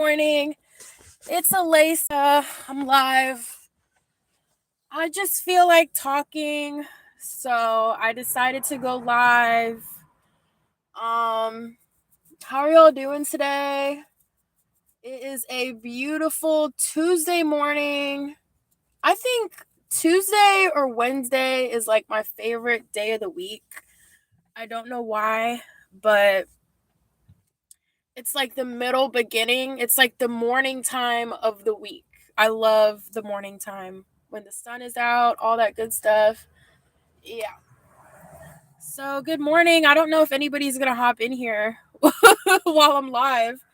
Morning. It's Alisa. I'm live. I just feel like talking, so I decided to go live. How are y'all doing today? It is a beautiful Tuesday morning. I think Tuesday or Wednesday is like my favorite day of the week. I don't know why, but it's like the middle beginning. It's like the morning time of the week. I love the morning time when the sun is out, all that good stuff. Yeah. So, good morning. I don't know if anybody's going to hop in here while I'm live,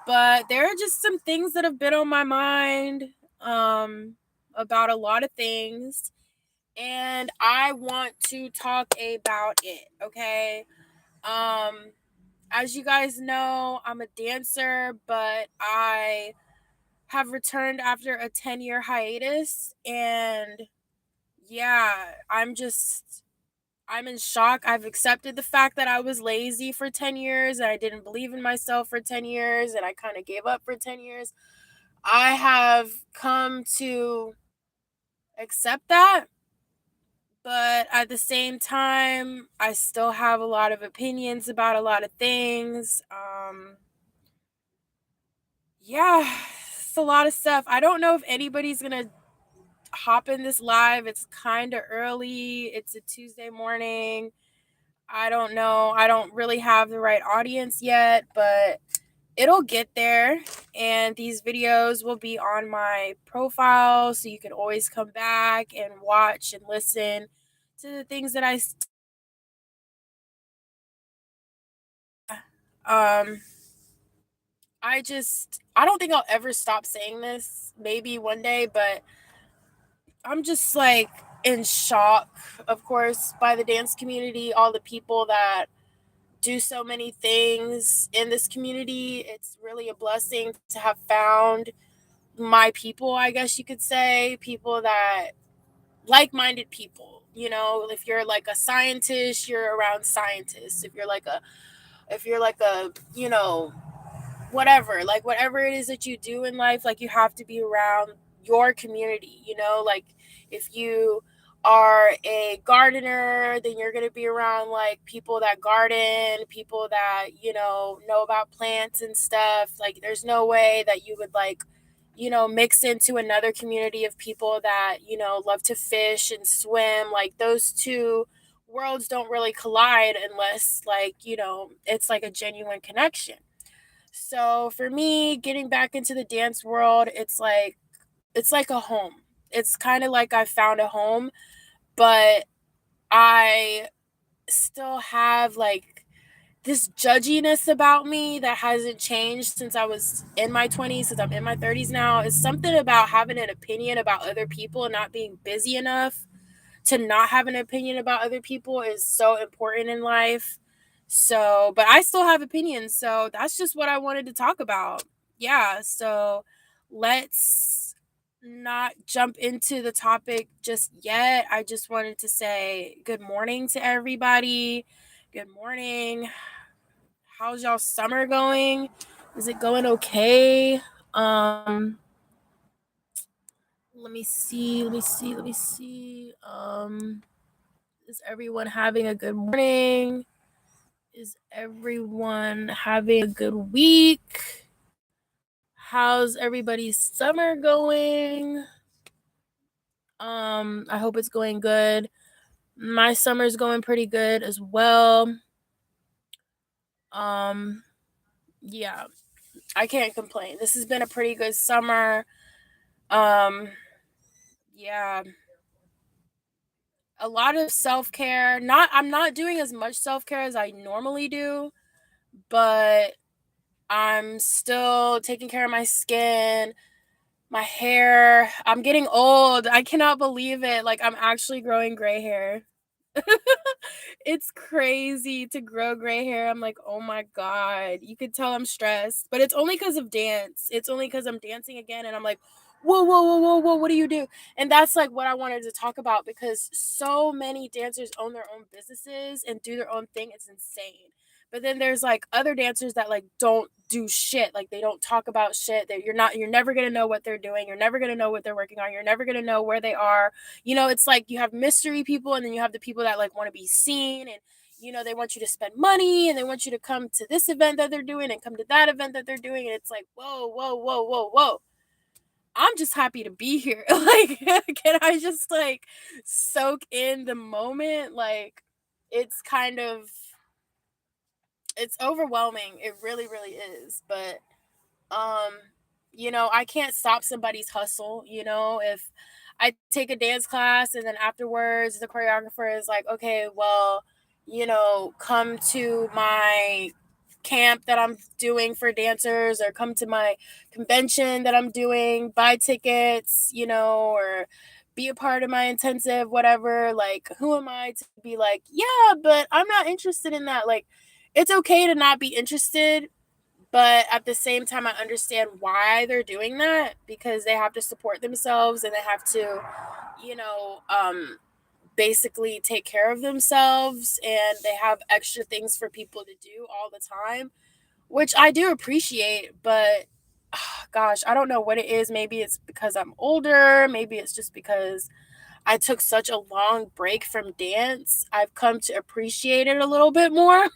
but there are just some things that have been on my mind um about a lot of things, and I want to talk about it, okay? Um as you guys know, I'm a dancer, but I have returned after a 10-year hiatus. And yeah, I'm in shock. I've accepted the fact that I was lazy for 10 years and I didn't believe in myself for 10 years and I kind of gave up for 10 years. I have come to accept that, but at the same time, I still have a lot of opinions about a lot of things. Yeah, it's a lot of stuff. I don't know if anybody's gonna hop in this live. It's kind of early. It's a Tuesday morning. I don't know. I don't really have the right audience yet, but it'll get there. And these videos will be on my profile, so you can always come back and watch and listen to the things that um I don't think I'll ever stop saying this. Maybe one day, but I'm just like in shock, of course, by the dance community, all the people that do so many things in this community. It's really a blessing to have found my people, I guess you could say, people that like-minded people. You know, if you're like a scientist, you're around scientists. If you're like a, whatever, like whatever it is that you do in life, like you have to be around your community, like if you are a gardener, then you're going to be around like people that garden, people that know about plants and stuff. Like there's no way that you would like mix into another community of people that love to fish and swim. Like those two worlds don't really collide unless like it's like a genuine connection. So for me, getting back into the dance world, it's like a home. It's kind of like I found a home, but I still have like this judginess about me that hasn't changed since I was in my 20s, since I'm in my 30s now. It's something about having an opinion about other people and not being busy enough to not have an opinion about other people is so important in life. So, but I still have opinions. So that's just what I wanted to talk about. Yeah. So let's not jump into the topic just yet. I just wanted to say good morning to everybody. Good morning. How's y'all summer going? Is it going okay? Um, let me see. Is everyone having a good morning? Is everyone having a good week? How's everybody's summer going? I hope it's going good. My summer's going pretty good as well. Um, yeah, I can't complain. This has been a pretty good summer. Um, yeah, a lot of self-care. I'm not doing as much self-care as I normally do, but I'm still taking care of my skin, my hair. I'm getting old. I cannot believe it. Like, I'm actually growing gray hair. It's crazy to grow gray hair. I'm like, oh my God. You could tell I'm stressed, but it's only because of dance. It's only because I'm dancing again. And I'm like, whoa, whoa, whoa, whoa, whoa. What do you do? And that's like what I wanted to talk about because so many dancers own their own businesses and do their own thing. It's insane. But then there's like other dancers that like don't do shit. Like they don't talk about shit. That you're never gonna know what they're doing. You're never gonna know what they're working on. You're never gonna know where they are. It's like you have mystery people, and then you have the people that like want to be seen, and they want you to spend money, and they want you to come to this event that they're doing and come to that event that they're doing. And it's like, whoa, whoa, whoa, whoa, whoa. I'm just happy to be here. Like, can I just like soak in the moment? Like, it's kind of it's overwhelming. It really, really is. But um, I can't stop somebody's hustle. If I take a dance class and then afterwards the choreographer is like, okay, well, come to my camp that I'm doing for dancers, or come to my convention that I'm doing, buy tickets, or be a part of my intensive, whatever. Like, who am I to be like, yeah, but I'm not interested in that? Like, it's okay to not be interested, but at the same time, I understand why they're doing that, because they have to support themselves, and they have to, you know, um, basically take care of themselves, and they have extra things for people to do all the time, which I do appreciate. But gosh, I don't know what it is. Maybe it's because I'm older. Maybe it's just because I took such a long break from dance. I've come to appreciate it a little bit more,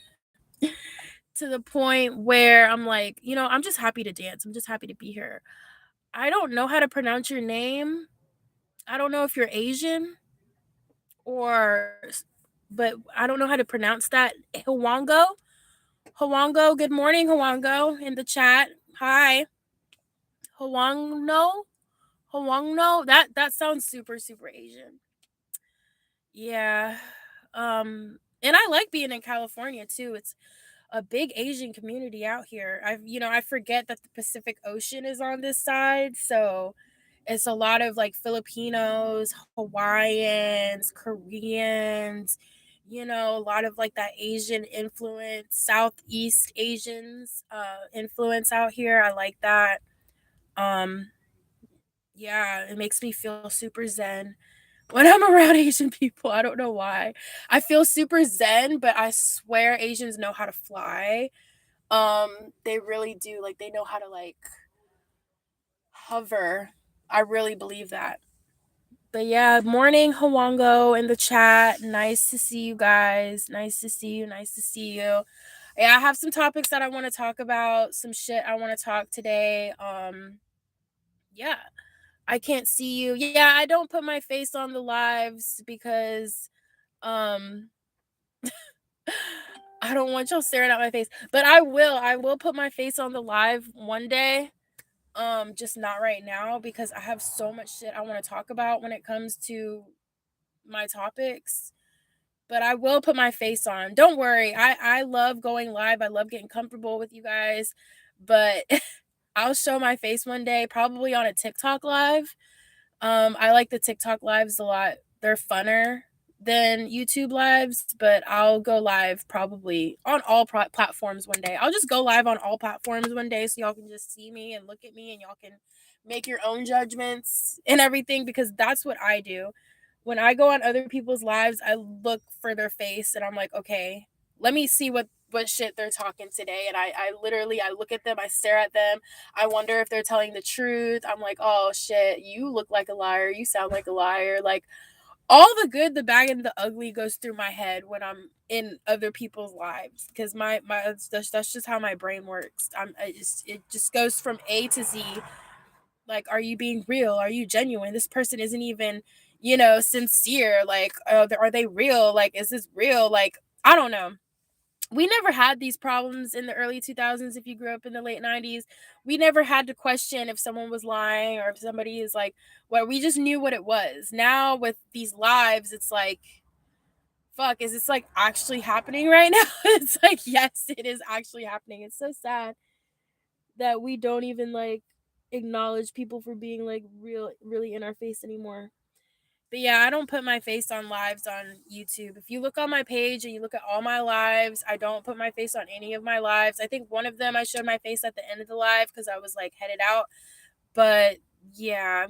to the point where I'm like, I'm just happy to dance. I'm just happy to be here. I don't know how to pronounce your name. I don't know if you're Asian or, but I don't know how to pronounce that. Hwango? Hwango, good morning, Hwango, in the chat. Hi. Hwangno? Hwangno? That sounds super, super Asian. Yeah. And I like being in California too. It's a big Asian community out here. I forget that the Pacific Ocean is on this side, so it's a lot of like Filipinos, Hawaiians, Koreans, a lot of like that Asian influence, Southeast Asians influence out here. I like that. Um yeah, it makes me feel super zen when I'm around Asian people. I don't know why. I feel super zen, but I swear Asians know how to fly. They really do. Like, they know how to like hover. I really believe that. But yeah, morning Hwango in the chat. Nice to see you guys. Nice to see you. Nice to see you. Yeah, I have some topics that I want to talk about, some shit I want to talk today. Yeah. I can't see you. Yeah, I don't put my face on the lives because um I don't want y'all staring at my face. But I will put my face on the live one day. Just not right now, because I have so much shit I want to talk about when it comes to my topics. But I will put my face on. Don't worry. I love going live. I love getting comfortable with you guys. But I'll show my face one day, probably on a TikTok live. I like the TikTok lives a lot. They're funner than YouTube lives, but I'll go live probably on all platforms one day. I'll just go live on all platforms one day, so y'all can just see me and look at me, and y'all can make your own judgments and everything, because that's what I do. When I go on other people's lives, I look for their face and I'm like, okay, let me see what shit they're talking today. And I literally, I look at them, I stare at them, I wonder if they're telling the truth. I'm like, oh shit, you look like a liar, you sound like a liar. Like, all the good, the bad, and the ugly goes through my head when I'm in other people's lives, because my that's just how my brain works. It just goes from A to Z. Like, are you being real? Are you genuine? This person isn't even, sincere. Like, are they real? Like, is this real? Like, I don't know. We never had these problems in the early 2000s. If you grew up in the late 90s, we never had to question if someone was lying, or if somebody is like, well, we just knew what it was. Now with these lives, it's like, fuck, is this like actually happening right now? It's like, yes, it is actually happening. It's so sad that we don't even like acknowledge people for being like really in our face anymore. But yeah, I don't put my face on lives on YouTube. If you look on my page and you look at all my lives, I don't put my face on any of my lives. I think one of them I showed my face at the end of the live because I was like headed out. But yeah,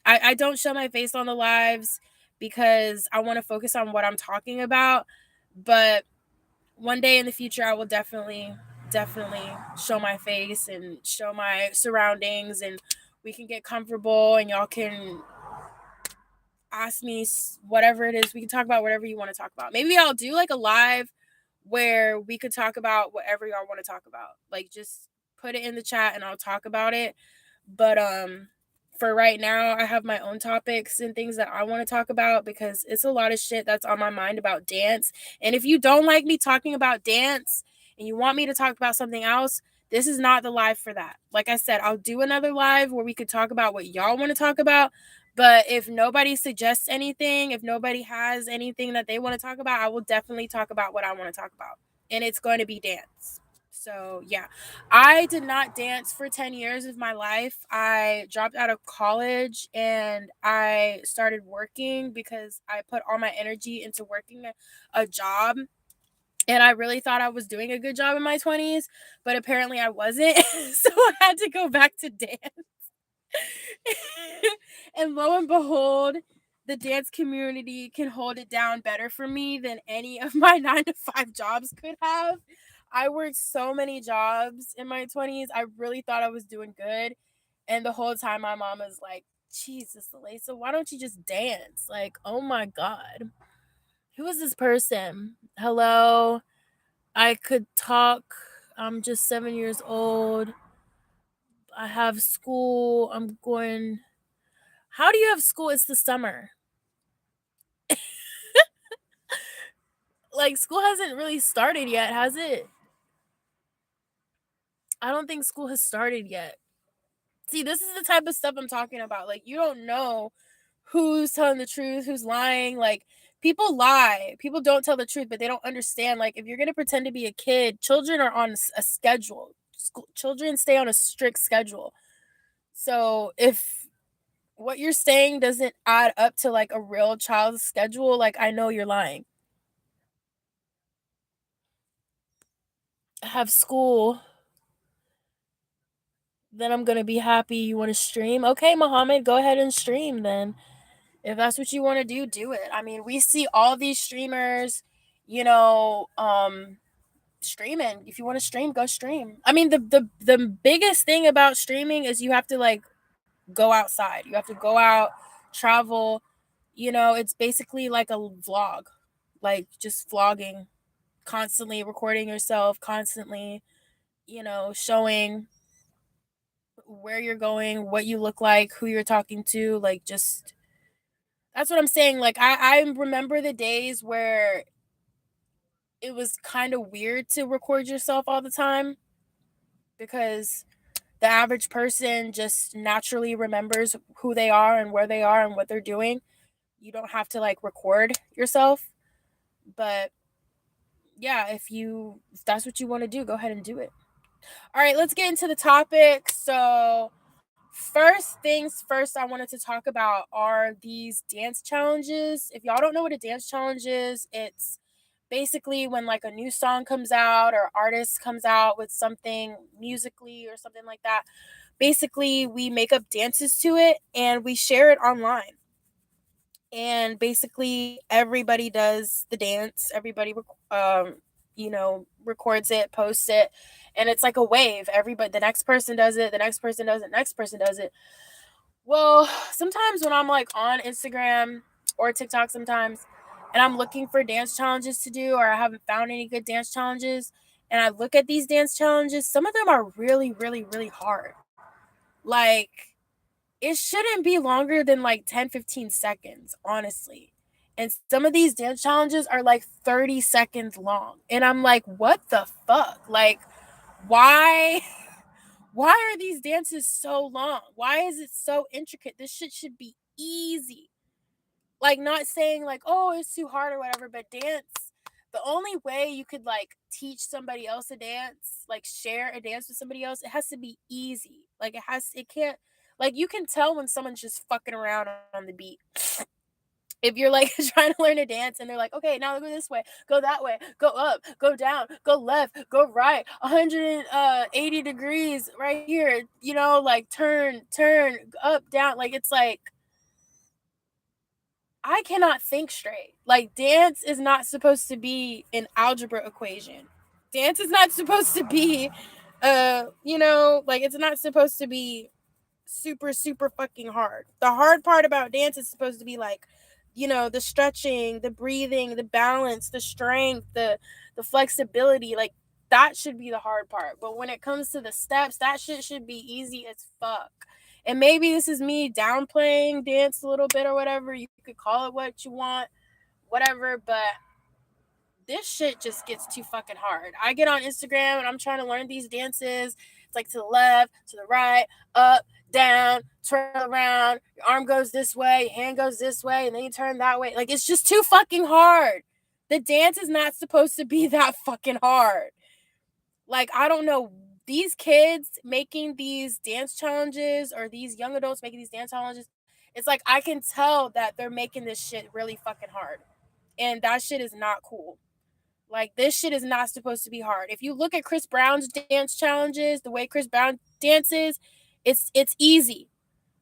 I don't show my face on the lives because I want to focus on what I'm talking about. But one day in the future, I will definitely show my face and show my surroundings, and we can get comfortable, and y'all can ask me whatever it is. We can talk about whatever you want to talk about. Maybe I'll do like a live where we could talk about whatever y'all want to talk about. Like, just put it in the chat and I'll talk about it. But for right now, I have my own topics and things that I want to talk about, because it's a lot of shit that's on my mind about dance. And if you don't like me talking about dance and you want me to talk about something else, this is not the live for that. Like I said, I'll do another live where we could talk about what y'all want to talk about. But if nobody suggests anything, if nobody has anything that they want to talk about, I will definitely talk about what I want to talk about. And it's going to be dance. So, yeah. I did not dance for 10 years of my life. I dropped out of college and I started working because I put all my energy into working a job. And I really thought I was doing a good job in my 20s, but apparently I wasn't. So I had to go back to dance. And lo and behold, the dance community can hold it down better for me than any of my 9-to-5 jobs could have. I worked so many jobs in my 20s. I really thought I was doing good. And the whole time my mom was like, Jesus, Alyssa, why don't you just dance? Like, oh my God. Who is this person? Hello. I could talk. I'm just 7 years old. I have school. I'm going. How do you have school? It's the summer. Like, school hasn't really started yet, has it? I don't think school has started yet. See, this is the type of stuff I'm talking about. Like, you don't know who's telling the truth, who's lying. Like, people lie. People don't tell the truth, but they don't understand. Like, if you're going to pretend to be a kid, children are on a schedule. Children stay on a strict schedule. So, if what you're saying doesn't add up to like a real child's schedule, like, I know you're lying. I have school. Then I'm gonna be happy. You want to stream? Okay, Muhammad, go ahead and stream then. If that's what you want to do it. I mean, we see all these streamers, you know, streaming. If you want to stream, go stream. I mean, the biggest thing about streaming is you have to like go outside. You have to go out, travel. You know, it's basically like a vlog, like just vlogging, constantly recording yourself, constantly, you know, showing where you're going, what you look like, who you're talking to, like, just that's what I'm saying. Like, I remember the days where it was kind of weird to record yourself all the time, because the average person just naturally remembers who they are and where they are and what they're doing. You don't have to like record yourself. But yeah, if that's what you want to do, go ahead and do it. All right, let's get into the topic. So, first things first, I wanted to talk about are these dance challenges. If y'all don't know what a dance challenge is, it's basically when like a new song comes out or artist comes out with something musically or something like that. Basically, we make up dances to it and we share it online. And basically, everybody does the dance. Everybody, you know, records it, posts it, and it's like a wave. Everybody, the next person does it, the next person does it, the next person does it. Well, sometimes when I'm like on Instagram or TikTok sometimes and I'm looking for dance challenges to do, or I haven't found any good dance challenges, and I look at these dance challenges, some of them are really, really, really hard. Like, it shouldn't be longer than like 10-15 seconds, honestly. And some of these dance challenges are like 30 seconds long. And I'm like, what the fuck? Like, why are these dances so long? Why is it so intricate? This shit should be easy. Like, not saying like, oh, it's too hard or whatever, but dance, the only way you could like teach somebody else a dance, like share a dance with somebody else, it has to be easy. Like, it can't, like, you can tell when someone's just fucking around on the beat. If you're like trying to learn a dance and they're like, okay, now go this way, go that way, go up, go down, go left, go right, 180 degrees right here, you know, like turn up, down. Like, it's like, I cannot think straight. Like, dance is not supposed to be an algebra equation. Dance is not supposed to be, like, it's not supposed to be super, super fucking hard. The hard part about dance is supposed to be like, the stretching, the breathing, the balance, the strength, the flexibility. Like, that should be the hard part. But when it comes to the steps, that shit should be easy as fuck. And maybe this is me downplaying dance a little bit or whatever. You could call it what you want, whatever, but this shit just gets too fucking hard. I get on Instagram and I'm trying to learn these dances. It's like to the left, to the right, up, down, turn around. Your arm goes this way, your hand goes this way, and then you turn that way. Like, it's just too fucking hard. The dance is not supposed to be that fucking hard. Like, I don't know. These kids making these dance challenges, or these young adults making these dance challenges, it's like I can tell that they're making this shit really fucking hard. And that shit is not cool. Like, this shit is not supposed to be hard. If you look at Chris Brown's dance challenges, the way Chris Brown dances, it's easy.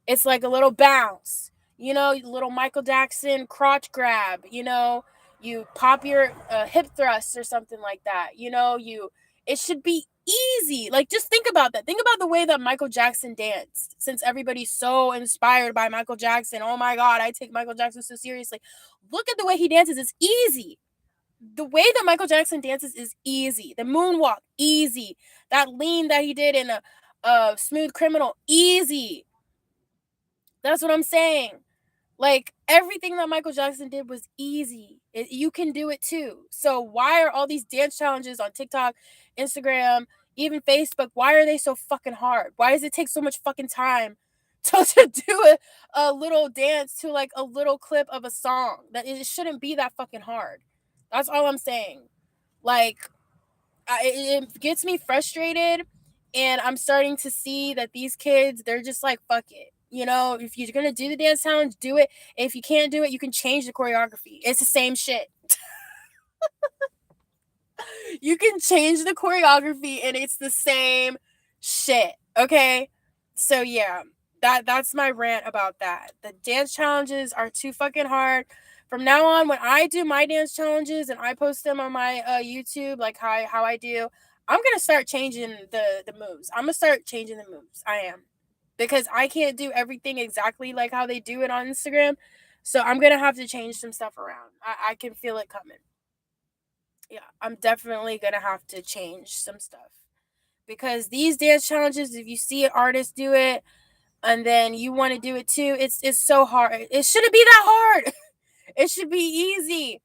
It's like a little bounce, little Michael Jackson crotch grab, you pop your hip thrust or something like that. It should be easy. Like, just think about that. Think about the way that Michael Jackson danced, since everybody's so inspired by Michael Jackson. Oh my God, I take Michael Jackson so seriously. Look at the way he dances. It's easy. The way that Michael Jackson dances is easy. The moonwalk, easy. That lean that he did in a Smooth Criminal, easy. That's what I'm saying. Like, everything that Michael Jackson did was easy. You can do it too. So why are all these dance challenges on TikTok, Instagram, even Facebook, why are they so fucking hard? Why does it take so much fucking time to do a little dance to like a little clip of a song? That it shouldn't be that fucking hard. That's all I'm saying. Like, it gets me frustrated, and I'm starting to see that these kids, they're just like, fuck it. If you're gonna do the dance challenge, do it. If you can't do it, you can change the choreography. It's the same shit. You can change the choreography and it's the same shit. Okay? So yeah, that's my rant about that. The dance challenges are too fucking hard. From now on, when I do my dance challenges and I post them on my YouTube, like how I do, I'm gonna start changing the moves. I'm gonna start changing the moves. I am, because I can't do everything exactly like how they do it on Instagram. So I'm gonna have to change some stuff around. I can feel it coming. Yeah, I'm definitely gonna have to change some stuff, because these dance challenges, if you see an artist do it and then you want to do it too, it's so hard. It shouldn't be that hard. It should be easy.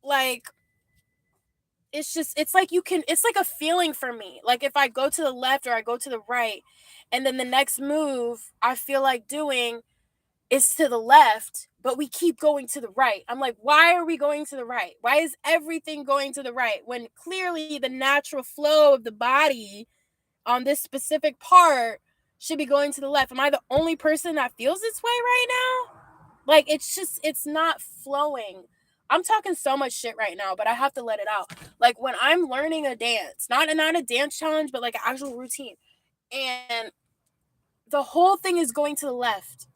Like, it's like it's like a feeling for me. Like, if I go to the left or I go to the right, and then the next move I feel like doing is to the left, but we keep going to the right. I'm like, why are we going to the right? Why is everything going to the right when clearly the natural flow of the body on this specific part should be going to the left? Am I the only person that feels this way right now? Like, it's not flowing. I'm talking so much shit right now, but I have to let it out. Like, when I'm learning a dance, not a dance challenge, but like an actual routine, and the whole thing is going to the left,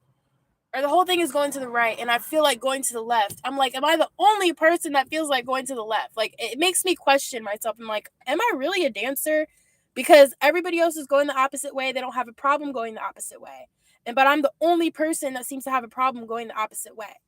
or the whole thing is going to the right, and I feel like going to the left, I'm like, am I the only person that feels like going to the left? Like, it makes me question myself. I'm like, am I really a dancer? Because everybody else is going the opposite way. They don't have a problem going the opposite way. But I'm the only person that seems to have a problem going the opposite way.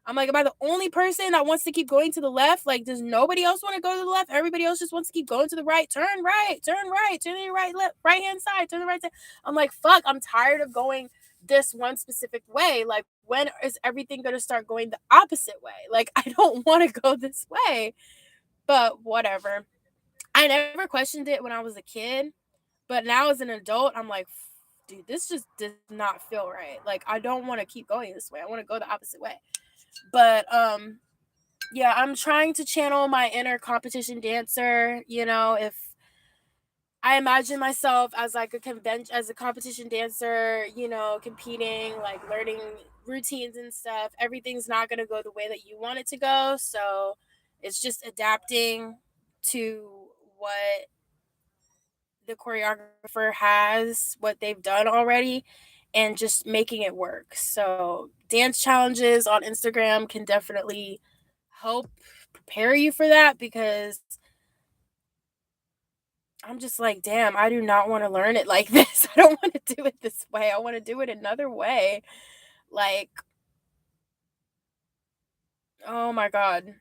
I'm like, am I the only person that wants to keep going to the left? Like, does nobody else want to go to the left? Everybody else just wants to keep going to the right. Turn right, turn right, turn to the right, left, right hand side, turn the right side. I'm like, fuck, I'm tired of going this one specific way. Like, when is everything going to start going the opposite way? Like, I don't want to go this way, but whatever. I never questioned it when I was a kid, but now as an adult, I'm like, dude, this just does not feel right. Like, I don't want to keep going this way. I want to go the opposite way. But yeah, I'm trying to channel my inner competition dancer. If I imagine myself as like as a competition dancer, competing, like learning routines and stuff, everything's not going to go the way that you want it to go. So it's just adapting to what the choreographer has, what they've done already. and just making it work. So dance challenges on Instagram can definitely help prepare you for that, because I'm just like, damn, I do not want to learn it like this. I don't want to do it this way. I want to do it another way. Like, oh my God.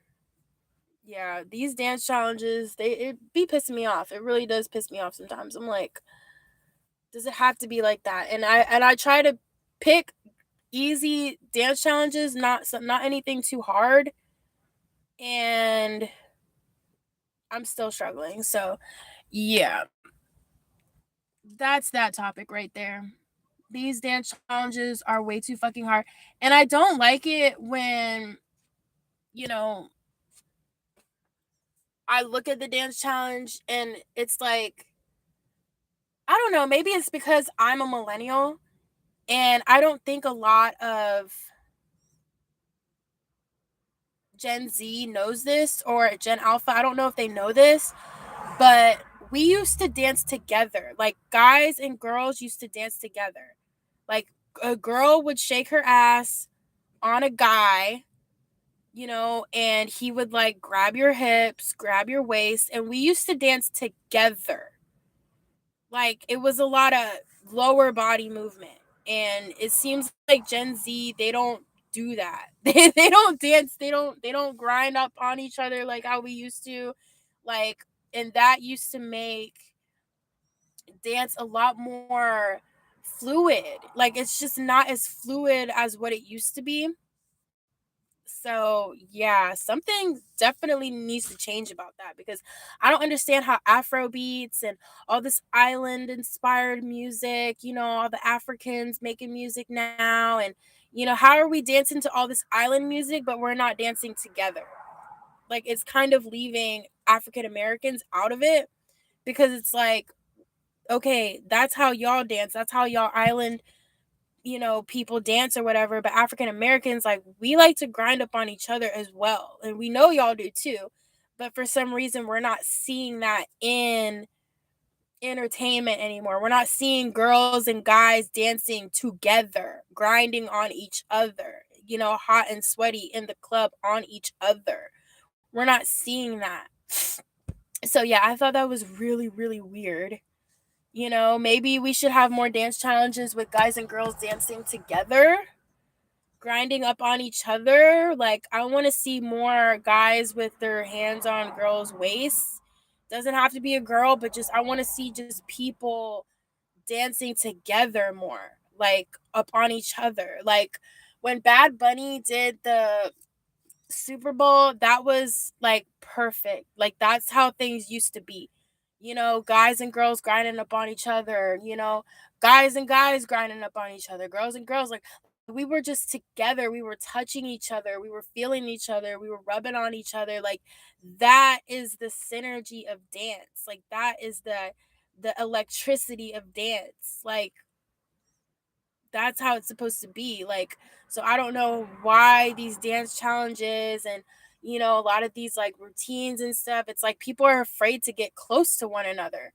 Yeah, these dance challenges, it be pissing me off. It really does piss me off sometimes. I'm like, does it have to be like that? And I try to pick easy dance challenges, not anything too hard, and I'm still struggling. So, yeah, that's that topic right there. These dance challenges are way too fucking hard. And I don't like it when, you know, I look at the dance challenge and it's like, I don't know, maybe it's because I'm a millennial and I don't think a lot of Gen Z knows this, or Gen Alpha. I don't know if they know this, but we used to dance together. Like, guys and girls used to dance together. Like, a girl would shake her ass on a guy, and he would like grab your hips, grab your waist, and we used to dance together. Like, it was a lot of lower body movement. And it seems like Gen Z, they don't do that. They don't dance, they don't grind up on each other like how we used to. Like, and that used to make dance a lot more fluid. Like, it's just not as fluid as what it used to be. So, yeah, something definitely needs to change about that, because I don't understand how Afro beats and all this island inspired music, all the Africans making music now. And, how are we dancing to all this island music, but we're not dancing together? Like, it's kind of leaving African Americans out of it, because it's like, okay, that's how y'all dance. That's how y'all island people dance or whatever. But African Americans, like, we like to grind up on each other as well. And we know y'all do too. But for some reason, we're not seeing that in entertainment anymore. We're not seeing girls and guys dancing together, grinding on each other, hot and sweaty in the club on each other. We're not seeing that. So, yeah, I thought that was really, really weird. Maybe we should have more dance challenges with guys and girls dancing together, grinding up on each other. Like, I want to see more guys with their hands on girls' waists. Doesn't have to be a girl, but just I want to see just people dancing together more, like up on each other. Like, when Bad Bunny did the Super Bowl, that was like perfect. Like, that's how things used to be. Guys and girls grinding up on each other, guys and guys grinding up on each other, girls and girls. Like, we were just together. We were touching each other. We were feeling each other. We were rubbing on each other. Like, that is the synergy of dance. Like, that is the electricity of dance. Like, that's how it's supposed to be. Like, so I don't know why these dance challenges and a lot of these like routines and stuff, it's like people are afraid to get close to one another.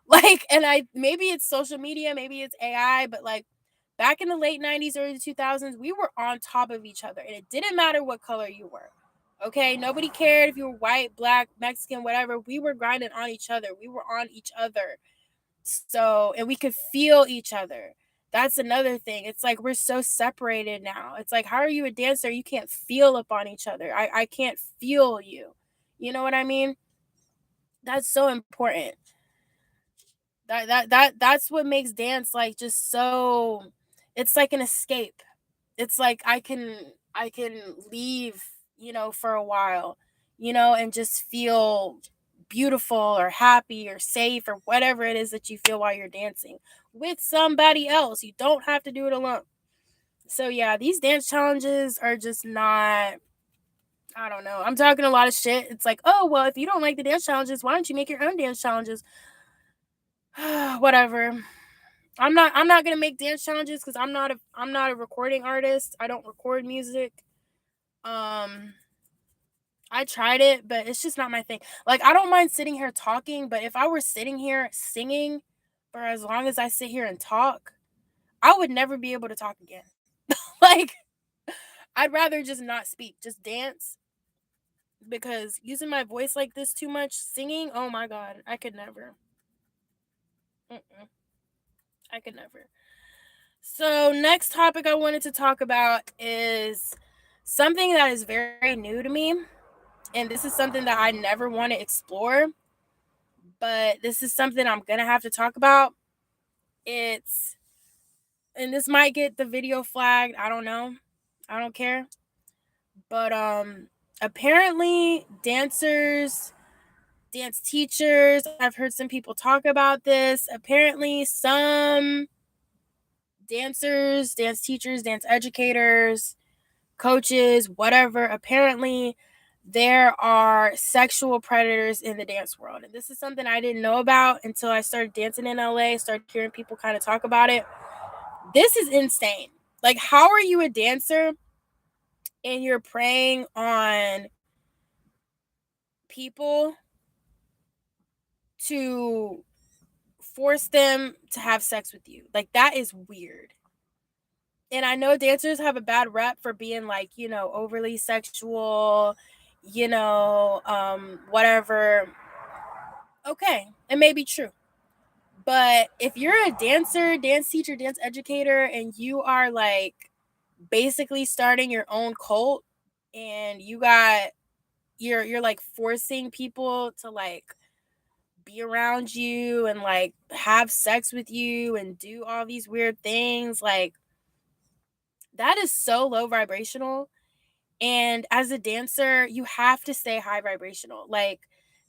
Like, and maybe it's social media, maybe it's AI, but like, back in the late 90s, early 2000s, we were on top of each other, and it didn't matter what color you were. Okay, nobody cared if you were white, black, Mexican, whatever. We were grinding on each other. We were on each other. So, and we could feel each other. That's another thing. It's like we're so separated now. It's like, how are you a dancer? You can't feel up on each other. I can't feel you. You know what I mean? That's so important. That's what makes dance like just so, it's like an escape. It's like I can leave, for a while, and just feel beautiful or happy or safe or whatever it is that you feel while you're dancing with somebody else. You don't have to do it alone. So, yeah, these dance challenges are just not, I don't know. I'm talking a lot of shit. It's like, oh, well, if you don't like the dance challenges, why don't you make your own dance challenges? Whatever. I'm not gonna make dance challenges because I'm not a recording artist. I don't record music. Um, I tried it, but it's just not my thing. Like, I don't mind sitting here talking, but if I were sitting here singing for as long as I sit here and talk, I would never be able to talk again. Like, I'd rather just not speak, just dance. Because using my voice like this too much, singing, oh my God, I could never. Mm-mm, I could never. So, next topic I wanted to talk about is something that is very new to me. And this is something that I never want to explore, but this is something I'm going to have to talk about. It's, and this might get the video flagged. I don't know. I don't care. But apparently dancers, dance teachers, I've heard some people talk about this. Apparently some dancers, dance teachers, dance educators, coaches, whatever, apparently there are sexual predators in the dance world. And this is something I didn't know about until I started dancing in LA, started hearing people kind of talk about it. This is insane. Like, how are you a dancer and you're preying on people to force them to have sex with you? Like, that is weird. And I know dancers have a bad rep for being like, overly sexual, whatever. Okay, it may be true. But if you're a dancer, dance teacher, dance educator, and you are like basically starting your own cult, and you're like forcing people to like be around you and like have sex with you and do all these weird things, like, that is so low vibrational. And as a dancer, you have to stay high vibrational. Like,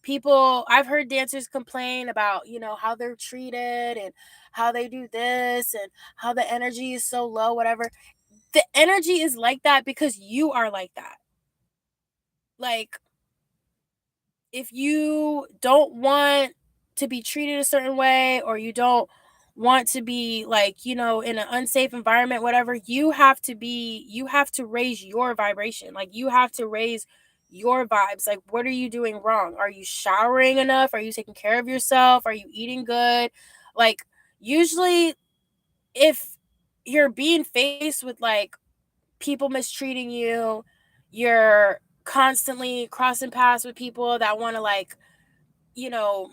I've heard dancers complain about, how they're treated and how they do this and how the energy is so low, whatever. The energy is like that because you are like that. Like, if you don't want to be treated a certain way, or you don't want to be like, in an unsafe environment, whatever, you have to raise your vibration. Like, you have to raise your vibes. Like, what are you doing wrong? Are you showering enough? Are you taking care of yourself? Are you eating good? Like, usually if you're being faced with like people mistreating you, you're constantly crossing paths with people that want to like, you know,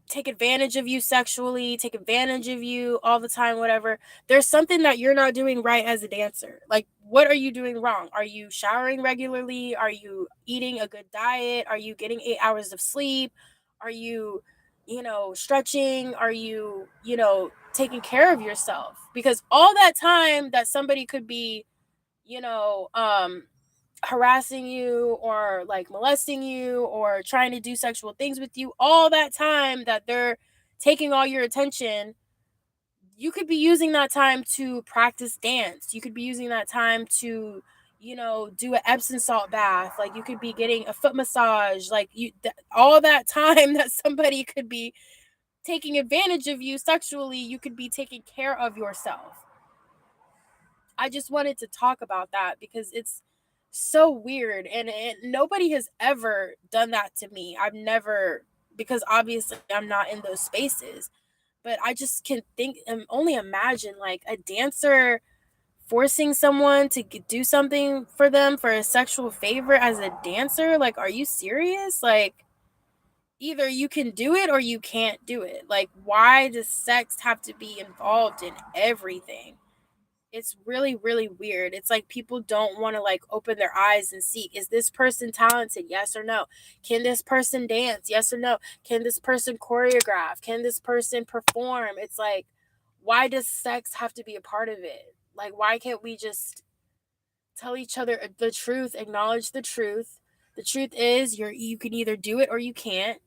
take advantage of you sexually, take advantage of you all the time, whatever. There's something that you're not doing right as a dancer. Like, what are you doing wrong? Are you showering regularly? Are you eating a good diet? Are you getting 8 hours of sleep? Are you, stretching? Are you, taking care of yourself? Because all that time that somebody could be, you know, um, harassing you or like molesting you or trying to do sexual things with you, all that time that they're taking all your attention, you could be using that time to practice dance. You could be using that time to, do an Epsom salt bath. Like, you could be getting a foot massage. Like, all that time that somebody could be taking advantage of you sexually, you could be taking care of yourself. I just wanted to talk about that because it's so weird, and nobody has ever done that to me. I've never, because obviously I'm not in those spaces, but I just can think and only imagine like a dancer forcing someone to do something for them for a sexual favor as a dancer. Like, are you serious? Like, either you can do it or you can't do it. Like, why does sex have to be involved in everything? It's really, really weird. It's like people don't want to like open their eyes and see, is this person talented? Yes or no? Can this person dance? Yes or no? Can this person choreograph? Can this person perform? It's like, why does sex have to be a part of it? Like, why can't we just tell each other the truth, acknowledge the truth? The truth is you can either do it or you can't.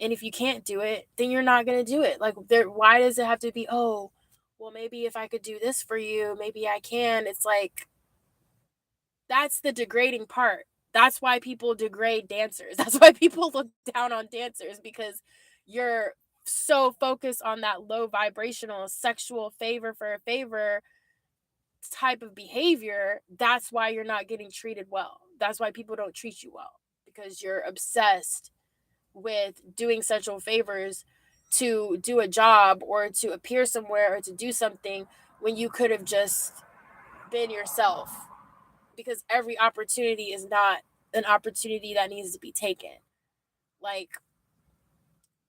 And if you can't do it, then you're not going to do it. Like, why does it have to be, oh, well, maybe if I could do this for you, maybe I can. It's like, that's the degrading part. That's why people degrade dancers. That's why people look down on dancers, because you're so focused on that low vibrational sexual favor for a favor type of behavior. That's why you're not getting treated well. That's why people don't treat you well, because you're obsessed with doing sexual favors to do a job or to appear somewhere or to do something when you could have just been yourself, because every opportunity is not an opportunity that needs to be taken. Like,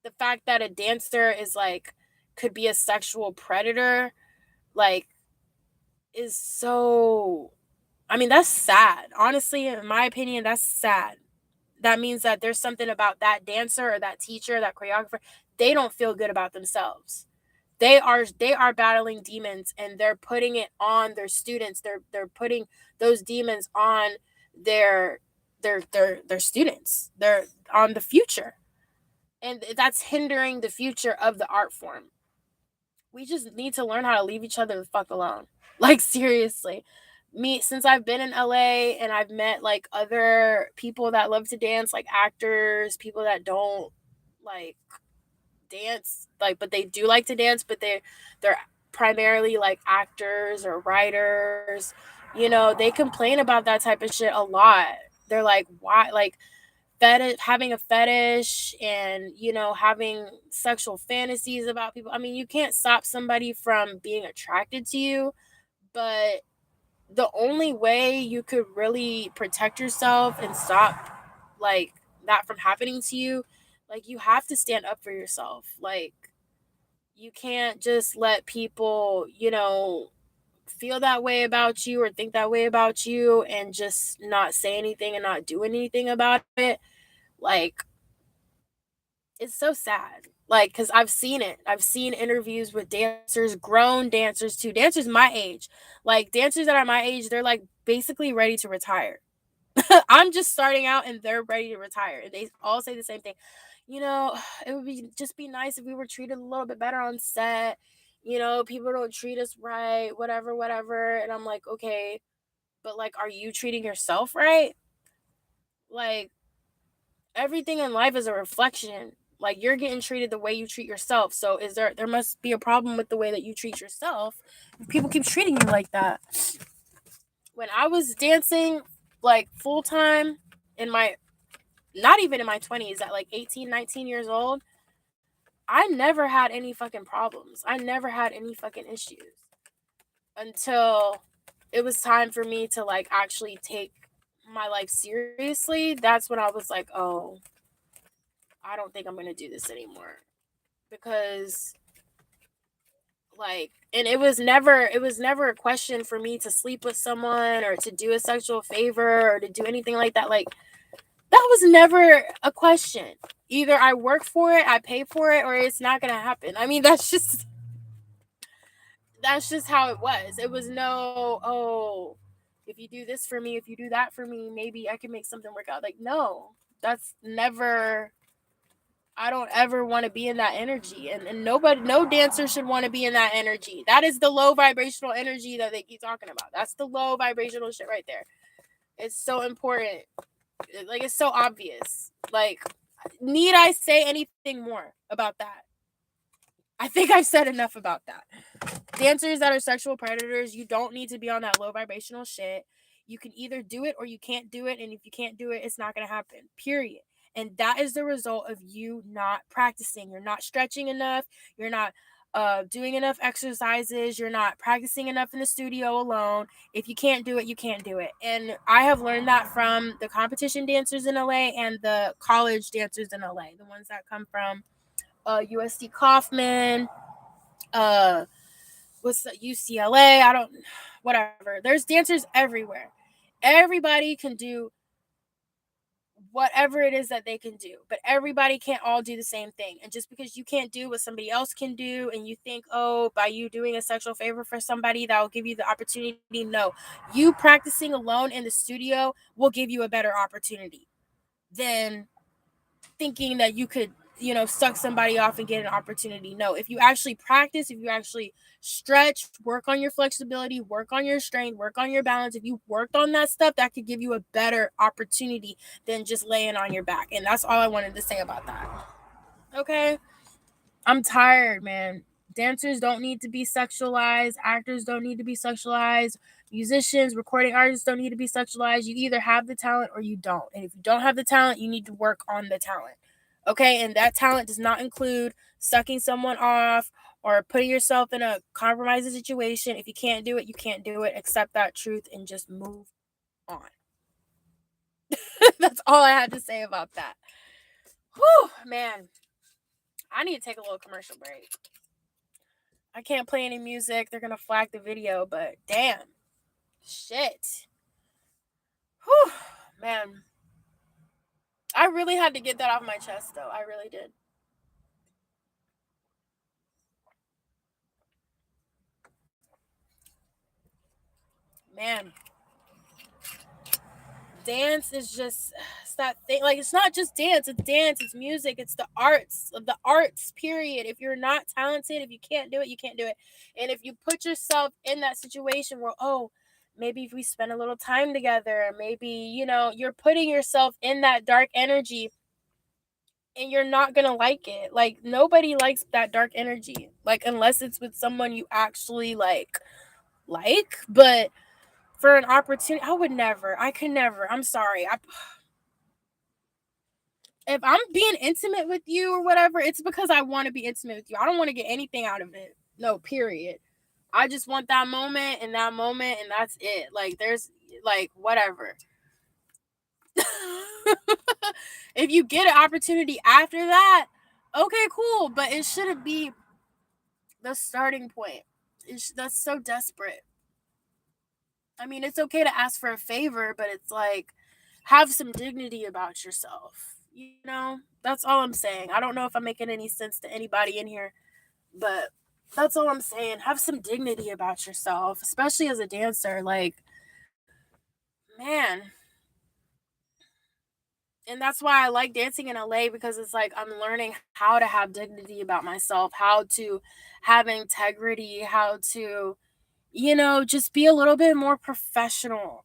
the fact that a dancer is like could be a sexual predator, like, is so, I mean, that's sad. Honestly, in my opinion, that's sad. That means that there's something about that dancer or that teacher, that choreographer, they don't feel good about themselves. They are battling demons, and they're putting it on their students. They're putting those demons on their their students. They're on the future. And that's hindering the future of the art form. We just need to learn how to leave each other the fuck alone. Like, seriously. Me, since I've been in LA and I've met like other people that love to dance, like actors, people that don't like dance, like, but they do like to dance, but they're primarily like actors or writers, they complain about that type of shit a lot. They're like, why, like, fetish, having a fetish, and having sexual fantasies about people. I mean, you can't stop somebody from being attracted to you, but the only way you could really protect yourself and stop like that from happening to you, like, you have to stand up for yourself. Like, you can't just let people feel that way about you or think that way about you and just not say anything and not do anything about it. Like, it's so sad. Like, because I've seen it. I've seen interviews with dancers, grown dancers too, dancers my age. Like, dancers that are my age, they're like basically ready to retire. I'm just starting out and they're ready to retire. And they all say the same thing. It would be nice if we were treated a little bit better on set. People don't treat us right, whatever, whatever. And I'm like, okay, but like, are you treating yourself right? Like, everything in life is a reflection. Like, you're getting treated the way you treat yourself. So there must be a problem with the way that you treat yourself if people keep treating you like that. When I was dancing like full time in my, not even in my 20s, at like 18, 19 years old, I never had any fucking problems. I never had any fucking issues until it was time for me to like actually take my life seriously. That's when I was like, oh, I don't think I'm going to do this anymore. Because like, and it was never a question for me to sleep with someone or to do a sexual favor or to do anything like that. Like, that was never a question. Either I work for it, I pay for it, or it's not going to happen. I mean, that's just how it was. It was no, oh, if you do this for me, if you do that for me, maybe I can make something work out. Like, no, that's never, I don't ever want to be in that energy. And nobody, no dancer should want to be in that energy. That is the low vibrational energy that they keep talking about. That's the low vibrational shit right there. It's so important. Like, it's so obvious. Like, need I say anything more about that? I think I've said enough about that. Dancers that are sexual predators, you don't need to be on that low vibrational shit. You can either do it or you can't do it. And if you can't do it, it's not going to happen. Period. And that is the result of you not practicing. You're not stretching enough. You're not doing enough exercises. You're not practicing enough in the studio alone. If you can't do it, you can't do it. And I have learned that from the competition dancers in LA and the college dancers in LA, the ones that come from USD Kaufman, what's the UCLA? I don't, whatever. There's dancers everywhere. Everybody can do whatever it is that they can do, but everybody can't all do the same thing. And just because you can't do what somebody else can do, and you think, oh, by you doing a sexual favor for somebody, that will give you the opportunity. No, you practicing alone in the studio will give you a better opportunity than thinking that you could, suck somebody off and get an opportunity. No, if you actually practice, if you actually stretch, work on your flexibility, work on your strength, work on your balance, if you worked on that stuff, that could give you a better opportunity than just laying on your back. And that's all I wanted to say about that. Okay? I'm tired, man. Dancers don't need to be sexualized. Actors don't need to be sexualized. Musicians, recording artists don't need to be sexualized. You either have the talent or you don't. And if you don't have the talent, you need to work on the talent. Okay, and that talent does not include sucking someone off or putting yourself in a compromising situation. If you can't do it, you can't do it. Accept that truth and just move on. That's all I had to say about that. Whew, man. I need to take a little commercial break. I can't play any music. They're going to flag the video, but damn. Shit. Whew, man. I really had to get that off my chest, though. I really did. Man. Dance is just, it's that thing. Like, it's not just dance, it's music, it's the arts, period. If you're not talented, if you can't do it, you can't do it. And if you put yourself in that situation where, oh, maybe if we spend a little time together, maybe, you're putting yourself in that dark energy, and you're not gonna like it. Like, nobody likes that dark energy, like, unless it's with someone you actually like. But for an opportunity, I could never. I'm sorry. If I'm being intimate with you or whatever, it's because I want to be intimate with you. I don't want to get anything out of it. No, period. I just want that moment, and that's it. Like, there's, like, whatever. If you get an opportunity after that, okay, cool. But it shouldn't be the starting point. That's so desperate. I mean, it's okay to ask for a favor, but it's like, have some dignity about yourself. That's all I'm saying. I don't know if I'm making any sense to anybody in here, but that's all I'm saying. Have some dignity about yourself, especially as a dancer. Like, man. And that's why I like dancing in LA, because it's like I'm learning how to have dignity about myself, how to have integrity, how to, just be a little bit more professional.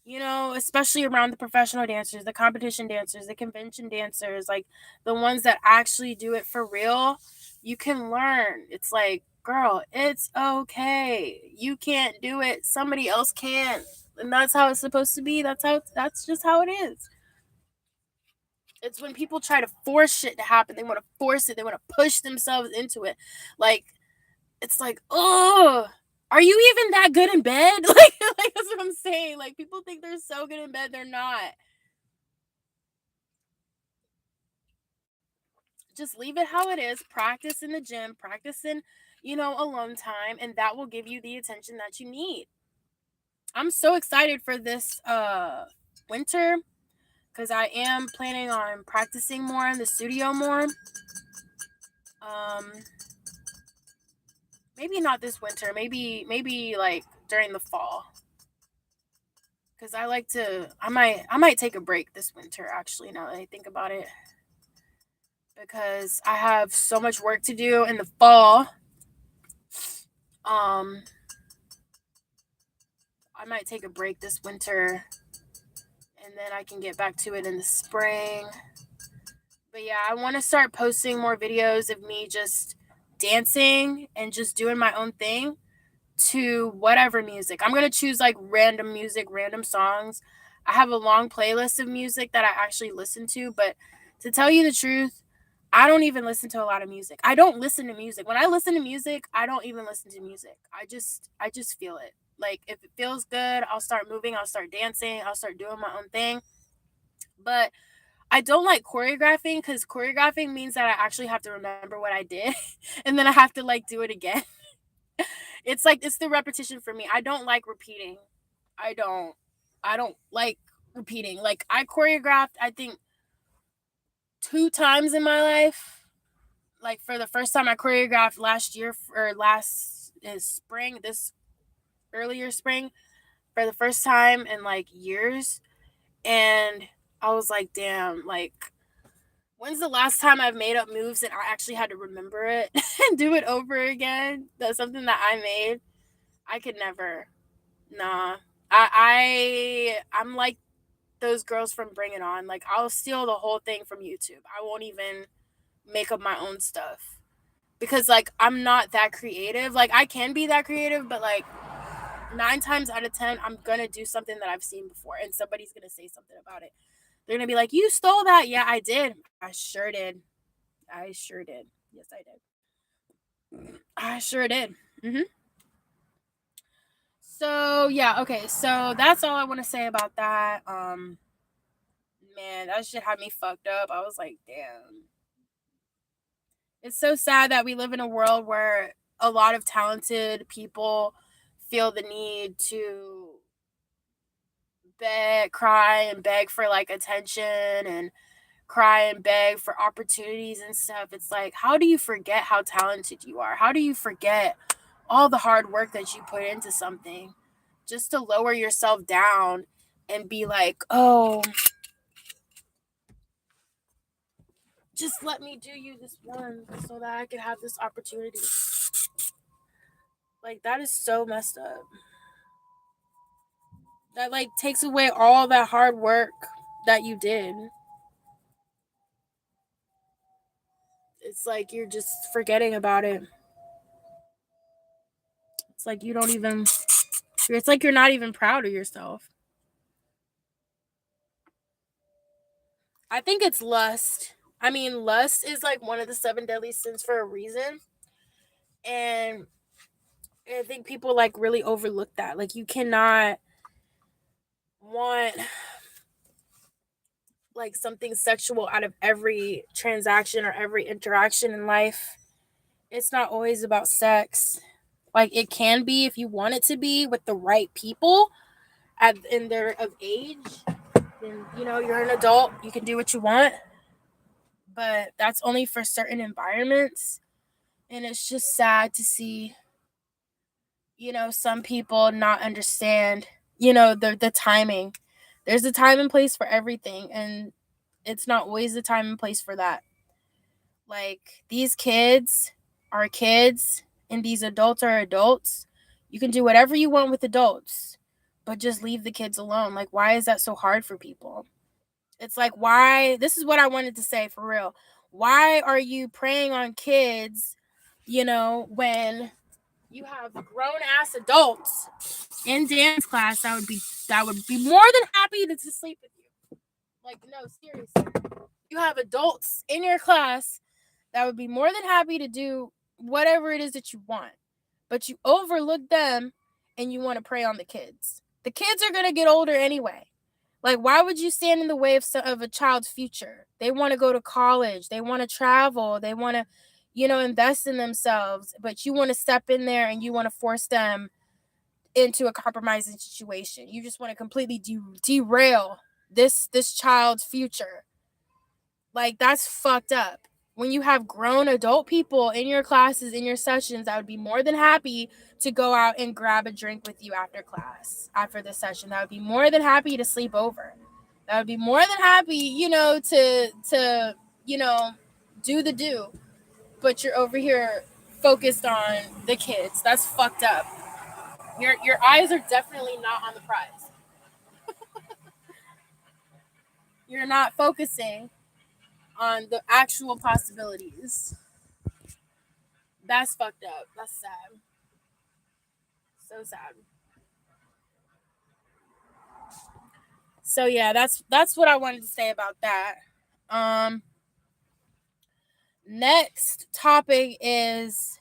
Especially around the professional dancers, the competition dancers, the convention dancers, like the ones that actually do it for real. You can learn. It's like, girl, it's okay. You can't do it. Somebody else can. And that's how it's supposed to be. That's just how it is. It's when people try to force shit to happen. They want to force it. They want to push themselves into it. Like, it's like, oh, are you even that good in bed? Like that's what I'm saying. Like, people think they're so good in bed, they're not. Just leave it how it is. Practice in the gym, practice in, alone time, and that will give you the attention that you need. I'm so excited for this winter, because I am planning on practicing more in the studio more. Maybe not this winter, maybe like during the fall. Because I might take a break this winter, actually, now that I think about it. Because I have so much work to do in the fall. I might take a break this winter, and then I can get back to it in the spring. But yeah, I want to start posting more videos of me just dancing and just doing my own thing to whatever music. I'm going to choose like random music, random songs. I have a long playlist of music that I actually listen to, but to tell you the truth, I don't even listen to a lot of music. I don't listen to music. When I listen to music, I don't even listen to music. I just feel it. Like, if it feels good, I'll start moving, I'll start dancing, I'll start doing my own thing. But I don't like choreographing, because choreographing means that I actually have to remember what I did and then I have to like do it again. It's like, it's the repetition for me. I don't like repeating. I don't like repeating. Like, I choreographed, I think, 2 times in my life. Like, for the first time I choreographed last year, or last spring, this earlier spring, for the first time in like years. And I was like, damn, like, when's the last time I've made up moves and I actually had to remember it and do it over again? That's something that I made. I could never. Nah. I'm like those girls from Bring It On. Like, I'll steal the whole thing from YouTube. I won't even make up my own stuff. Because, like, I'm not that creative. Like, I can be that creative, but like 9 times out of 10, I'm gonna do something that I've seen before and somebody's gonna say something about it. They're going to be like, you stole that. Yeah, I did. I sure did. Yes, I did. I sure did. So, yeah, okay. So, that's all I want to say about that. Man, that shit had me fucked up. I was like, damn. It's so sad that we live in a world where a lot of talented people feel the need to cry and beg for like attention and cry and beg for opportunities and stuff. It's like, how do you forget how talented you are? How do you forget all the hard work that you put into something just to lower yourself down and be like, oh, just let me do you this one so that I can have this opportunity. Like, that is so messed up. That like takes away all that hard work that you did. It's like you're just forgetting about it. It's like you don't even, it's like you're not even proud of yourself. I think it's lust. I mean, lust is like one of the seven deadly sins for a reason. And I think people like really overlook that. Like, you cannot want like something sexual out of every transaction or every interaction in life. It's not always about sex. Like, it can be if you want it to be with the right people in their of age. Then, you know, you're an adult, you can do what you want. But that's only for certain environments. And it's just sad to see, you know, some people not understand, you know, the timing. There's a time and place for everything, and it's not always the time and place for that. Like, these kids are kids and these adults are adults. You can do whatever you want with adults, but just leave the kids alone. Like, why is that so hard for people? It's like, why? This is what I wanted to say for real. Why are you preying on kids, you know, when you have grown ass adults in dance class that would be more than happy to sleep with you? Like, no, seriously. You have adults in your class that would be more than happy to do whatever it is that you want, but you overlook them and you want to prey on the kids. The kids are going to get older anyway. Like, why would you stand in the way of a child's future? They want to go to college, they want to travel, they want to, you know, invest in themselves, but you want to step in there and you want to force them into a compromising situation. You just want to completely derail this child's future. Like, that's fucked up. When you have grown adult people in your classes, in your sessions, I would be more than happy to go out and grab a drink with you after class, after the session. That would be more than happy to sleep over. That would be more than happy, you know, to you know, do the do. But you're over here focused on the kids. That's fucked up. Your eyes are definitely not on the prize. You're not focusing on the actual possibilities. That's fucked up. That's sad. So sad. So yeah, that's what I wanted to say about that. Um Next topic is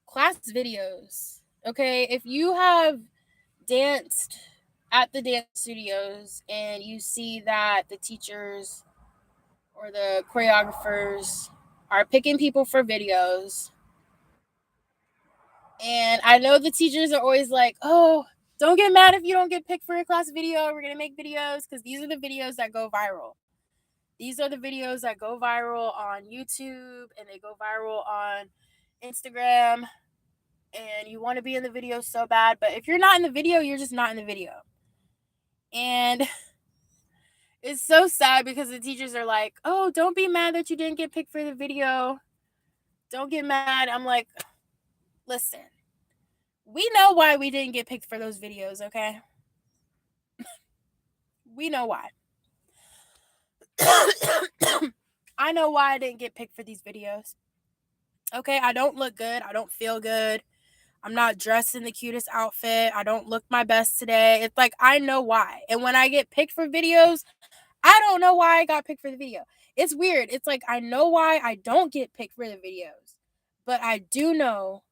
class videos. Okay, if you have danced at the dance studios and you see that the teachers or the choreographers are picking people for videos, and I know the teachers are always like, oh, don't get mad if you don't get picked for a class video. We're going to make videos because these are the videos that go viral. These are the videos that go viral on YouTube and they go viral on Instagram. And you want to be in the video so bad. But if you're not in the video, you're just not in the video. And it's so sad because the teachers are like, oh, don't be mad that you didn't get picked for the video. Don't get mad. I'm like, listen. We know why we didn't get picked for those videos, okay? We know why. I know why I didn't get picked for these videos. Okay, I don't look good. I don't feel good. I'm not dressed in the cutest outfit. I don't look my best today. It's like, I know why. And when I get picked for videos, I don't know why I got picked for the video. It's weird. It's like, I know why I don't get picked for the videos, but I do know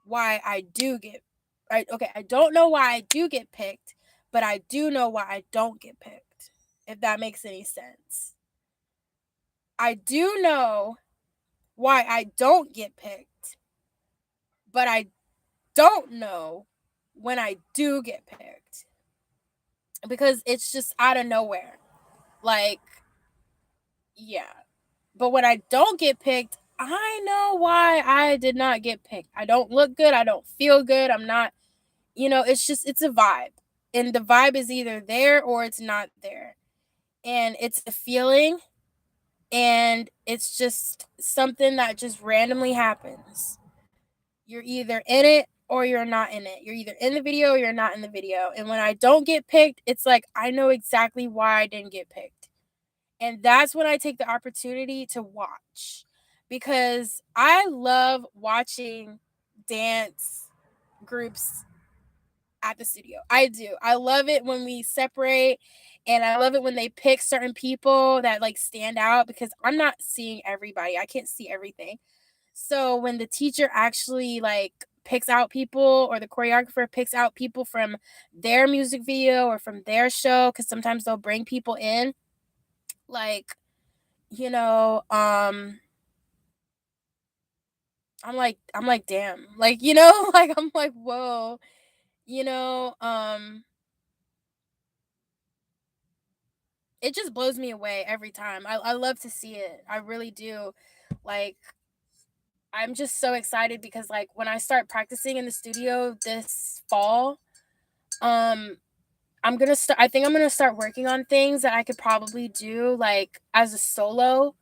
why I do get. I don't know why I do get picked, but I do know why I don't get picked. If that makes any sense. I do know why I don't get picked, but I don't know when I do get picked because it's just out of nowhere. Like, yeah. But when I don't get picked, I know why I did not get picked. I don't look good. I don't feel good. I'm not, it's a vibe. And the vibe is either there or it's not there. And it's a feeling. And it's just something that just randomly happens. You're either in it or you're not in it. You're either in the video or you're not in the video. And when I don't get picked, it's like I know exactly why I didn't get picked. And that's when I take the opportunity to watch because I love watching dance groups at the studio. I do. I love it when we separate and I love it when they pick certain people that like stand out because I'm not seeing everybody. I can't see everything. So when the teacher actually like picks out people or the choreographer picks out people from their music video or from their show cuz sometimes they'll bring people in like you know I'm like damn. Like like I'm like whoa. You know it just blows me away every time. I love to see it. I really do. Like I'm just so excited because like when I start practicing in the studio this fall, um I think I'm gonna start working on things that I could probably do like as a solo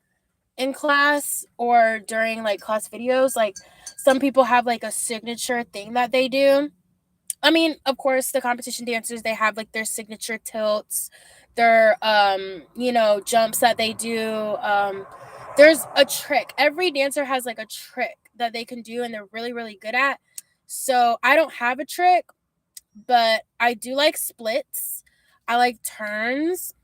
in class or during like class videos. Like some people have like a signature thing that they do. I mean, of course, the competition dancers they have like their signature tilts, their jumps that they do. There's a trick. Every dancer has like a trick that they can do and they're really really good at. So, I don't have a trick, but I do like splits. I like turns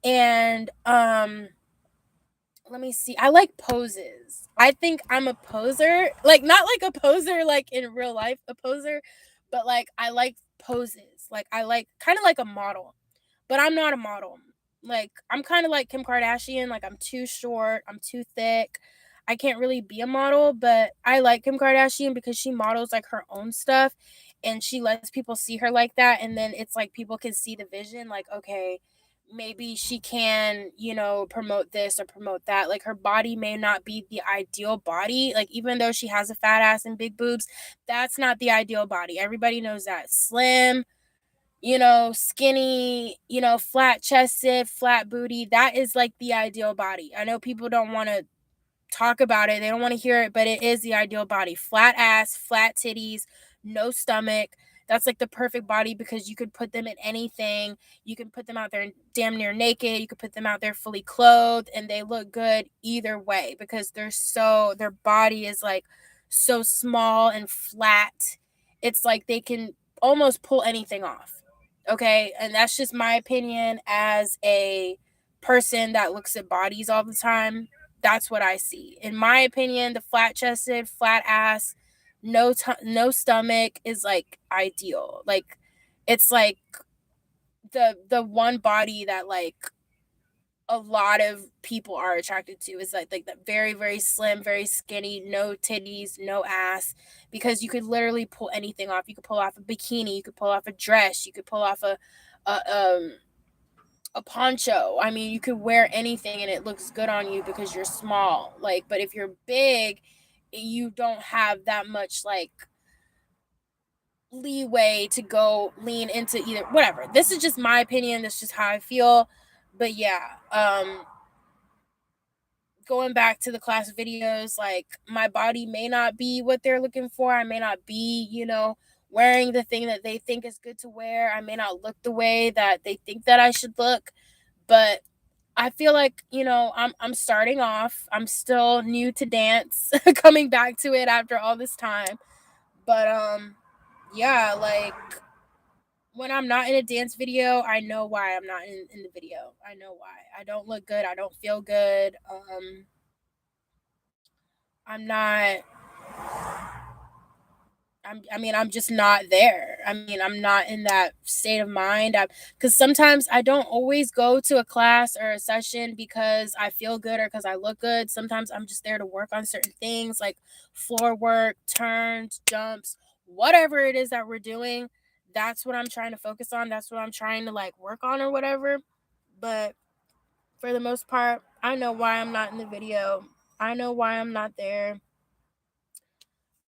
and let me see. I like poses. I think I'm a poser. Like not like a poser like in real life, a poser, but like I like poses. Like I like kind of like a model. But I'm not a model. Like I'm kind of like Kim Kardashian, like I'm too short, I'm too thick. I can't really be a model, but I like Kim Kardashian because she models like her own stuff and she lets people see her like that and then it's like people can see the vision like okay, maybe she can, promote this or promote that. Like her body may not be the ideal body. Like even though she has a fat ass and big boobs, that's not the ideal body. Everybody knows that. Slim, skinny, flat chested, flat booty. That is like the ideal body. I know people don't want to talk about it. They don't want to hear it, but it is the ideal body. Flat ass, flat titties, no stomach. That's like the perfect body because you could put them in anything. You can put them out there damn near naked. You could put them out there fully clothed and they look good either way because their body is like so small and flat. It's like they can almost pull anything off. Okay? And that's just my opinion as a person that looks at bodies all the time. That's what I see. In my opinion, the flat chested, flat ass, no stomach is like ideal. Like it's like the one body that like a lot of people are attracted to is like the very very slim, very skinny, no titties, no ass because you could literally pull anything off. You could pull off a bikini, you could pull off a dress, you could pull off a a poncho. I mean, you could wear anything and it looks good on you because you're small. Like, but if you're big, you don't have that much like leeway to go lean into either whatever. This is just my opinion. This is just how I feel. But yeah, going back to the class videos, like my body may not be what they're looking for. I may not be, wearing the thing that they think is good to wear. I may not look the way that they think that I should look, but I feel like, I'm starting off. I'm still new to dance, coming back to it after all this time. But yeah, like when I'm not in a dance video, I know why I'm not in the video. I know why. I don't look good. I don't feel good. I'm not I'm just not there. I mean, I'm not in that state of mind. Because sometimes I don't always go to a class or a session because I feel good or because I look good. Sometimes I'm just there to work on certain things like floor work, turns, jumps, whatever it is that we're doing. That's what I'm trying to focus on. That's what I'm trying to like work on or whatever. But for the most part, I know why I'm not in the video. I know why I'm not there.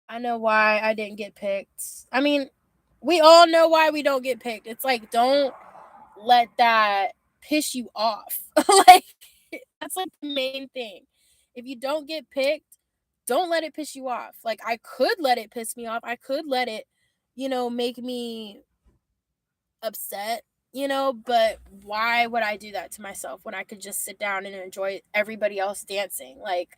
I know why I didn't get picked. I mean, we all know why we don't get picked. It's like, don't let that piss you off. Like, that's like the main thing. If you don't get picked, don't let it piss you off. Like, I could let it piss me off. I could let it, make me upset, but why would I do that to myself when I could just sit down and enjoy everybody else dancing? Like,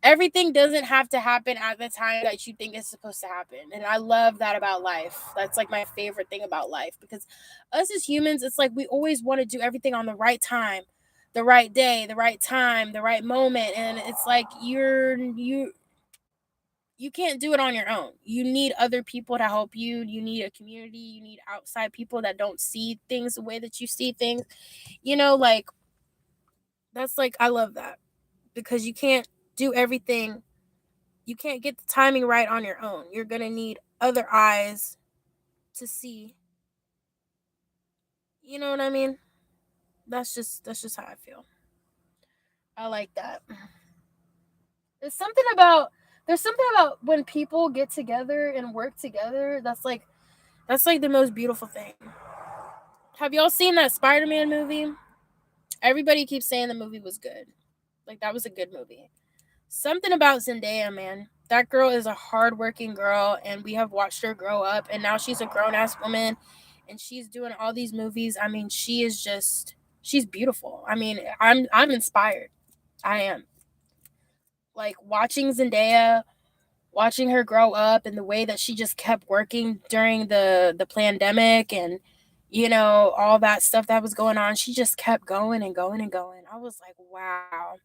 everything doesn't have to happen at the time that you think it's supposed to happen. And I love that about life. That's like my favorite thing about life, because us as humans, it's like we always want to do everything on the right time, the right day, the right time, the right moment. And it's like you can't do it on your own. You need other people to help you. You need a community. You need outside people that don't see things the way that you see things. Like, that's like, I love that, because you can't do everything. You can't get the timing right on your own. You're going to need other eyes to see. You know what I mean? That's just how I feel. I like that. There's something about there's something about when people get together and work together that's like the most beautiful thing. Have y'all seen that Spider-Man movie? Everybody keeps saying the movie was good. Like, that was a good movie. Something about Zendaya, man. That girl is a hardworking girl, and we have watched her grow up, and now she's a grown-ass woman, and she's doing all these movies. I mean, she's beautiful. I mean, I'm inspired. I am. Like, watching Zendaya, watching her grow up, and the way that she just kept working during the pandemic, and all that stuff that was going on. She just kept going and going and going. I was like, wow.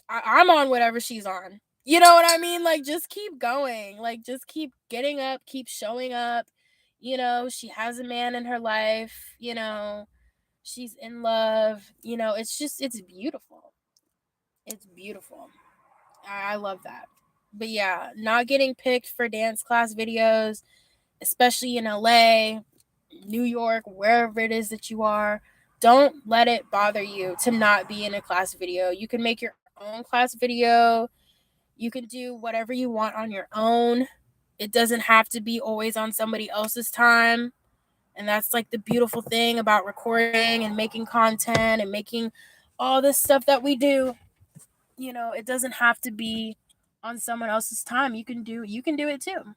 I'm on whatever she's on. You know what I mean? Like, just keep going. Like, just keep getting up, keep showing up. She has a man in her life. She's in love. It's beautiful. It's beautiful. I love that. But yeah, not getting picked for dance class videos, especially in LA, New York, wherever it is that you are, don't let it bother you to not be in a class video. You can make your own class video. You can do whatever you want on your own. It doesn't have to be always on somebody else's time. And that's like the beautiful thing about recording and making content and making all this stuff that we do. It doesn't have to be on someone else's time. You can do it too.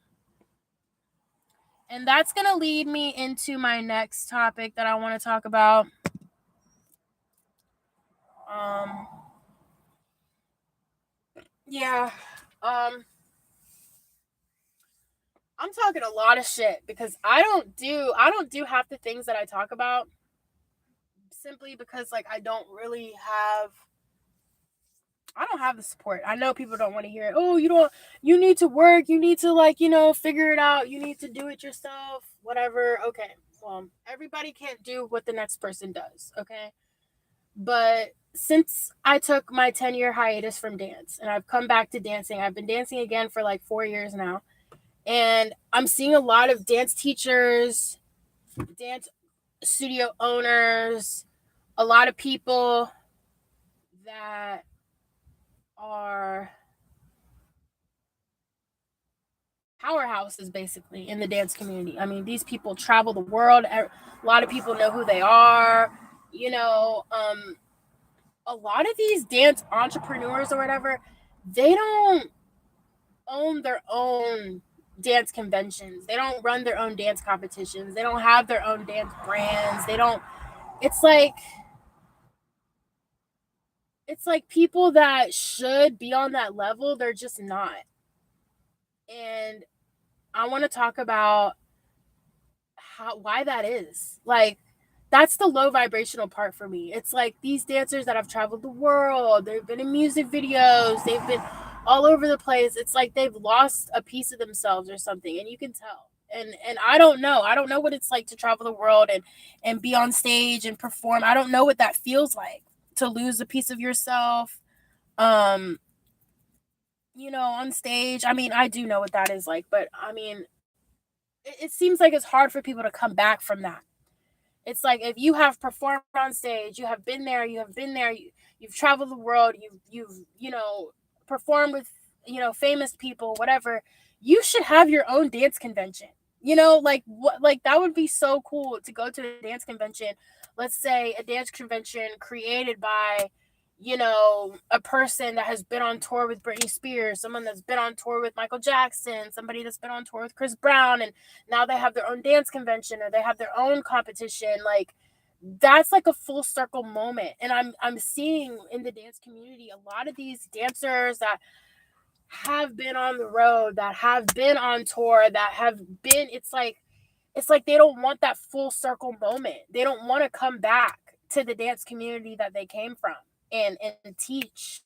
And that's going to lead me into my next topic that I want to talk about. Um yeah. Um I'm talking a lot of shit because I don't do half the things that I talk about, simply because like I don't have the support. I know people don't want to hear it. Oh, you need to work, you need to like, figure it out, you need to do it yourself, whatever. Okay. Well, everybody can't do what the next person does, okay? But since I took my 10-year hiatus from dance and I've come back to dancing, I've been dancing again for like 4 years now. And I'm seeing a lot of dance teachers, dance studio owners, a lot of people that are powerhouses basically in the dance community. I mean, these people travel the world. A lot of people know who they are. A lot of these dance entrepreneurs or whatever, they don't own their own dance conventions. They don't run their own dance competitions. They don't have their own dance brands. They don't it's like people that should be on that level, they're just not. And I want to talk about why that is. Like, that's the low vibrational part for me. It's like these dancers that have traveled the world, they've been in music videos, they've been all over the place. It's like they've lost a piece of themselves or something, and you can tell. And I don't know. I don't know what it's like to travel the world and be on stage and perform. I don't know what that feels like to lose a piece of yourself. Um, on stage. I mean, I do know what that is like, but I mean, it seems like it's hard for people to come back from that. It's like if you have performed on stage, you have been there, you've traveled the world, you've performed with famous people, whatever. You should have your own dance convention. Like what, like that would be so cool to go to a dance convention. Let's say a dance convention created by a person that has been on tour with Britney Spears, someone that's been on tour with Michael Jackson, somebody that's been on tour with Chris Brown, and now they have their own dance convention or they have their own competition. Like that's like a full circle moment. And I'm seeing in the dance community a lot of these dancers that have been on the road, that have been on tour, that have been it's like they don't want that full circle moment. They don't want to come back to the dance community that they came from and teach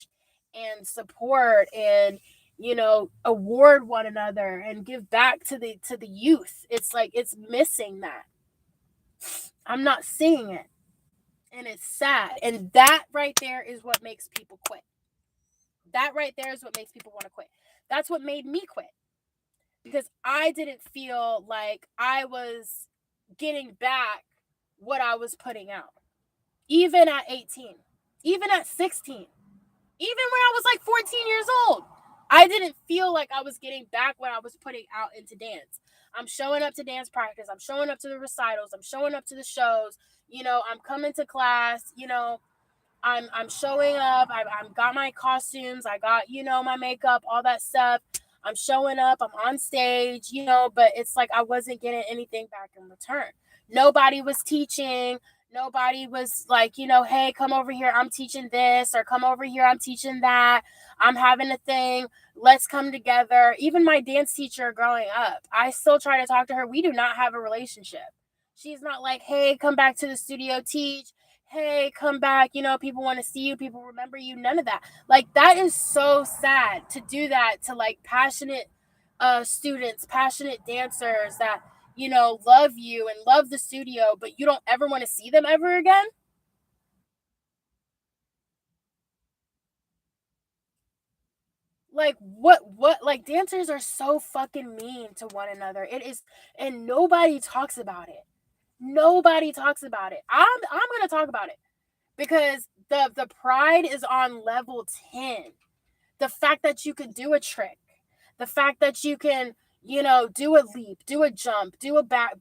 and support and award one another and give back to the youth. It's like it's missing that. I'm not seeing it. And it's sad. And that right there is what makes people quit. That right there is what makes people want to quit. That's what made me quit. Because I didn't feel like I was getting back what I was putting out. Even at 18, even at 16, even when I was like 14 years old, I didn't feel like I was getting back what I was putting out into dance. I'm showing up to dance practice. I'm showing up to the recitals. I'm showing up to the shows. I'm coming to class. I'm showing up. I'm got my costumes. I got my makeup, all that stuff. I'm showing up. I'm on stage. But it's like I wasn't getting anything back in return. Nobody was teaching. Nobody was like, hey, come over here. I'm teaching this, or come over here. I'm teaching that. I'm having a thing. Let's come together. Even my dance teacher growing up, I still try to talk to her. We do not have a relationship. She's not like, hey, come back to the studio, teach. Hey, come back. People want to see you. People remember you. None of that. Like, that is so sad to do that to like passionate students, passionate dancers that love you and love the studio, but you don't ever want to see them ever again. Like what like dancers are so fucking mean to one another. It is, and nobody talks about it. Nobody talks about it. I'm gonna talk about it because the pride is on level 10. The fact that you could do a trick, the fact that you can do a leap, do a jump, do a back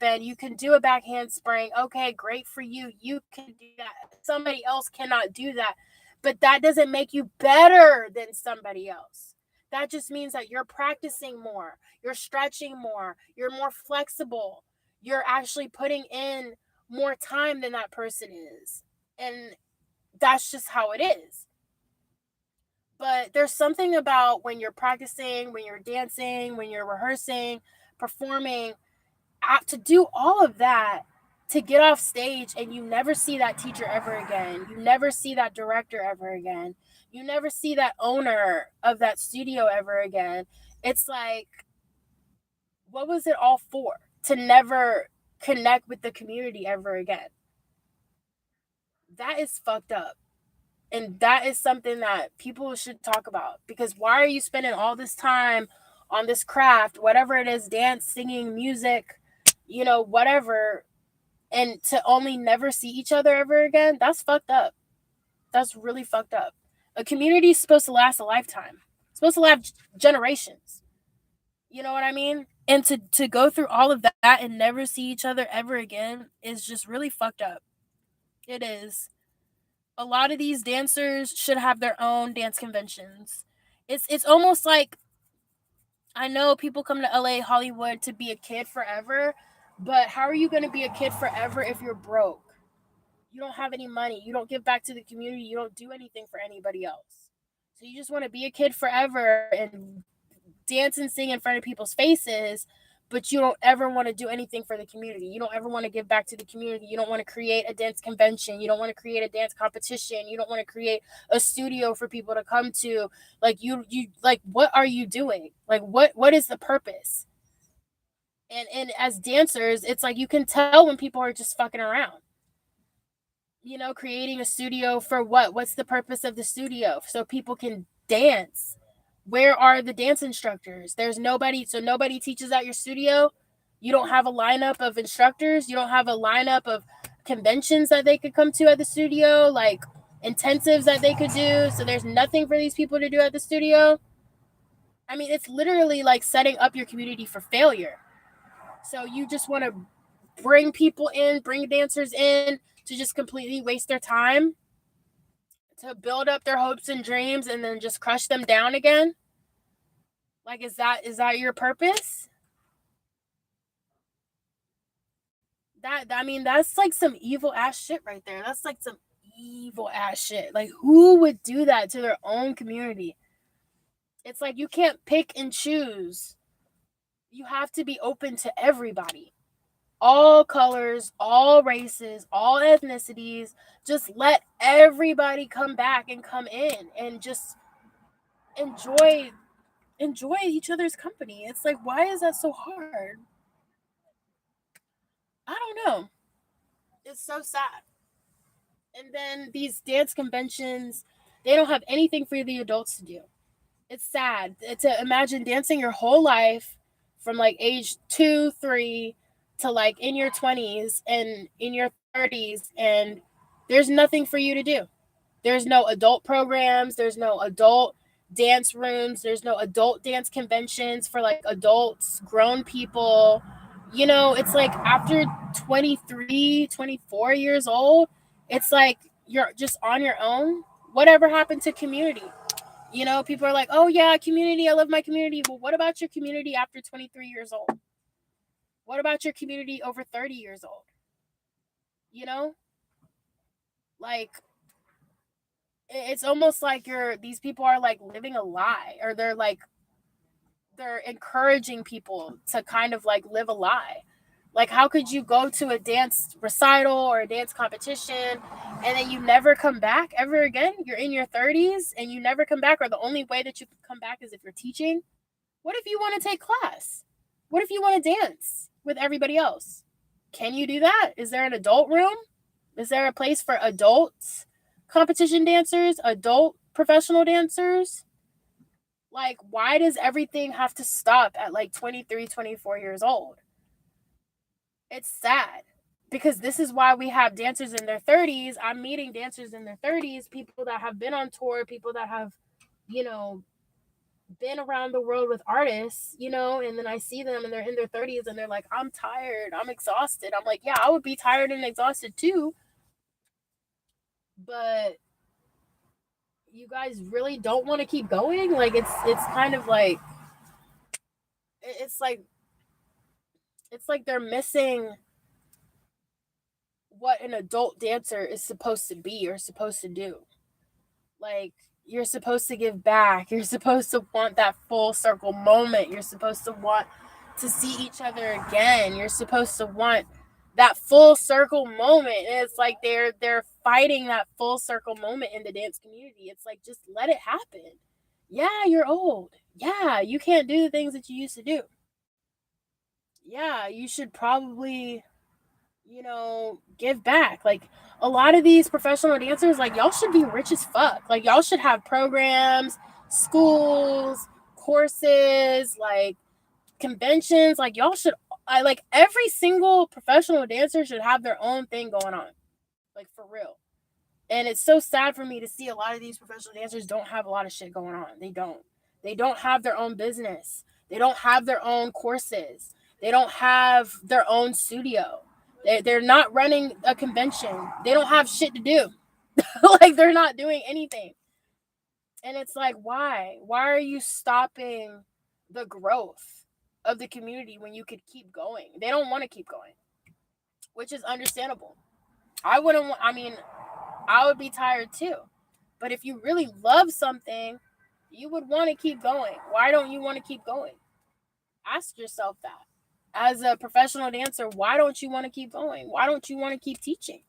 bend, you can do a back handspring. Okay, great for you. You can do that. Somebody else cannot do that. But that doesn't make you better than somebody else. That just means that you're practicing more, you're stretching more, you're more flexible, you're actually putting in more time than that person is. And that's just how it is. But there's something about when you're practicing, when you're dancing, when you're rehearsing, performing, to do all of that, to get off stage and you never see that teacher ever again. You never see that director ever again. You never see that owner of that studio ever again. It's like, what was it all for? To never connect with the community ever again. That is fucked up. And that is something that people should talk about, because why are you spending all this time on this craft, whatever it is, dance, singing, music, whatever, and to only never see each other ever again? That's fucked up. That's really fucked up. A community is supposed to last a lifetime. It's supposed to last generations. You know what I mean? And to go through all of that and never see each other ever again is just really fucked up. It is. A lot of these dancers should have their own dance conventions. It's almost like, I know people come to LA, Hollywood to be a kid forever, but how are you going to be a kid forever if you're broke? You don't have any money, you don't give back to the community, you don't do anything for anybody else. So you just want to be a kid forever and dance and sing in front of people's faces, but you don't ever want to do anything for the community. You don't ever want to give back to the community. You don't want to create a dance convention. You don't want to create a dance competition. You don't want to create a studio for people to come to. Like you like, what are you doing? Like what is the purpose? And as dancers, it's like you can tell when people are just fucking around. You know, creating a studio for what? What's the purpose of the studio? So people can dance. Where are the dance instructors? There's nobody. So nobody teaches at your studio. You don't have a lineup of instructors. You don't have a lineup of conventions that they could come to at the studio, like intensives that they could do. So there's nothing for these people to do at the studio. I mean, it's literally like setting up your community for failure. So you just want to bring people in, bring dancers in to just completely waste their time, to build up their hopes and dreams and then just crush them down again? Like, is that your purpose? I mean, that's like some evil ass shit right there. That's like some evil ass shit. Like, who would do that to their own community? It's like you can't pick and choose. You have to be open to everybody. All colors, all races, all ethnicities. Just let everybody come back and come in and just enjoy each other's company. It's like, why is that so hard? I don't know. It's so sad. And then these dance conventions, they don't have anything for the adults to do. It's sad to imagine dancing your whole life from like age 2, 3 to like in your 20s and in your 30s, and there's nothing for you to do. There's no adult programs, there's no adult dance rooms, there's no adult dance conventions for like adults, grown people. You know, it's like after 23, 24 years old, it's like you're just on your own. Whatever happened to community? You know, people are like, oh, yeah, community. I love my community. But what about your community after 23 years old? What about your community over 30 years old? You know, like, it's almost like these people are like living a lie, or they're encouraging people to kind of like live a lie. Like, how could you go to a dance recital or a dance competition and then you never come back ever again? You're in your 30s and you never come back, or the only way that you can come back is if you're teaching. What if you want to take class? What if you want to dance with everybody else? Can you do that? Is there an adult room? Is there a place for adults, competition dancers, adult professional dancers? Like, why does everything have to stop at like 23, 24 years old? It's sad, because this is why we have dancers in their 30s. I'm meeting dancers in their 30s, people that have been on tour, people that have, you know, been around the world with artists, you know, and then I see them and they're in their 30s and they're like, I'm tired, I'm exhausted. I'm like, yeah, I would be tired and exhausted too. But you guys really don't want to keep going? Like, it's kind of like it's like they're missing what an adult dancer is supposed to be or supposed to do. Like, you're supposed to give back. You're supposed to want that full circle moment. You're supposed to want to see each other again. You're supposed to want that full circle moment. And it's like they're fighting that full circle moment in the dance community. It's like, just let it happen. Yeah, you're old. Yeah, you can't do the things that you used to do. Yeah, you should probably, you know, give back. Like, a lot of these professional dancers, like, y'all should be rich as fuck. Like, y'all should have programs, schools, courses, like conventions. Like, y'all should, like, every single professional dancer should have their own thing going on. Like, for real. And it's so sad for me to see a lot of these professional dancers don't have a lot of shit going on. They don't. They don't have their own business. They don't have their own courses. They don't have their own studio. They're not running a convention. They don't have shit to do. Like, they're not doing anything. And it's like, why? Why are you stopping the growth of the community when you could keep going? They don't want to keep going, which is understandable. I mean, I would be tired too. But if you really love something, you would want to keep going. Why don't you want to keep going? Ask yourself that. As a professional dancer, why don't you want to keep going? Why don't you want to keep teaching?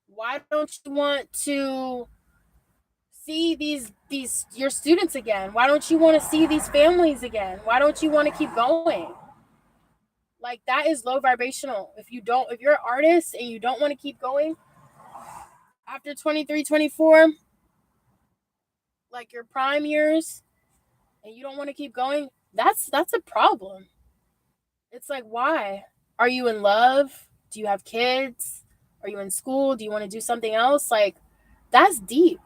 Why don't you want to see these your students again? Why don't you want to see these families again? Why don't you want to keep going? Like, that is low vibrational. If you're an artist and you don't want to keep going after 23, 24, like your prime years, and you don't want to keep going, that's a problem. It's like, why? Are you in love? Do you have kids? Are you in school? Do you want to do something else? Like, that's deep.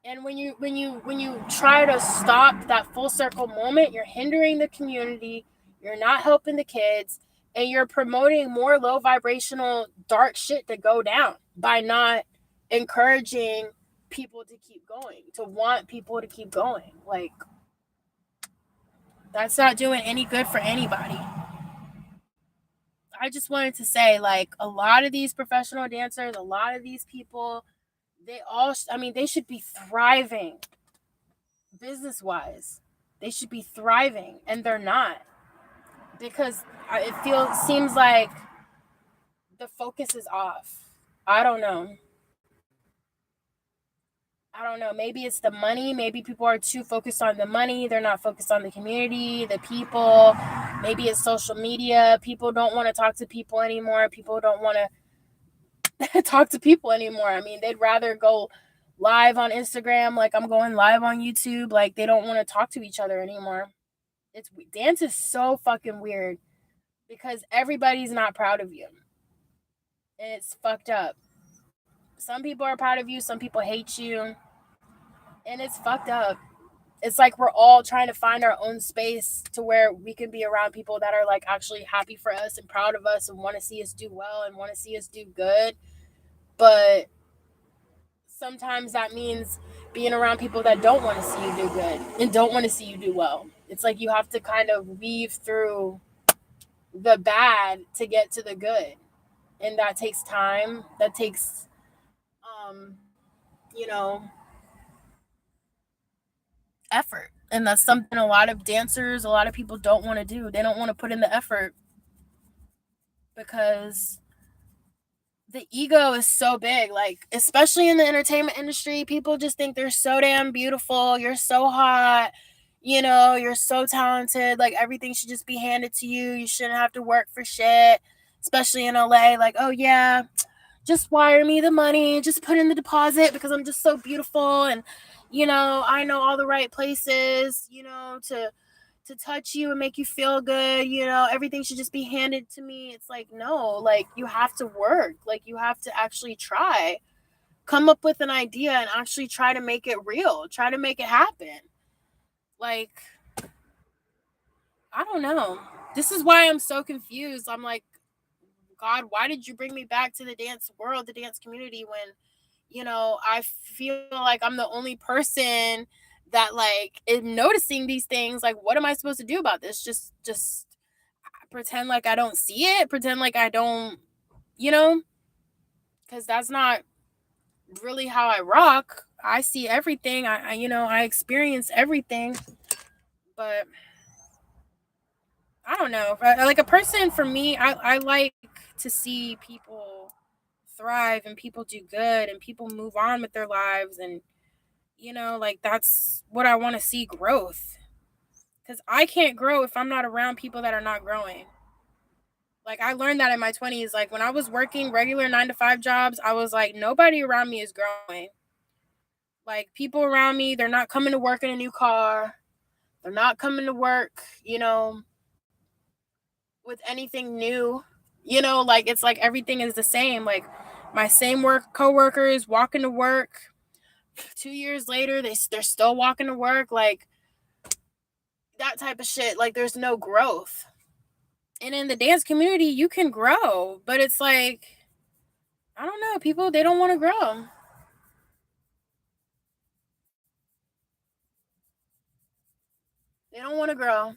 And when you try to stop that full circle moment, you're hindering the community, you're not helping the kids, and you're promoting more low vibrational dark shit to go down by not encouraging people to keep going, to want people to keep going. Like, that's not doing any good for anybody. I just wanted to say, like, a lot of these professional dancers, a lot of these people, they should be thriving business wise. They should be thriving, and they're not, because seems like the focus is off. I don't know. Maybe it's the money. Maybe people are too focused on the money. They're not focused on the community, the people. Maybe it's social media. People don't want to talk to people anymore. People don't want to talk to people anymore. I mean, they'd rather go live on Instagram, like I'm going live on YouTube. Like, they don't want to talk to each other anymore. Dance is so fucking weird because everybody's not proud of you. And it's fucked up. Some people are proud of you, some people hate you. And it's fucked up. It's like we're all trying to find our own space to where we can be around people that are like actually happy for us and proud of us and want to see us do well and want to see us do good. But sometimes that means being around people that don't want to see you do good and don't want to see you do well. It's like you have to kind of weave through the bad to get to the good. And that takes time. That takes, you know, effort. And that's something a lot of dancers, a lot of people don't want to do. They don't want to put in the effort because the ego is so big. Like, especially in the entertainment industry, people just think they're so damn beautiful. You're so hot. You're so talented. Like, everything should just be handed to you. You shouldn't have to work for shit. Especially in LA. Like, oh yeah, just wire me the money. Just put in the deposit because I'm just so beautiful. And, I know all the right places, to touch you and make you feel good. Everything should just be handed to me. It's like, no, like, you have to work. Like, you have to actually try. Come up with an idea and actually try to make it real. Try to make it happen. Like, I don't know. This is why I'm so confused. I'm like, God, why did you bring me back to the dance world, the dance community, when, I feel like I'm the only person that, like, is noticing these things? Like, what am I supposed to do about this? Just pretend like I don't see it? Pretend like I don't, because that's not really how I rock. I see everything. I experience everything. But I don't know. Like, a person, for me, I like to see people thrive and people do good and people move on with their lives. And, like, that's what I want to see, growth. Because I can't grow if I'm not around people that are not growing. Like, I learned that in my 20s. Like, when I was working regular 9-to-5 jobs, I was like, nobody around me is growing. Like, people around me, they're not coming to work in a new car. They're not coming to work, with anything new. Like, it's like everything is the same. Like, my same coworkers walking to work 2 years later, they're still walking to work. Like, that type of shit. Like, there's no growth. And in the dance community, you can grow, but it's like, I don't know, people, they don't want to grow. They don't want to grow.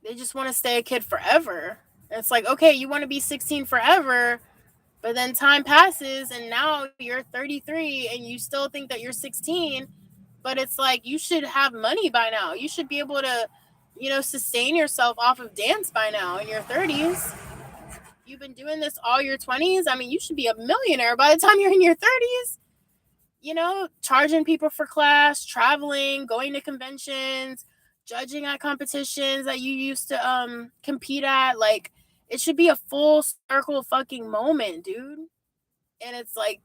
They just want to stay a kid forever. And it's like, okay, you want to be 16 forever, but then time passes and now you're 33 and you still think that you're 16. But it's like, you should have money by now. You should be able to, sustain yourself off of dance by now in your 30s. You've been doing this all your 20s. I mean, you should be a millionaire by the time you're in your 30s. Charging people for class, traveling, going to conventions, judging at competitions that you used to compete at. Like, it should be a full circle fucking moment, dude. And it's like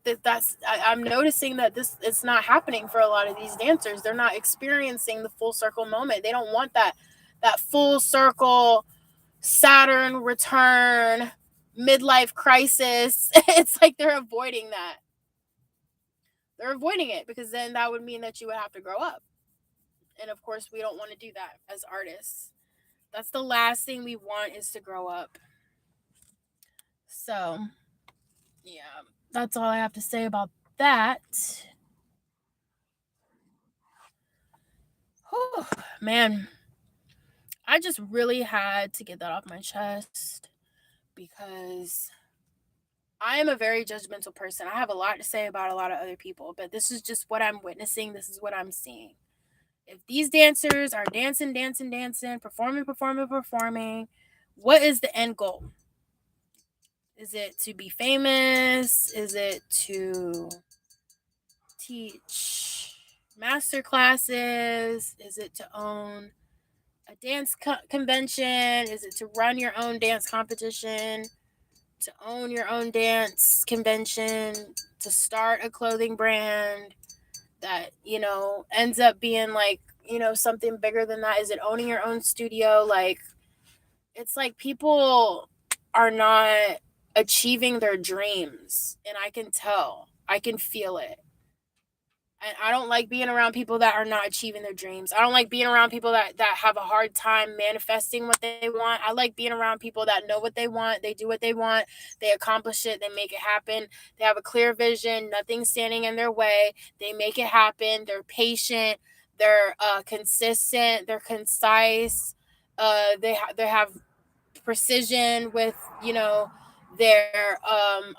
I'm noticing that this it's not happening for a lot of these dancers. They're not experiencing the full circle moment. They don't want that full circle Saturn return midlife crisis. It's like they're avoiding that. They're avoiding it because then that would mean that you would have to grow up. And of course, we don't want to do that as artists. That's the last thing we want, is to grow up. So, yeah, that's all I have to say about that. Whew, man, I just really had to get that off my chest because I am a very judgmental person. I have a lot to say about a lot of other people, but this is just what I'm witnessing. This is what I'm seeing. If these dancers are dancing, performing, what is the end goal? Is it to be famous? Is it to teach master classes? Is it to own a dance convention? Is it to run your own dance competition? To own your own dance convention? To start a clothing brand that, ends up being like, something bigger than that? Is it owning your own studio? Like, it's like people are not achieving their dreams, and I can tell. I can feel it. And I don't like being around people that are not achieving their dreams. I don't like being around people that have a hard time manifesting what they want. I like being around people that know what they want. They do what they want. They accomplish it. They make it happen. They have a clear vision. Nothing's standing in their way. They make it happen. They're patient. They're consistent. They're concise. They have precision with, their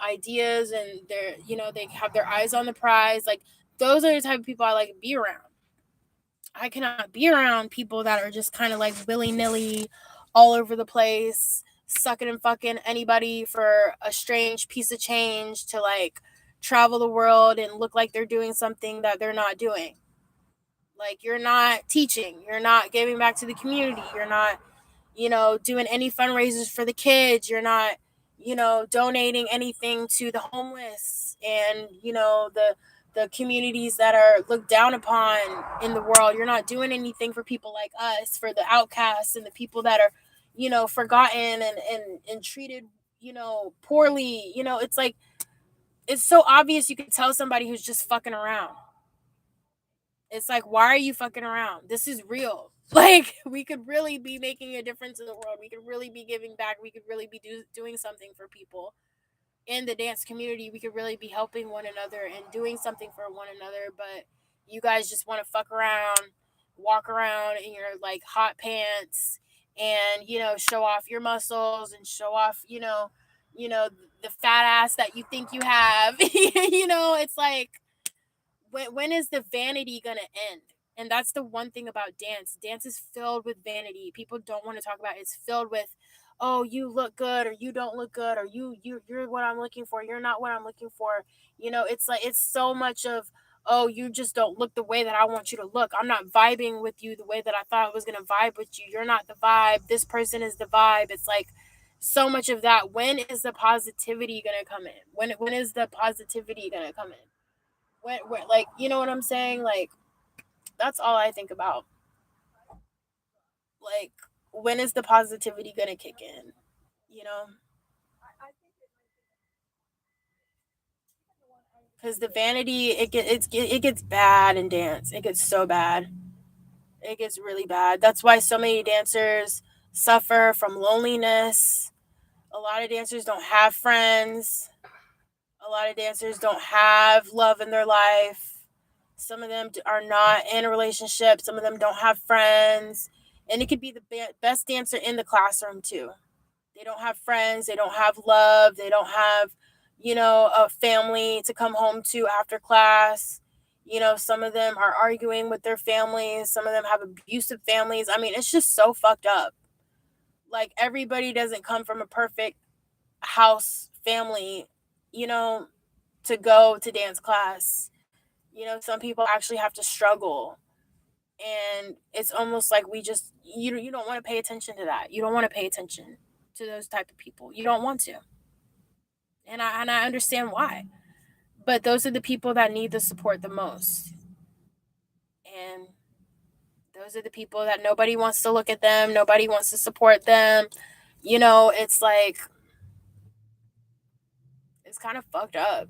ideas, and they have their eyes on the prize. Like, those are the type of people I like to be around. I cannot be around people that are just kind of like willy-nilly all over the place, sucking and fucking anybody for a strange piece of change to like travel the world and look like they're doing something that they're not doing. Like, you're not teaching, you're not giving back to the community, you're not, doing any fundraisers for the kids, you're not, donating anything to the homeless and, the communities that are looked down upon in the world. You're not doing anything for people like us, for the outcasts and the people that are, forgotten and treated, poorly. It's like, it's so obvious. You can tell somebody who's just fucking around. It's like, why are you fucking around? This is real. Like, we could really be making a difference in the world. We could really be giving back. We could really be doing something for people in the dance community. We could really be helping one another and doing something for one another. But you guys just want to fuck around, walk around in your like hot pants and, show off your muscles and show off, the fat ass that you think you have. It's like, when is the vanity gonna end? And that's the one thing about dance. Dance is filled with vanity. People don't want to talk about it. It's filled with, oh, you look good or you don't look good, or you're what I'm looking for. You're not what I'm looking for. It's like, it's so much of, oh, you just don't look the way that I want you to look. I'm not vibing with you the way that I thought I was gonna vibe with you. You're not the vibe. This person is the vibe. It's like so much of that. When is the positivity gonna come in? When is the positivity gonna come in? When, like, you know what I'm saying? Like, that's all I think about. Like, when is the positivity gonna kick in? You know, because the vanity, it gets bad in dance. It gets so bad. It gets really bad. That's why so many dancers suffer from loneliness. A lot of dancers don't have friends. A lot of dancers don't have love in their life. Some of them are not in a relationship. Some of them don't have friends. And it could be the best dancer in the classroom, too. They don't have friends. They don't have love. They don't have, a family to come home to after class. Some of them are arguing with their families, some of them have abusive families. I mean, it's just so fucked up. Like, everybody doesn't come from a perfect house family, you know, to go to dance class. Some people actually have to struggle. And it's almost like you don't want to pay attention to that. You don't want to pay attention to those type of people. You don't want to. And I understand why. But those are the people that need the support the most. And those are the people that nobody wants to look at them, nobody wants to support them. It's like, it's kind of fucked up.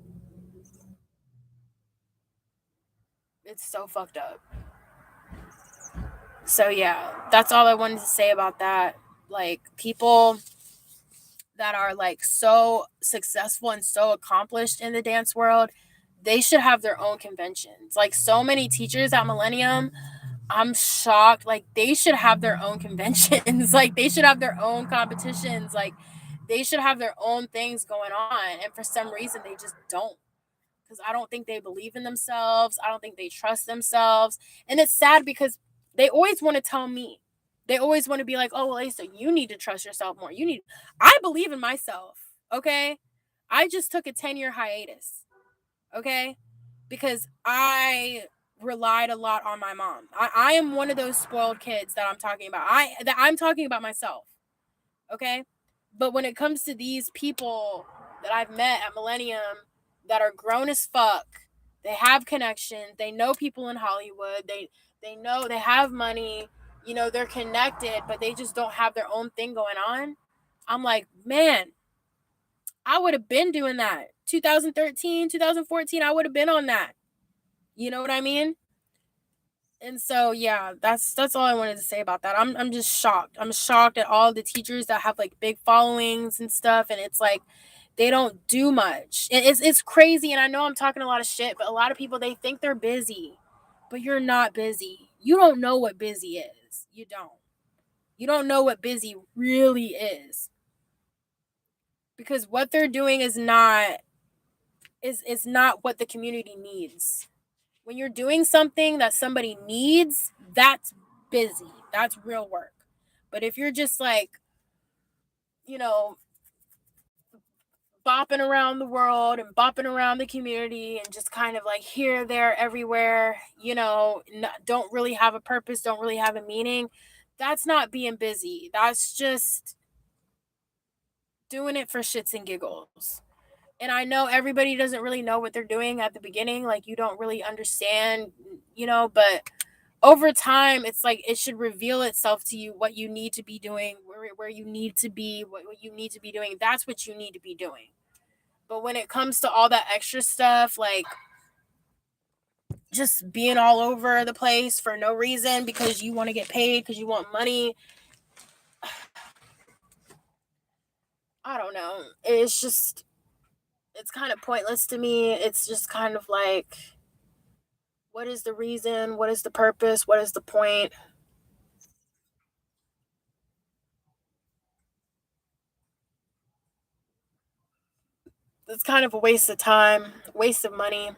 It's so fucked up. So yeah, that's all I wanted to say about that. Like, people that are like so successful and so accomplished in the dance world, they should have their own conventions. Like, so many teachers at Millennium, I'm shocked. Like, they should have their own conventions. Like, they should have their own competitions. Like, they should have their own things going on. And for some reason, they just don't. Because I don't think they believe in themselves. I don't think they trust themselves. And it's sad because they always want to tell me. They always want to be like, oh, well, Asa, you need to trust yourself more. I believe in myself. Okay. I just took a 10-year hiatus. Okay. Because I relied a lot on my mom. I am one of those spoiled kids that I'm talking about. I'm talking about myself. Okay. But when it comes to these people that I've met at Millennium that are grown as fuck, they have connections, they know people in Hollywood, they know they have money, they're connected, but they just don't have their own thing going on. I'm like, man, I would have been doing that. 2013, 2014, I would have been on that. You know what I mean? And so yeah, that's all I wanted to say about that. I'm just shocked. I'm shocked at all the teachers that have like big followings and stuff, and it's like they don't do much. It's crazy, and I know I'm talking a lot of shit, but a lot of people, they think they're busy, but you're not busy. You don't know what busy is. You don't. You don't know what busy really is. Because what they're doing is not what the community needs. When you're doing something that somebody needs, that's busy. That's real work. But if you're just like, you know, bopping around the world and bopping around the community and just kind of like here, there, everywhere, don't really have a purpose, don't really have a meaning, that's not being busy. That's just doing it for shits and giggles. And I know everybody doesn't really know what they're doing at the beginning. Like, you don't really understand, but over time, it's like it should reveal itself to you what you need to be doing, where you need to be, what you need to be doing. That's what you need to be doing. But when it comes to all that extra stuff, like just being all over the place for no reason because you want to get paid, because you want money, I don't know. It's kind of pointless to me. It's just kind of like, what is the reason? What is the purpose? What is the point? It's kind of a waste of time, waste of money.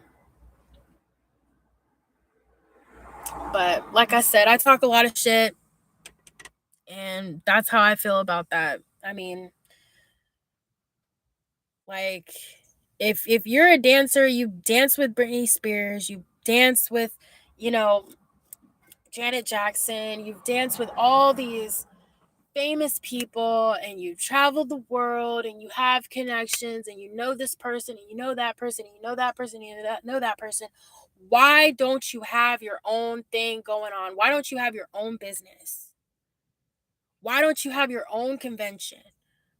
But like I said, I talk a lot of shit, and that's how I feel about that. I mean, like, if you're a dancer, you dance with Britney Spears, you dance with, you know, Janet Jackson, you've danced with all these famous people, and you travel the world, and you have connections, and you know this person, and you know that person, and you know that person, and you know that person. Why don't you have your own thing going on? Why don't you have your own business? Why don't you have your own convention?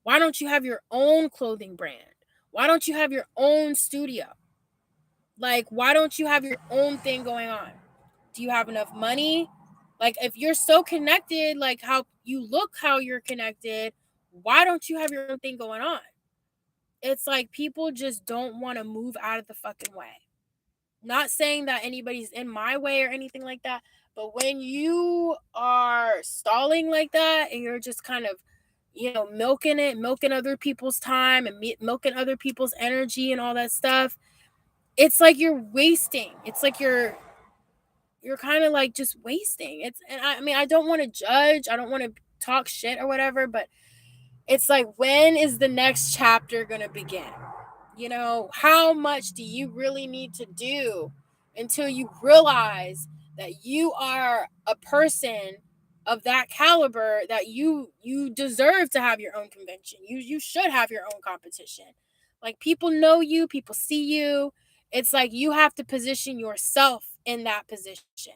Why don't you have your own clothing brand? Why don't you have your own studio? Like, why don't you have your own thing going on? Do you have enough money? Like, if you're so connected, like how you look, how you're connected, why don't you have your own thing going on? It's like people just don't want to move out of the fucking way. Not saying that anybody's in my way or anything like that, but when you are stalling like that and you're just kind of, milking other people's time and milking other people's energy and all that stuff, it's like you're wasting. It's like you're kind of like just wasting. It's and I mean I don't want to judge. I don't want to talk shit or whatever, but it's like when is the next chapter going to begin? You know, how much do you really need to do until you realize that you are a person of that caliber that you deserve to have your own convention. You should have your own competition. Like people know you, people see you. It's like you have to position yourself in that position.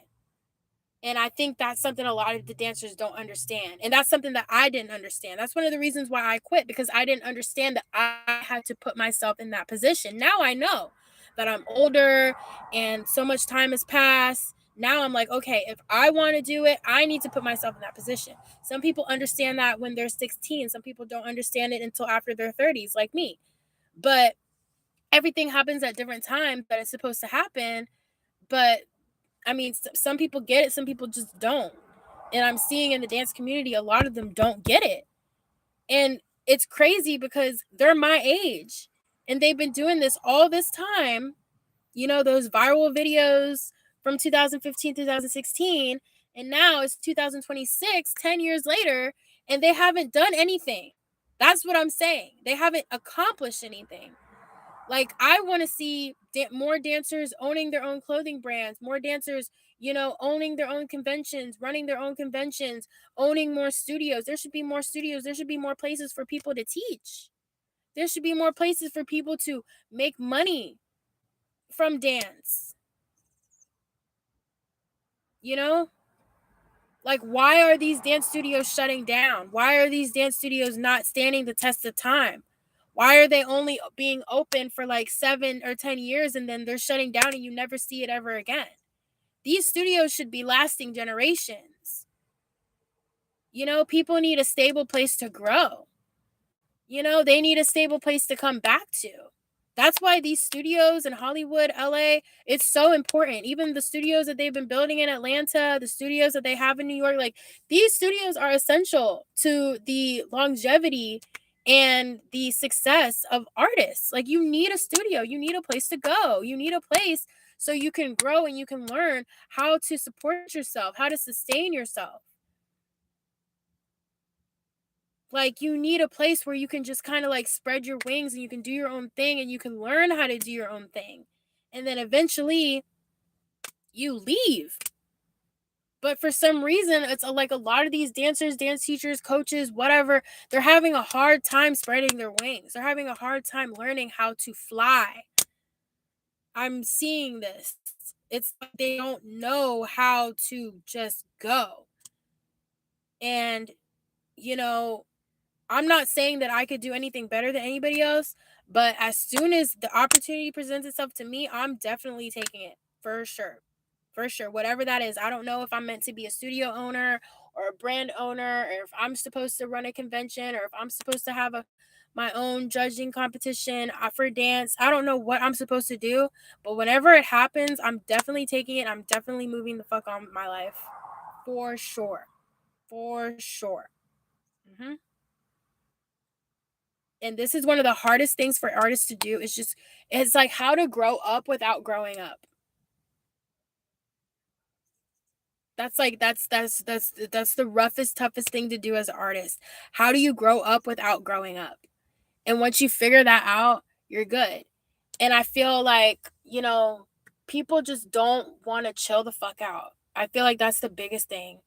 And I think that's something a lot of the dancers don't understand. And that's something that I didn't understand. That's one of the reasons why I quit, because I didn't understand that I had to put myself in that position. Now I know that I'm older and so much time has passed. Now I'm like, okay, if I want to do it, I need to put myself in that position. Some people understand that when they're 16. Some people don't understand it until after their 30s, like me. But everything happens at different times that it's supposed to happen. But I mean, some people get it, some people just don't. And I'm seeing in the dance community, a lot of them don't get it. And it's crazy because they're my age and they've been doing this all this time. You know, those viral videos from 2015, 2016, and now it's 2026, 10 years later, and they haven't done anything. That's what I'm saying. They haven't accomplished anything. Like I want to see more dancers owning their own clothing brands, more dancers, you know, owning their own conventions, running their own conventions, owning more studios. There should be more studios. There should be more places for people to teach. There should be more places for people to make money from dance. You know? Like why are these dance studios shutting down? Why are these dance studios not standing the test of time? Why are they only being open for like 7 or 10 years and then they're shutting down and you never see it ever again? These studios should be lasting generations. You know, people need a stable place to grow. You know, they need a stable place to come back to. That's why these studios in Hollywood, LA, it's so important. Even the studios that they've been building in Atlanta, the studios that they have in New York, like these studios are essential to the longevity and the success of artists. Like you need a studio, you need a place to go, you need a place so you can grow and you can learn how to support yourself, how to sustain yourself. Like you need a place where you can just kind of like spread your wings and you can do your own thing and you can learn how to do your own thing. And then eventually you leave. But for some reason, it's like a lot of these dancers, dance teachers, coaches, whatever, they're having a hard time spreading their wings. They're having a hard time learning how to fly. I'm seeing this. It's like they don't know how to just go. And, you know, I'm not saying that I could do anything better than anybody else, but as soon as the opportunity presents itself to me, I'm definitely taking it for sure. For sure. Whatever that is. I don't know if I'm meant to be a studio owner or a brand owner, or if I'm supposed to run a convention, or if I'm supposed to have my own judging competition for dance. I don't know what I'm supposed to do, but whenever it happens, I'm definitely taking it. I'm definitely moving the fuck on with my life. For sure. For sure. Mm-hmm. And this is one of the hardest things for artists to do, is just it's like how to grow up without growing up. That's like that's the roughest, toughest thing to do as an artist. How do you grow up without growing up? And once you figure that out, you're good. And I feel like, you know, people just don't want to chill the fuck out. I feel like that's the biggest thing.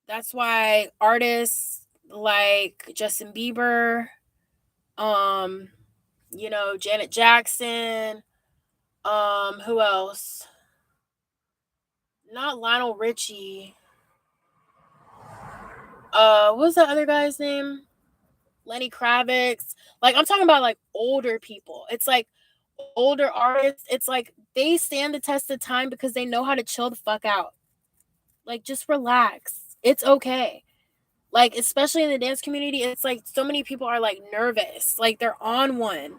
That's why artists like Justin Bieber, um, you know, Janet Jackson, who else? Not Lionel Richie. What's that other guy's name? Lenny Kravitz. Like I'm talking about like older people. It's like older artists. It's like they stand the test of time because they know how to chill the fuck out. Like just relax. It's okay. Like especially in the dance community, it's like so many people are like nervous. Like they're on one.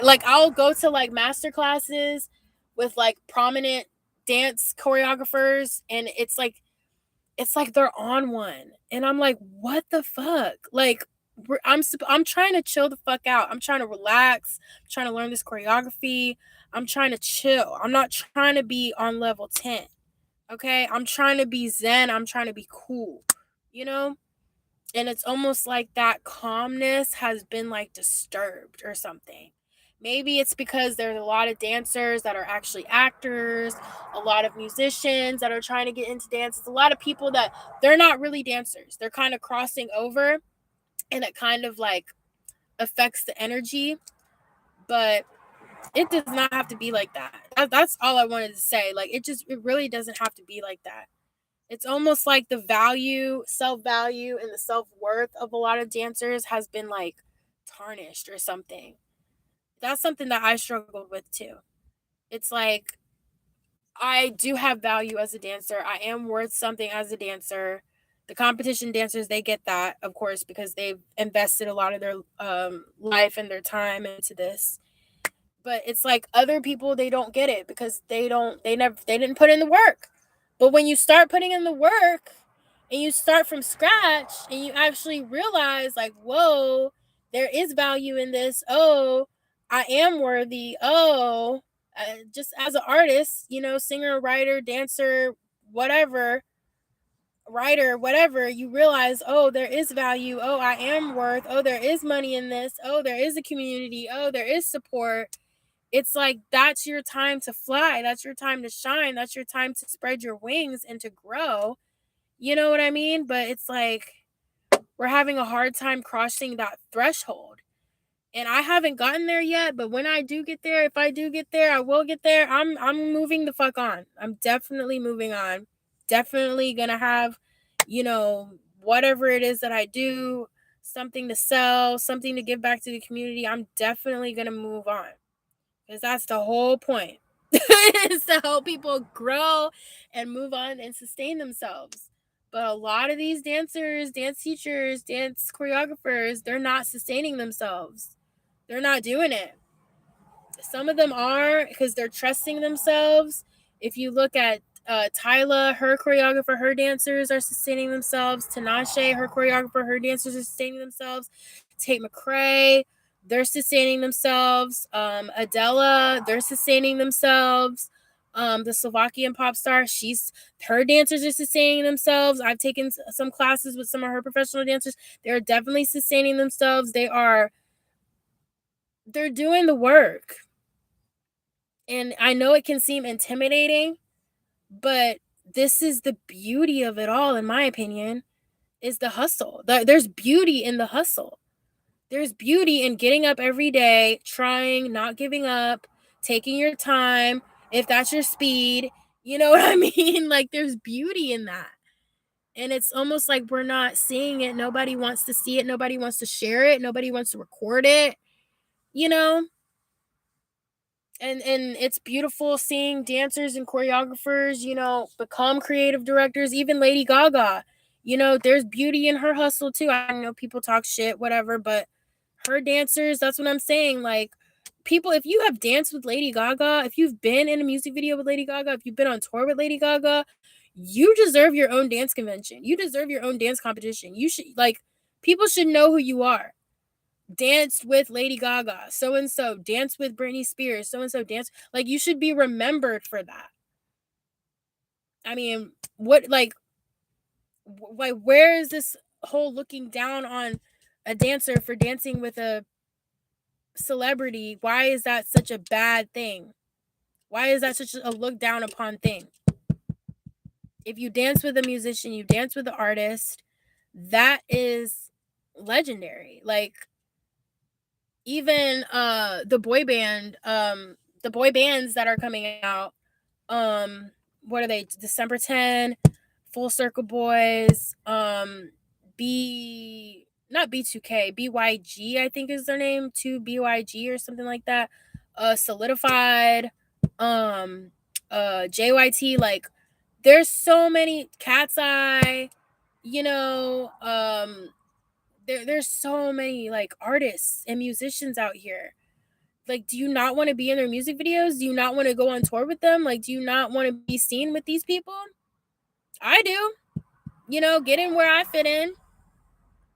Like I'll go to like master classes with like prominent dance choreographers, and it's like they're on one, and I'm like, what the fuck? Like I'm trying to chill the fuck out. I'm trying to relax. I'm trying to learn this choreography. I'm trying to chill. I'm not trying to be on level 10. Okay? I'm trying to be zen. I'm trying to be cool. You know? And it's almost like that calmness has been like disturbed or something. Maybe it's because there's a lot of dancers that are actually actors, a lot of musicians that are trying to get into dance. It's a lot of people that they're not really dancers. They're kind of crossing over, and it kind of like affects the energy. But it does not have to be like that. That's all I wanted to say. Like it really doesn't have to be like that. It's almost like the value, self-value, and the self-worth of a lot of dancers has been like tarnished or something. That's something that I struggled with too. It's like I do have value as a dancer. I am worth something as a dancer. The competition dancers, they get that, of course, because they've invested a lot of their life and their time into this. But it's like other people, they don't get it because they didn't put in the work. But when you start putting in the work and you start from scratch and you actually realize like, whoa, there is value in this. Oh, I am worthy. Oh, just as an artist, singer, writer, dancer, whatever, writer, whatever, you realize, oh, there is value. Oh, I am worth. Oh, there is money in this. Oh, there is a community. Oh, there is support. It's like that's your time to fly. That's your time to shine. That's your time to spread your wings and to grow. You know what I mean? But it's like we're having a hard time crossing that threshold. And I haven't gotten there yet, but when I do get there, if I do get there, I will get there. I'm moving the fuck on. I'm definitely moving on. Definitely going to have, whatever it is that I do, something to sell, something to give back to the community. I'm definitely going to move on. Because that's the whole point. Is to help people grow and move on and sustain themselves. But a lot of these dancers, dance teachers, dance choreographers, they're not sustaining themselves. They're not doing it. Some of them are because they're trusting themselves. If you look at Tyla, her choreographer, her dancers are sustaining themselves. Tinashe, her choreographer, her dancers are sustaining themselves. Tate McRae, they're sustaining themselves. Adela, they're sustaining themselves. The Slovakian pop star, her dancers are sustaining themselves. I've taken some classes with some of her professional dancers. They're definitely sustaining themselves. They're doing the work. And I know it can seem intimidating, but this is the beauty of it all, in my opinion, is the hustle. There's beauty in the hustle. There's beauty in getting up every day, trying, not giving up, taking your time. If that's your speed, you know what I mean? Like there's beauty in that. And it's almost like we're not seeing it. Nobody wants to see it. Nobody wants to share it. Nobody wants to record it, you know? And it's beautiful seeing dancers and choreographers, become creative directors. Even Lady Gaga, there's beauty in her hustle too. I know people talk shit, whatever, but her dancers, that's what I'm saying. Like, people, if you have danced with Lady Gaga, if you've been in a music video with Lady Gaga, if you've been on tour with Lady Gaga, you deserve your own dance convention. You deserve your own dance competition. You should, like, people should know who you are. Danced with Lady Gaga, so and so, danced with Britney Spears, so and so, dance. Like, you should be remembered for that. I mean, what, like, where is this whole looking down on a dancer for dancing with a celebrity? Why is that such a bad thing? Why is that such a look down upon thing? If you dance with a musician, you dance with an artist, that is legendary. Like, even the boy bands that are coming out, what are they, December 10, Full Circle Boys, not B2K, BYG, I think is their name, 2BYG or something like that, Solidified, JYT, like there's so many, Cat's Eye, there's so many like artists and musicians out here. Like, do you not want to be in their music videos? Do you not want to go on tour with them? Like, do you not want to be seen with these people? I do. Get in where I fit in.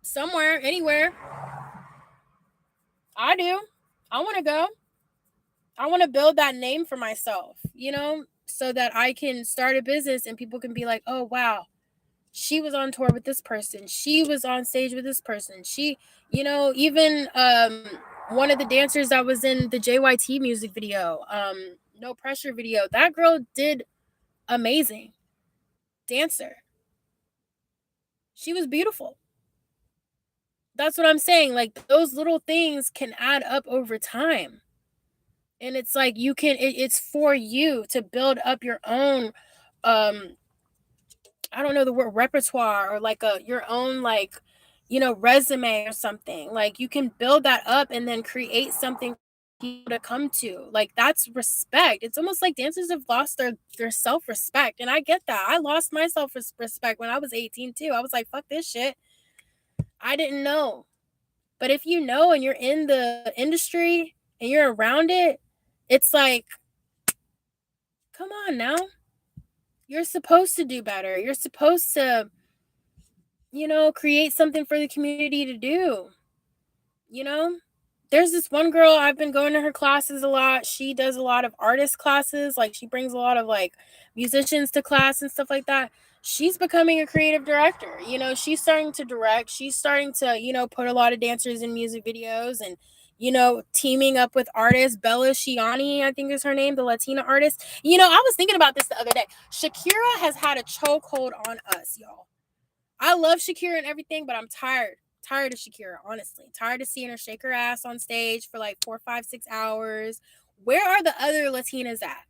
Somewhere, anywhere. I do. I want to go. I want to build that name for myself, you know, so that I can start a business and people can be like, oh, wow, she was on tour with this person. She was on stage with this person. She, you know, even one of the dancers that was in the JYT music video, No Pressure video, that girl did amazing. Dancer. She was beautiful. That's what I'm saying. Like those little things can add up over time. And it's like you can it's for you to build up your own um I don't know the word repertoire or like a your own like you know resume or something. Like you can build that up and then create something for people to come to. Like that's respect. It's almost like dancers have lost their self-respect. And I get that. I lost my self-respect when I was 18 too. I was like, fuck this shit. I didn't know. But if you know and you're in the industry and you're around it, it's like, come on now. You're supposed to do better. You're supposed to, you know, create something for the community to do. You know? There's this one girl, I've been going to her classes a lot. She does a lot of artist classes. Like she brings a lot of like musicians to class and stuff like that. She's becoming a creative director. You know, she's starting to direct. She's starting to, you know, put a lot of dancers in music videos and, you know, teaming up with artists. Bella Ciani, I think is her name, the Latina artist. You know, I was thinking about this the other day. Shakira has had a chokehold on us, y'all. I love Shakira and everything, but I'm tired of Shakira, honestly. Tired of seeing her shake her ass on stage for like 4, 5, 6 hours. Where are the other Latinas at?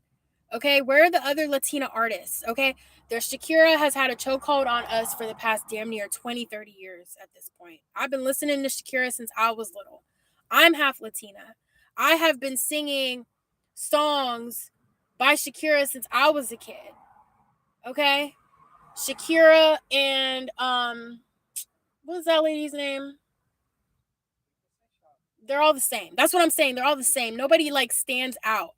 Okay, where are the other Latina artists? Okay, there's Shakira has had a chokehold on us for the past damn near 20, 30 years at this point. I've been listening to Shakira since I was little. I'm half Latina. I have been singing songs by Shakira since I was a kid. Okay? Shakira and what's that lady's name? They're all the same. That's what I'm saying. They're all the same. Nobody like stands out,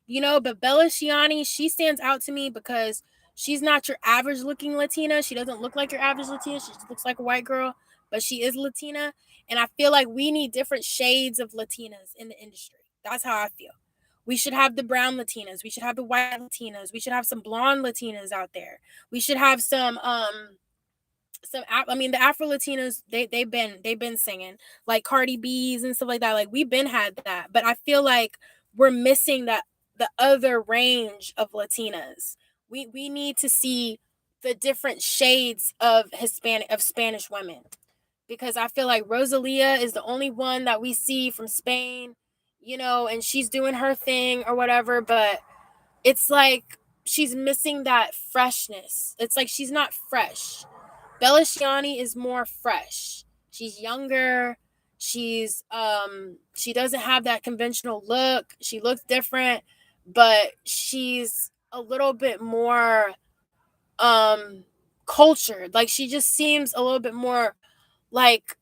you know. But Bella Ciani, she stands out to me because she's not your average looking Latina. She doesn't look like your average Latina. She just looks like a white girl, but she is Latina. And I feel like we need different shades of Latinas in the industry. That's how I feel. We should have the brown Latinas. We should have the white Latinas. We should have some blonde Latinas out there. We should have some I mean the Afro Latinos they've been singing like Cardi B's and stuff like that. Like we've been had that, but I feel like we're missing that the other range of Latinas. We need to see the different shades of Spanish women because I feel like Rosalia is the only one that we see from Spain, you know, and she's doing her thing or whatever, but it's like she's missing that freshness. It's like she's not fresh. Bella Ciani is more fresh. She's younger. She doesn't have that conventional look. She looks different, but she's a little bit more um cultured. Like she just seems a little bit more like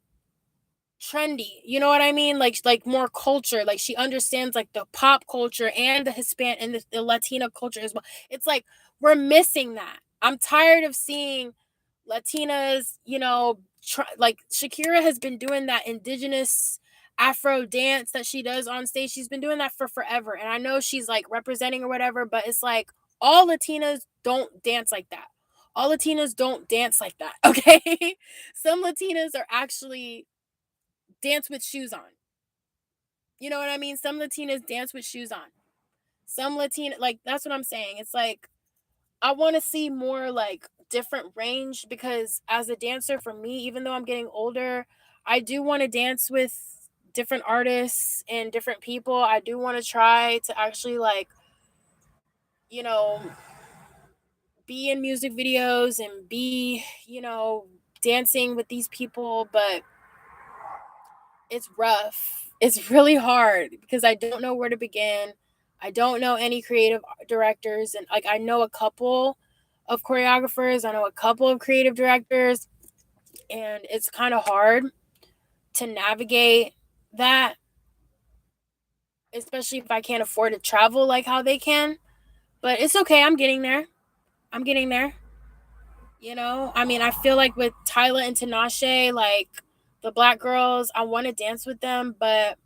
trendy. You know what I mean? Like more culture. Like she understands like the pop culture and the Hispanic and the Latina culture as well. It's like we're missing that. I'm tired of seeing Latinas, you know, like Shakira has been doing that indigenous Afro dance that she does on stage. She's been doing that for forever. And I know she's like representing or whatever, but it's like all Latinas don't dance like that. All Latinas don't dance like that. Okay. Some Latinas are actually dance with shoes on. You know what I mean? Some Latinas dance with shoes on. Some Latina, like, that's what I'm saying. It's like, I want to see more like different range because as a dancer for me, even though I'm getting older, I do want to dance with different artists and different people. I do want to try to actually like, you know, be in music videos and be, you know, dancing with these people, but it's rough. It's really hard because I don't know where to begin. I don't know any creative directors and like I know a couple of choreographers, I know a couple of creative directors and it's kind of hard to navigate that especially if I can't afford to travel like how they can. But it's okay. I'm getting there. I'm getting there. You know, I mean, I feel like with Tyla and Tinashe, like the black girls, I want to dance with them, but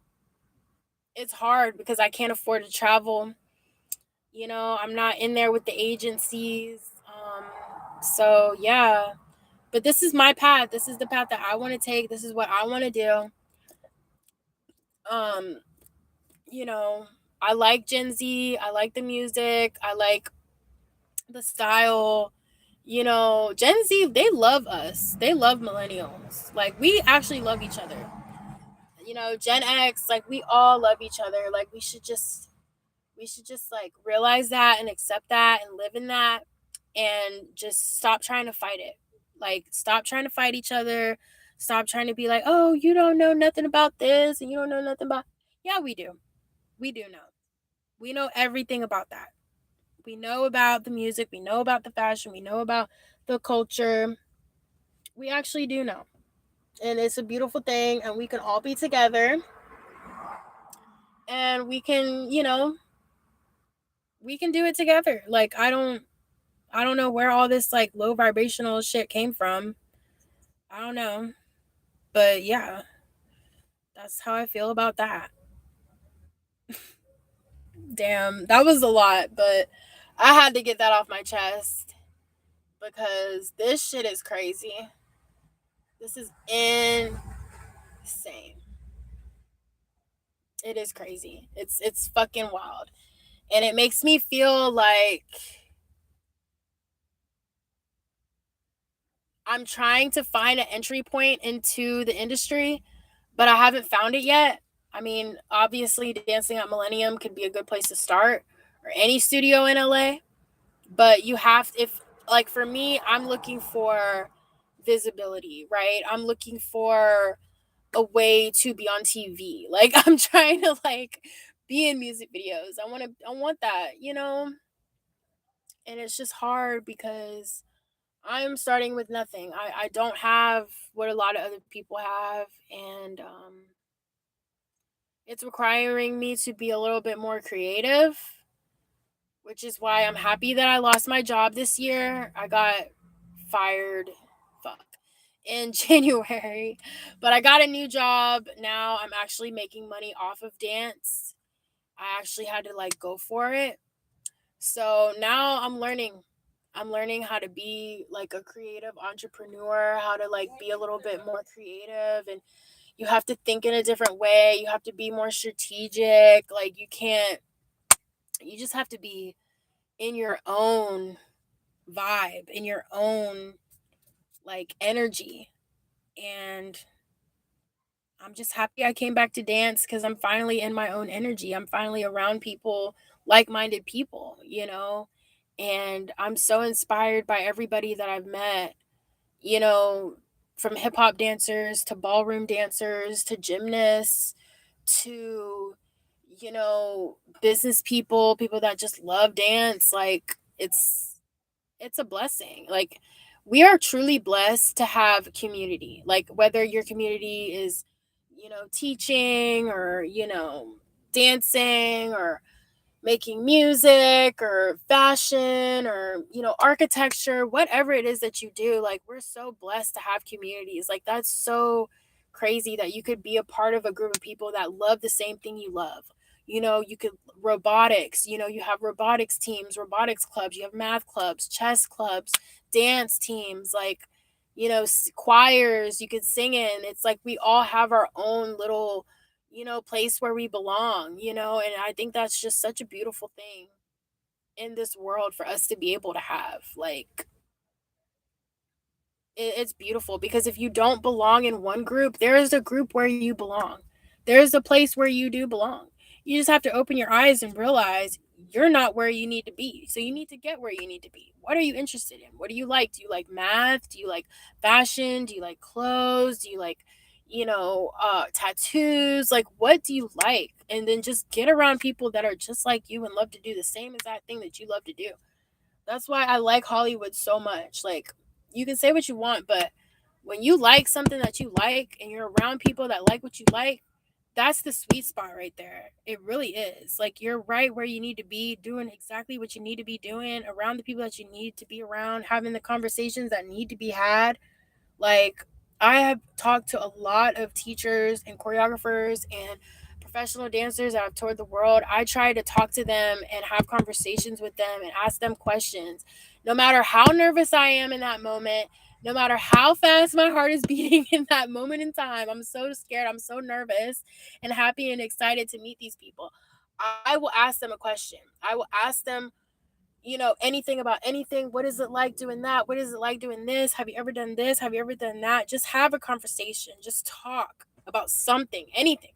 it's hard because I can't afford to travel. I'm not in there with the agencies. So yeah, but this is my path. This is the path that I want to take. This is what I want to do. Um, you know, I like Gen Z. I like the music. I like the style. Gen Z, they love us. They love millennials. Like, we actually love each other. Gen X, like, we all love each other. Like, we should just like realize that and accept that and live in that and just stop trying to fight it. Like, stop trying to fight each other. Stop trying to be like, oh, you don't know nothing about this and you don't know nothing about. Yeah, we do. We do know. We know everything about that. We know about the music. We know about the fashion. We know about the culture. We actually do know. And it's a beautiful thing. And we can all be together. And we can do it together. Like, I don't know where all this like low vibrational shit came from. I don't know. But yeah, that's how I feel about that. Damn, that was a lot, but I had to get that off my chest because this shit is crazy. This is insane. It is crazy. It's fucking wild. And it makes me feel like I'm trying to find an entry point into the industry, but I haven't found it yet. I mean, obviously, Dancing at Millennium could be a good place to start, or any studio in LA. But if, like, for me, I'm looking for visibility, right? I'm looking for a way to be on TV. Like, I'm trying to like be in music videos. I want that. And it's just hard because I'm starting with nothing. I don't have what a lot of other people have, and it's requiring me to be a little bit more creative, which is why I'm happy that I lost my job this year. I got fired, fuck, in January, but I got a new job. Now I'm actually making money off of dance. I actually had to like go for it. So now I'm learning. I'm learning how to be like a creative entrepreneur, how to like be a little bit more creative, and you have to think in a different way. You have to be more strategic. Like, you just have to be in your own vibe, in your own like energy. And I'm just happy I came back to dance because I'm finally in my own energy. I'm finally around people, like minded people. And I'm so inspired by everybody that I've met, you know, from hip hop dancers to ballroom dancers to gymnasts to, business people that just love dance. Like, it's a blessing. Like, we are truly blessed to have community. Like, whether your community is, teaching or, dancing or making music or fashion or, architecture, whatever it is that you do, like, we're so blessed to have communities. Like, that's so crazy that you could be a part of a group of people that love the same thing you love. You could robotics, you have robotics teams, robotics clubs, you have math clubs, chess clubs, dance teams, like, choirs you could sing in. It's like we all have our own little, place where we belong, and I think that's just such a beautiful thing in this world for us to be able to have. Like, it's beautiful because if you don't belong in one group, there is a group where you belong. There's a place where you do belong. You just have to open your eyes and realize you're not where you need to be. So you need to get where you need to be. What are you interested in? What do you like? Do you like math? Do you like fashion? Do you like clothes? Do you like, tattoos? Like, what do you like? And then just get around people that are just like you and love to do the same exact thing that you love to do. That's why I like Hollywood so much. Like, you can say what you want, but when you like something that you like and you're around people that like what you like, that's the sweet spot right there. It really is. Like, you're right where you need to be, doing exactly what you need to be doing, around the people that you need to be around, having the conversations that need to be had. Like, I have talked to a lot of teachers and choreographers and professional dancers that have toured the world, I try to talk to them and have conversations with them and ask them questions. No matter how nervous I am in that moment, no matter how fast my heart is beating in that moment in time, I'm so scared, I'm so nervous and happy and excited to meet these people. I will ask them a question. I will ask them, anything about anything. What is it like doing that? What is it like doing this? Have you ever done this? Have you ever done that? Just have a conversation. Just talk about something, anything.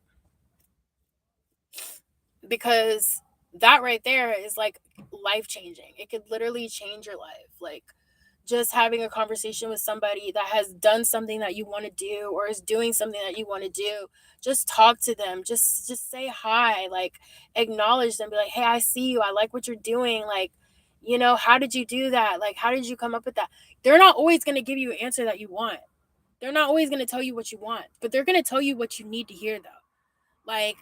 Because that right there is like life changing. It could literally change your life. Like just having a conversation with somebody that has done something that you want to do or is doing something that you want to do, just talk to them. Just say hi, like acknowledge them, be like, "Hey, I see you. I like what you're doing. Like, how did you do that? Like, how did you come up with that?" They're not always going to give you an answer that you want. They're not always going to tell you what you want, but they're going to tell you what you need to hear though. Like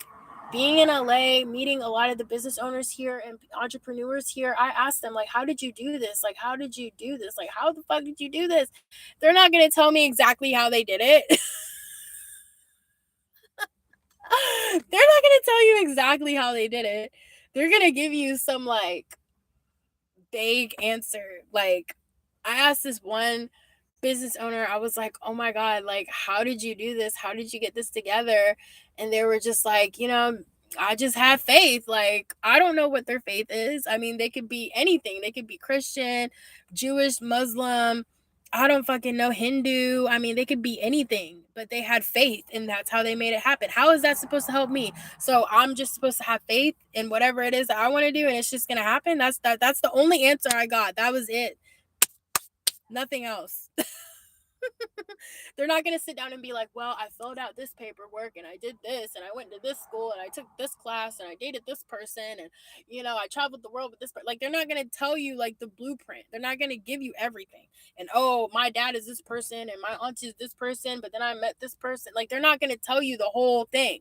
being in LA, meeting a lot of the business owners here and entrepreneurs here, I asked them, like, how did you do this? Like, how did you do this? Like, how the fuck did you do this? They're not going to tell me exactly how they did it. They're not going to tell you exactly how they did it. They're going to give you some like vague answer. Like, I asked this one business owner, I was like, oh my God, like, how did you do this? How did you get this together? And they were just like, I just have faith. Like, I don't know what their faith is. I mean, they could be anything. They could be Christian, Jewish, Muslim, I don't fucking know, Hindu. I mean, they could be anything, but they had faith and that's how they made it happen. How is that supposed to help me? So I'm just supposed to have faith in whatever it is that I want to do and it's just going to happen. That's the only answer I got. That was it. Nothing else. They're not going to sit down and be like, well, I filled out this paperwork and I did this and I went to this school and I took this class and I dated this person and, I traveled the world with this person. Like, they're not going to tell you like the blueprint. They're not going to give you everything. And, oh, my dad is this person and my aunt is this person, but then I met this person. Like, they're not going to tell you the whole thing.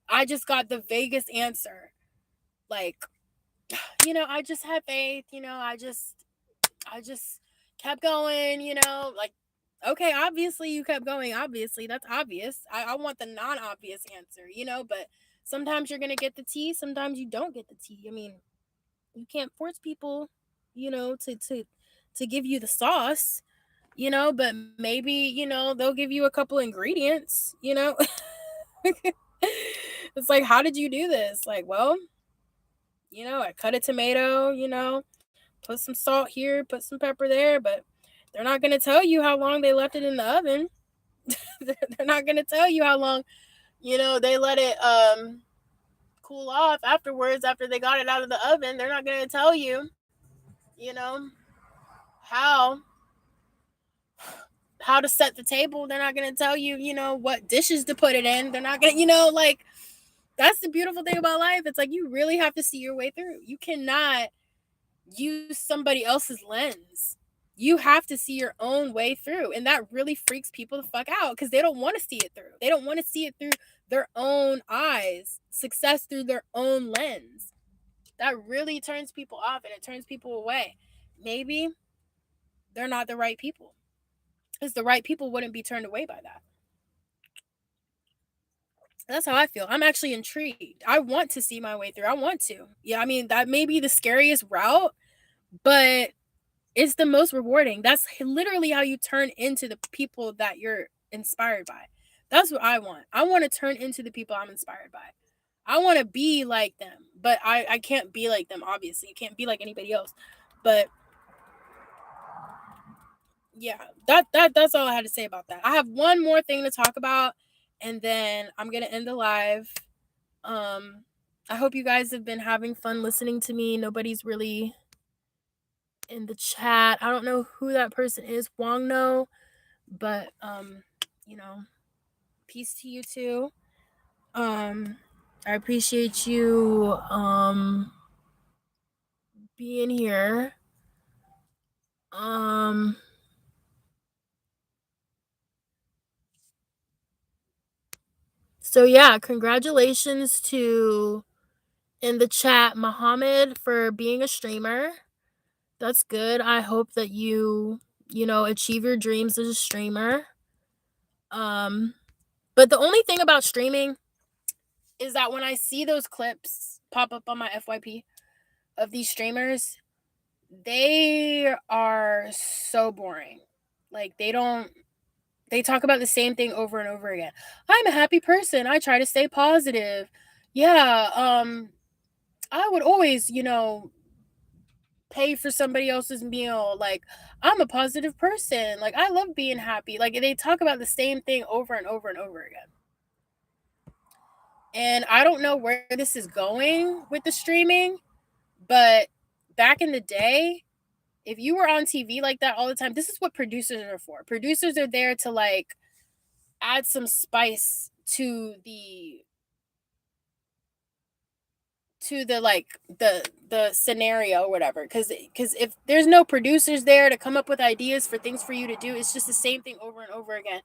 I just got the vaguest answer. Like, I just had faith, I just kept going, like, okay, obviously you kept going. Obviously, that's obvious. I want the non-obvious answer, but sometimes you're gonna get the tea, sometimes you don't get the tea. I mean, you can't force people, to give you the sauce, but maybe, they'll give you a couple ingredients, It's like, how did you do this? Like, well, I cut a tomato, put some salt here, put some pepper there, but they're not going to tell you how long they left it in the oven. They're not going to tell you how long, they let it cool off afterwards after they got it out of the oven. They're not going to tell you, you know, how how to set the table. They're not going to tell you, what dishes to put it in. They're not going to, like, that's the beautiful thing about life. It's like you really have to see your way through. You cannot use somebody else's lens. You have to see your own way through. And that really freaks people the fuck out because they don't want to see it through. They don't want to see it through their own eyes, success through their own lens. That really turns people off and it turns people away. Maybe they're not the right people because the right people wouldn't be turned away by that. That's how I feel. I'm actually intrigued. I want to see my way through. I want to. Yeah, I mean, that may be the scariest route, but it's the most rewarding. That's literally how you turn into the people that you're inspired by. That's what I want. I want to turn into the people I'm inspired by. I want to be like them, but I can't be like them, obviously. You can't be like anybody else. But yeah, that's all I had to say about that. I have one more thing to talk about, and then I'm gonna end the live. I hope you guys have been having fun listening to me. Nobody's really in the chat. I don't know who that person is, Wong No, but peace to you too. I appreciate you being here. So yeah, congratulations to in the chat Muhammad for being a streamer. That's good. I hope that you achieve your dreams as a streamer. But the only thing about streaming is that when I see those clips pop up on my FYP of these streamers, they are so boring. Like they talk about the same thing over and over again. I'm a happy person. I try to stay positive. Yeah, I would always, pay for somebody else's meal. Like, I'm a positive person. Like, I love being happy. Like, they talk about the same thing over and over and over again. And I don't know where this is going with the streaming, but back in the day, if you were on TV like that all the time, this is what producers are for. Producers are there to like add some spice to the like the scenario or whatever, because if there's no producers there to come up with ideas for things for you to do, it's just the same thing over and over again.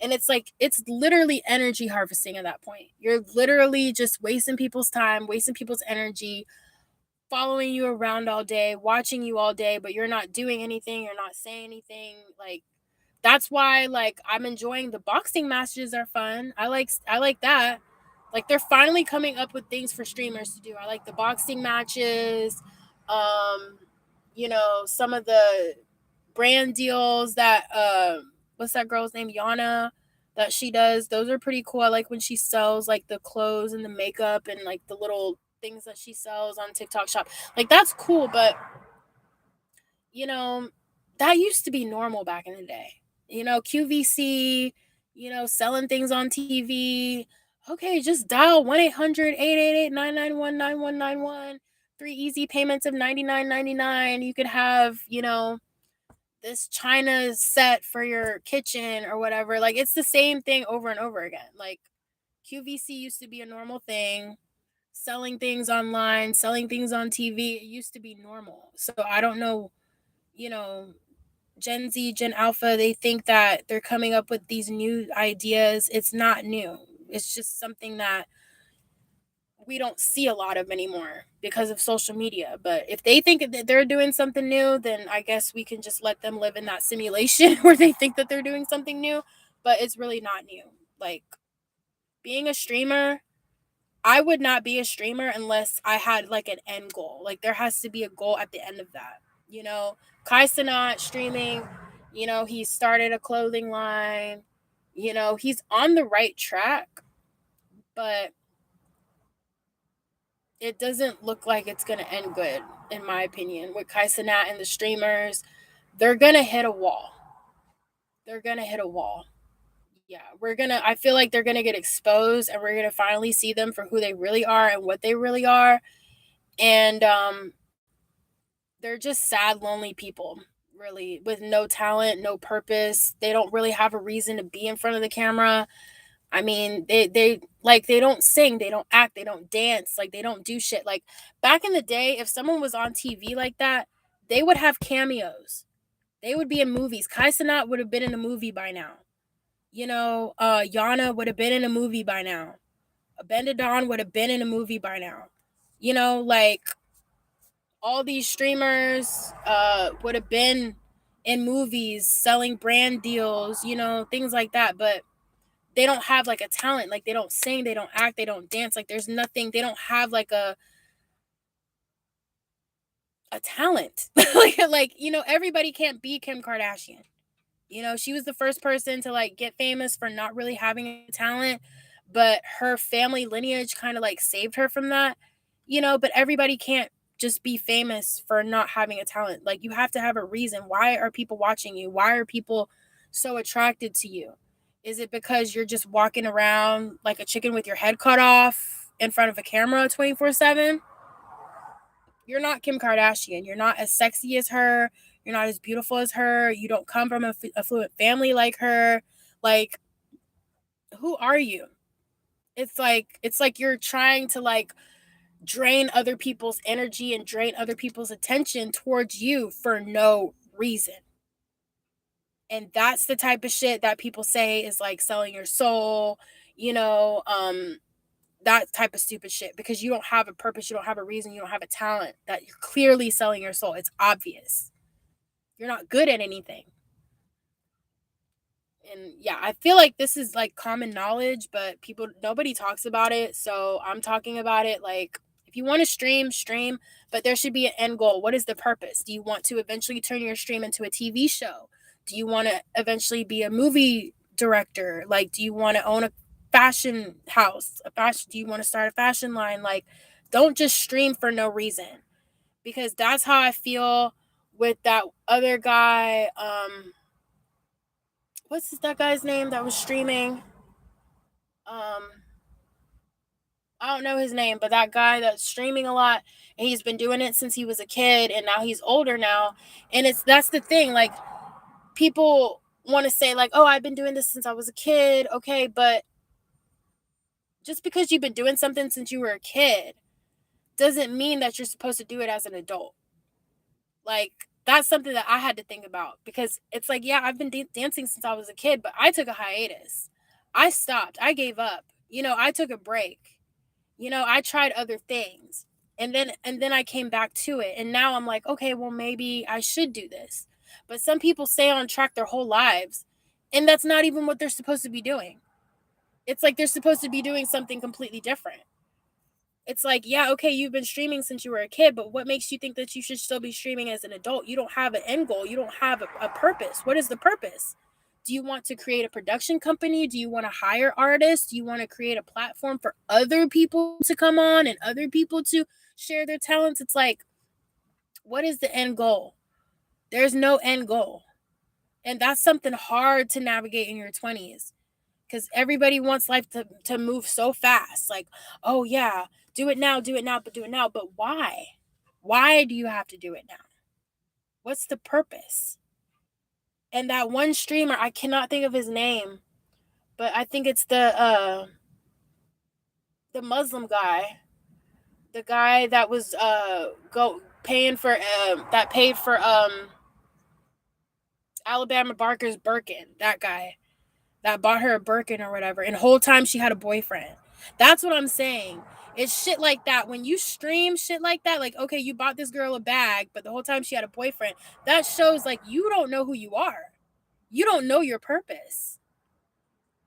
And it's like it's literally energy harvesting at that point. You're literally just wasting people's time, wasting people's energy, following you around all day, watching you all day, but you're not doing anything, you're not saying anything. Like, that's why like I'm enjoying the boxing matches are fun. I like that. Like, they're finally coming up with things for streamers to do. I like the boxing matches. Um, some of the brand deals that what's that girl's name? Yana, that she does. Those are pretty cool. I like when she sells like the clothes and the makeup and like the little things that she sells on TikTok shop. Like, that's cool, but you know, that used to be normal back in the day. QVC, selling things on TV. Okay, just dial 1-800-888-991-9191. Three easy payments of $99.99. You could have, this China set for your kitchen or whatever. Like, it's the same thing over and over again. Like, QVC used to be a normal thing. Selling things online, selling things on TV, it used to be normal. So I don't know, you know, Gen Z, Gen Alpha, they think that they're coming up with these new ideas. It's not new. It's just something that we don't see a lot of anymore because of social media. But if they think that they're doing something new, then I guess we can just let them live in that simulation where they think that they're doing something new, but it's really not new. Like, being a streamer, I would not be a streamer unless I had like an end goal. Like, there has to be a goal at the end of that. Kai Cenat streaming, he started a clothing line. He's on the right track, but it doesn't look like it's going to end good, in my opinion. With Kai Cenat and the streamers, they're going to hit a wall. They're going to hit a wall. Yeah, I feel like they're going to get exposed, and we're going to finally see them for who they really are and what they really are. And they're just sad, lonely people, really, with no talent, no purpose. They don't really have a reason to be in front of the camera. I mean, they don't sing, they don't act, they don't dance, like they don't do shit. Like, back in the day, if someone was on TV like that, they would have cameos. They would be in movies. Kai Cenat would have been in a movie by now. Yana would have been in a movie by now. Bendadon would have been in a movie by now. Like, all these streamers would have been in movies selling brand deals, things like that. But they don't have like a talent. Like, they don't sing, they don't act, they don't dance. Like, there's nothing. They don't have like a talent. Everybody can't be Kim Kardashian. She was the first person to like get famous for not really having a talent, but her family lineage kind of like saved her from that. But everybody can't just be famous for not having a talent. Like, you have to have a reason. Why are people watching you? Why are people so attracted to you? Is it because you're just walking around like a chicken with your head cut off in front of a camera 24/7? You're not Kim Kardashian. You're not as sexy as her. You're not as beautiful as her. You don't come from a affluent family like her. Like, who are you? It's like you're trying to like drain other people's energy and drain other people's attention towards you for no reason. And that's the type of shit that people say is like selling your soul, you know, um that type of stupid shit, because you don't have a purpose, you don't have a reason, you don't have a talent, that you're clearly selling your soul. It's obvious. You're not good at anything. And yeah, I feel like this is like common knowledge, but nobody talks about it. So I'm talking about it. Like, if you want to stream, but there should be an end goal. What is the purpose? Do you want to eventually turn your stream into a TV show? Do you want to eventually be a movie director? Like, do you want to own a fashion house? Do you want to start a fashion line? Like, don't just stream for no reason, because that's how I feel with that other guy. What's that guy's name that was streaming? I don't know his name, but that guy that's streaming a lot, and he's been doing it since he was a kid, and now he's older now. And that's the thing. Like, people want to say like, "Oh, I've been doing this since I was a kid." Okay, but just because you've been doing something since you were a kid doesn't mean that you're supposed to do it as an adult. Like, that's something that I had to think about, because it's like, yeah, I've been dancing since I was a kid, but I took a hiatus. I stopped. I gave up. I took a break. I tried other things. And then I came back to it. And now I'm like, okay, well, maybe I should do this. But some people stay on track their whole lives, and that's not even what they're supposed to be doing. It's like they're supposed to be doing something completely different. It's like, yeah, okay, you've been streaming since you were a kid, but what makes you think that you should still be streaming as an adult? You don't have an end goal. You don't have a purpose. What is the purpose? Do you want to create a production company? Do you want to hire artists? Do you want to create a platform for other people to come on and other people to share their talents? It's like, what is the end goal? There's no end goal. And that's something hard to navigate in your 20s, because everybody wants life to move so fast. Like, oh, yeah, do it now, but do it now. But why? Why do you have to do it now? What's the purpose? And that one streamer, I cannot think of his name, but I think it's the Muslim guy, the guy that was paying for that paid for Alabama Barker's Birkin. That guy that bought her a Birkin or whatever, and the whole time she had a boyfriend. That's what I'm saying. It's shit like that. When you stream shit like that, like, okay, you bought this girl a bag, but the whole time she had a boyfriend, that shows like you don't know who you are. You don't know your purpose.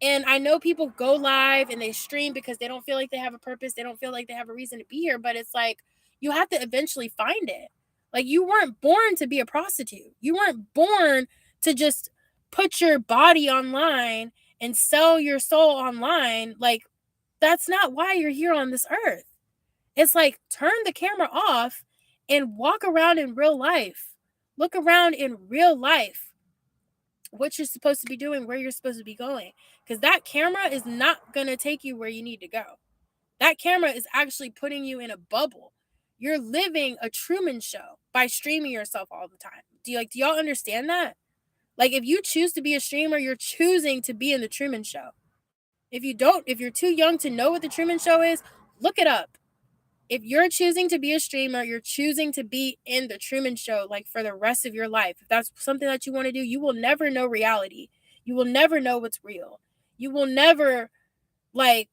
And I know people go live and they stream because they don't feel like they have a purpose. They don't feel like they have a reason to be here. But it's like, you have to eventually find it. Like, you weren't born to be a prostitute. You weren't born to just put your body online and sell your soul online. Like, that's not why you're here on this earth. It's like, turn the camera off and walk around in real life. Look around in real life, what you're supposed to be doing, where you're supposed to be going. Because that camera is not going to take you where you need to go. That camera is actually putting you in a bubble. You're living a Truman Show by streaming yourself all the time. Do y'all understand that? Like, if you choose to be a streamer, you're choosing to be in the Truman Show. If you're too young to know what the Truman Show is, look it up. If you're choosing to be a streamer, you're choosing to be in the Truman Show, like, for the rest of your life. If that's something that you want to do, you will never know reality. You will never know what's real. You will never, like,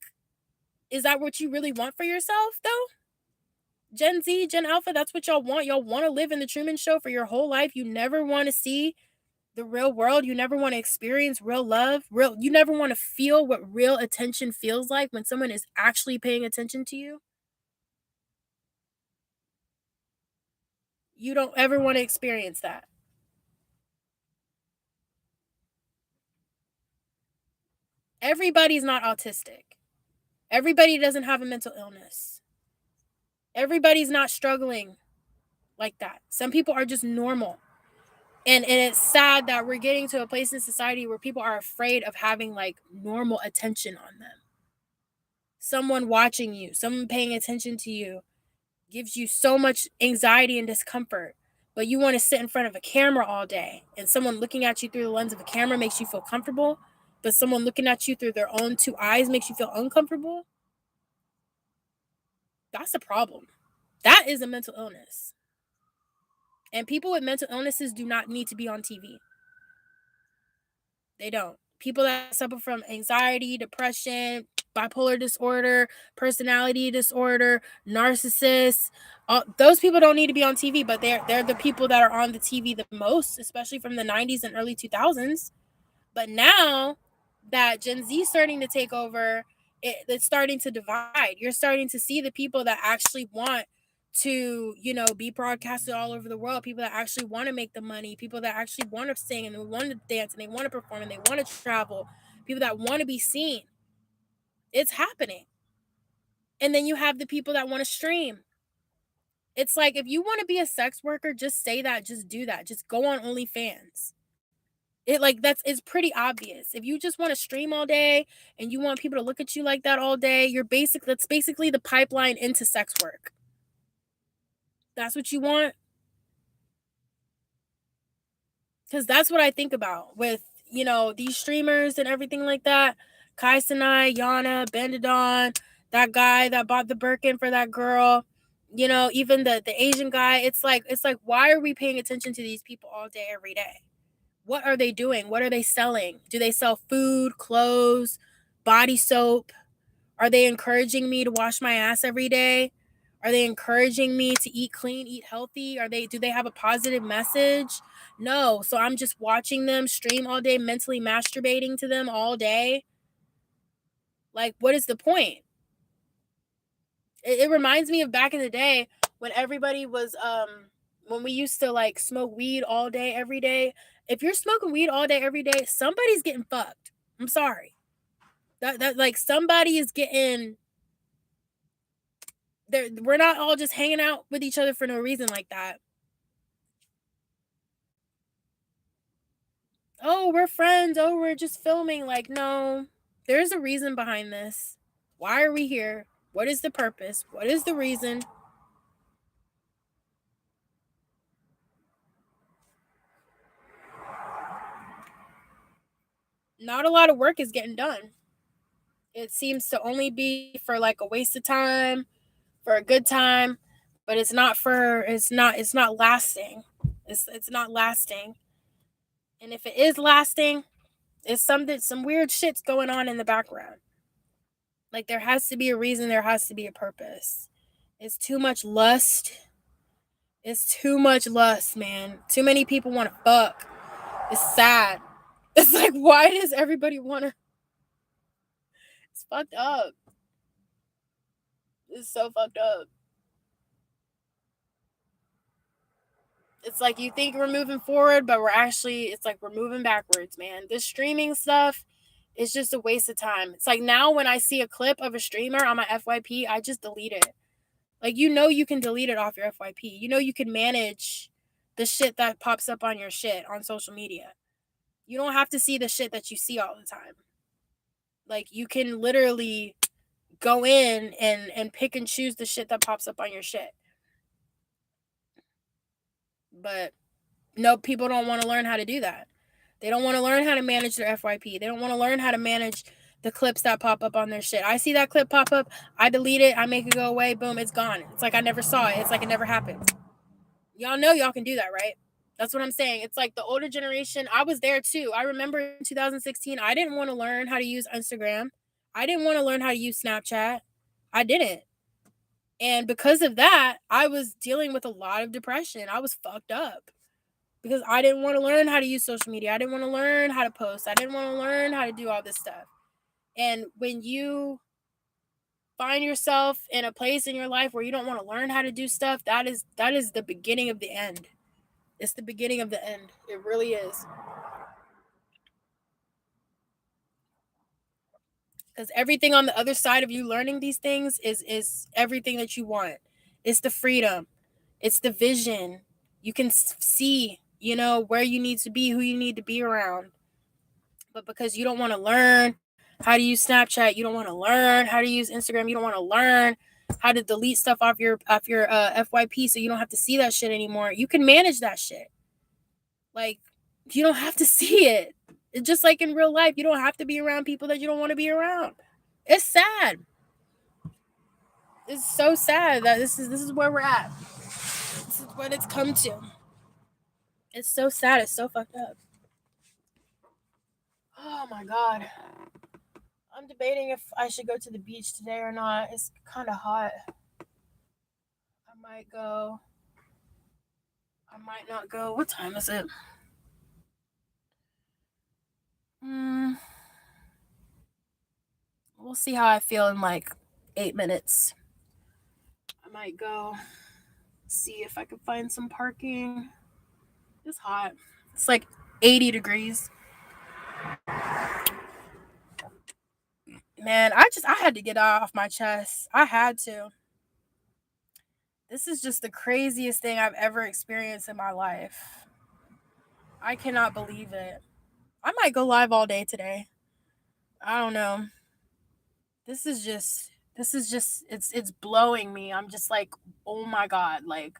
is that what you really want for yourself, though? Gen Z, Gen Alpha, that's what y'all want. Y'all want to live in the Truman Show for your whole life. You never want to see the real world. You never want to experience real love. You never want to feel what real attention feels like when someone is actually paying attention to you. You don't ever want to experience that. Everybody's not autistic. Everybody doesn't have a mental illness. Everybody's not struggling like that. Some people are just normal. And it's sad that we're getting to a place in society where people are afraid of having, like, normal attention on them. Someone watching you, someone paying attention to you gives you so much anxiety and discomfort. But you want to sit in front of a camera all day, and someone looking at you through the lens of a camera makes you feel comfortable, but someone looking at you through their own two eyes makes you feel uncomfortable. That's a problem. That is a mental illness. And people with mental illnesses do not need to be on TV. They don't. People that suffer from anxiety, depression, bipolar disorder, personality disorder, narcissists, those people don't need to be on TV, but they're the people that are on the TV the most, especially from the 90s and early 2000s. But now that Gen Z is starting to take over, it's starting to divide. You're starting to see the people that actually want to, be broadcasted all over the world, people that actually want to make the money, people that actually want to sing and they want to dance and they want to perform and they want to travel, people that want to be seen. It's happening. And then you have the people that want to stream. It's like, if you want to be a sex worker, just say that, just do that. Just go on OnlyFans. It's pretty obvious. If you just want to stream all day and you want people to look at you like that all day, that's basically the pipeline into sex work. That's what you want. Because that's what I think about with, these streamers and everything like that. Kai Cenat, Yana, Bandadon, that guy that bought the Birkin for that girl, even the Asian guy. It's like, why are we paying attention to these people all day, every day? What are they doing? What are they selling? Do they sell food, clothes, body soap? Are they encouraging me to wash my ass every day? Are they encouraging me to eat clean, eat healthy? Do they have a positive message? No. So I'm just watching them stream all day, mentally masturbating to them all day. Like, what is the point? It reminds me of back in the day when everybody was when we used to like smoke weed all day, every day. If you're smoking weed all day, every day, somebody's getting fucked. I'm sorry. That like somebody is getting. We're not all just hanging out with each other for no reason like that. Oh, we're friends. Oh, we're just filming. Like, no, there's a reason behind this. Why are we here? What is the purpose? What is the reason? Not a lot of work is getting done. It seems to only be for like a waste of time, for a good time, but it's not lasting. It's not lasting. And if it is lasting, it's some weird shit's going on in the background. Like, there has to be a reason, there has to be a purpose. It's too much lust. It's too much lust, man. Too many people want to fuck. It's sad. It's like, why does everybody want to? It's fucked up. It's so fucked up. It's like, you think we're moving forward, but it's like we're moving backwards, man. This streaming stuff is just a waste of time. It's like, now when I see a clip of a streamer on my FYP, I just delete it. Like, you can delete it off your FYP. You can manage the shit that pops up on your shit on social media. You don't have to see the shit that you see all the time. Like, you can literally go in and pick and choose the shit that pops up on your shit. But no, people don't want to learn how to do that. They don't want to learn how to manage their FYP. They don't want to learn how to manage the clips that pop up on their shit. I see that clip pop up, I delete it, I make it go away, boom, it's gone. It's like I never saw it. It's like it never happened. Y'all know y'all can do that, right? That's what I'm saying. It's like the older generation. I was there too. I remember in 2016, I didn't want to learn how to use Instagram. I didn't want to learn how to use Snapchat. I didn't. And because of that, I was dealing with a lot of depression. I was fucked up because I didn't want to learn how to use social media. I didn't want to learn how to post. I didn't want to learn how to do all this stuff. And when you find yourself in a place in your life where you don't want to learn how to do stuff, that is the beginning of the end. It's the beginning of the end. It really is. Because everything on the other side of you learning these things is everything that you want. It's the freedom. It's the vision. You can see, where you need to be, who you need to be around. But because you don't want to learn how to use Snapchat, you don't want to learn how to use Instagram, you don't want to learn how to delete stuff off your FYP so you don't have to see that shit anymore. You can manage that shit. Like, you don't have to see it. It's just like in real life, you don't have to be around people that you don't want to be around. It's sad. It's so sad that this is where we're at. This is what it's come to. It's so sad. It's so fucked up. Oh my god. I'm debating if I should go to the beach today or not. It's kind of hot. I might go. I might not go. What time is it? Mm, we'll see how I feel in like 8 minutes. I might go see if I can find some parking. It's hot. It's like 80 degrees. Man, I had to get off my chest. I had to. This is just the craziest thing I've ever experienced in my life. I cannot believe it. I might go live all day today. I don't know. This is just it's blowing me. I'm just like, "Oh my god, like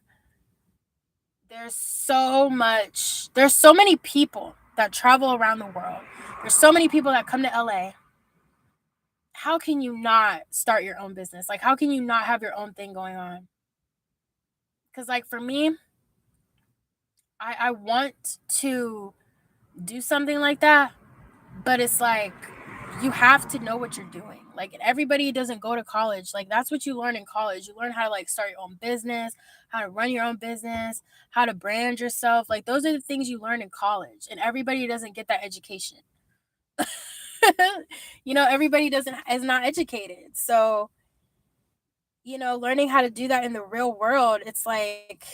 there's so many people that travel around the world. There's so many people that come to LA. How can you not start your own business? Like how can you not have your own thing going on?" Cuz like for me, I want to do something like that, but it's like you have to know what you're doing. Like everybody doesn't go to college. Like that's what you learn in college. You learn how to like start your own business, how to run your own business, how to brand yourself. Like those are the things you learn in college, and everybody doesn't get that education. Everybody doesn't is not educated. So, learning how to do that in the real world, it's like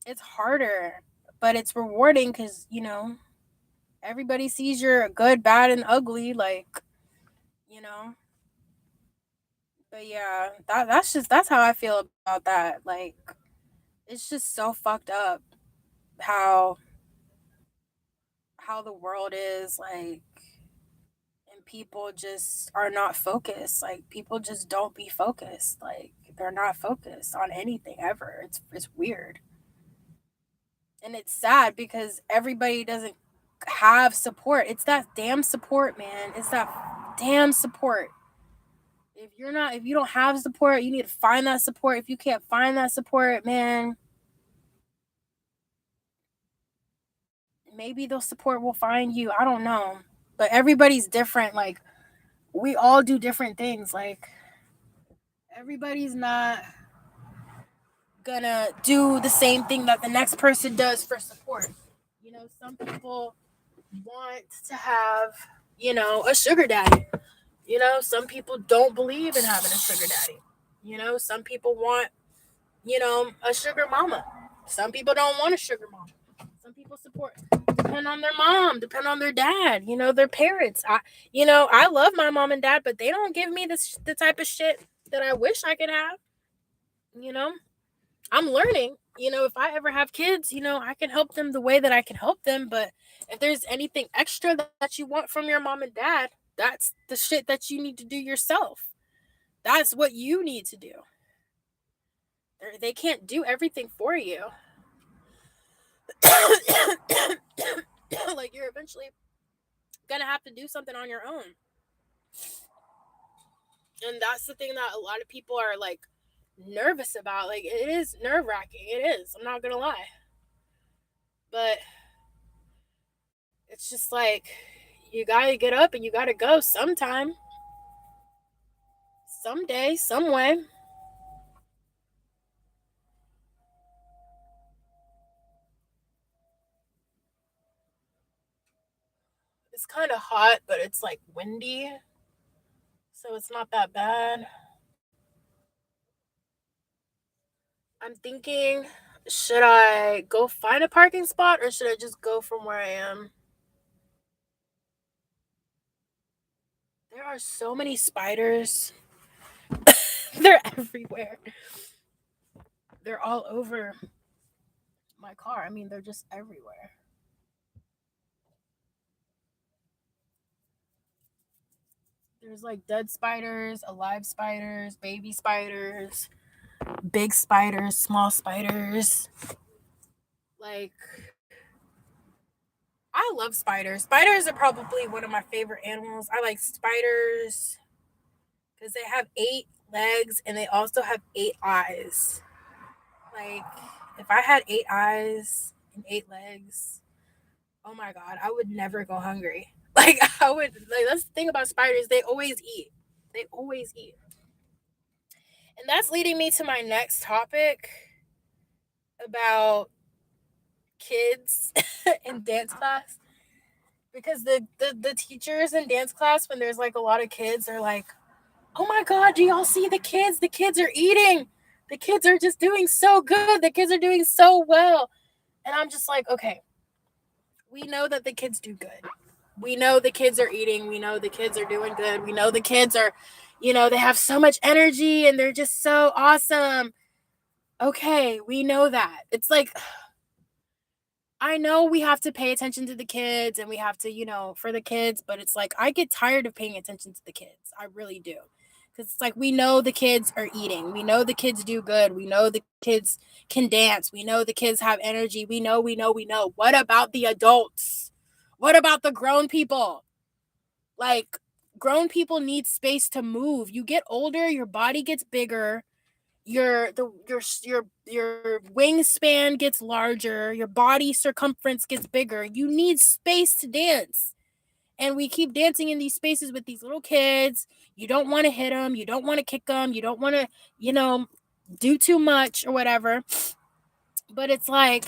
it's harder, but it's rewarding cuz, everybody sees you're good, bad and ugly like, you know. But yeah, that's how I feel about that. Like it's just so fucked up how the world is like and people just are not focused. Like people just don't be focused. Like they're not focused on anything ever. It's weird. And it's sad because everybody doesn't have support. It's that damn support, man. It's that damn support. If you don't have support, you need to find that support. If you can't find that support, man, maybe the support will find you. I don't know. But everybody's different. Like we all do different things. Like everybody's not gonna do the same thing that the next person does for support. Some people want to have, a sugar daddy. Some people don't believe in having a sugar daddy. Some people want, a sugar mama. Some people don't want a sugar mama. Some people support depend on their mom, depend on their dad, their parents. I love my mom and dad, but they don't give me the type of shit that I wish I could have. You know, I'm learning. If I ever have kids, I can help them the way that I can help them. But if there's anything extra that you want from your mom and dad, that's the shit that you need to do yourself. That's what you need to do. They can't do everything for you. Like you're eventually gonna have to do something on your own. And that's the thing that a lot of people are like nervous about. Like it is nerve wracking. It is. I'm not gonna lie. But it's just like you gotta get up and you gotta go sometime. Someday, some way. It's kind of hot, but it's like windy. So it's not that bad. I'm thinking, should I go find a parking spot or should I just go from where I am? There are so many spiders. They're everywhere. They're all over my car. I mean, they're just everywhere. There's like dead spiders, alive spiders, baby spiders, big spiders, small spiders. Like, I love spiders. Spiders are probably one of my favorite animals. I like spiders because they have 8 legs and they also have 8 eyes. Like, if I had 8 eyes and 8 legs, oh my god, I would never go hungry. Like, that's the thing about spiders, they always eat. They always eat. And that's leading me to my next topic about kids in dance class, because the teachers in dance class, when there's like a lot of kids, are like, oh my god, do y'all see the kids? The kids are eating. The kids are just doing so good. The kids are doing so well. And I'm just like, okay, we know that the kids do good. We know the kids are eating. We know the kids are doing good. We know the kids are, they have so much energy and they're just so awesome. Okay, we know that. It's like, I know we have to pay attention to the kids and we have to, for the kids, but it's like, I get tired of paying attention to the kids. I really do. Because it's like, we know the kids are eating. We know the kids do good. We know the kids can dance. We know the kids have energy. We know. What about the adults? What about the grown people? Like, grown people need space to move. You get older, your body gets bigger, your wingspan gets larger, your body circumference gets bigger. You need space to dance. And we keep dancing in these spaces with these little kids. You don't want to hit them, you don't want to kick them, you don't want to, do too much or whatever. But it's like,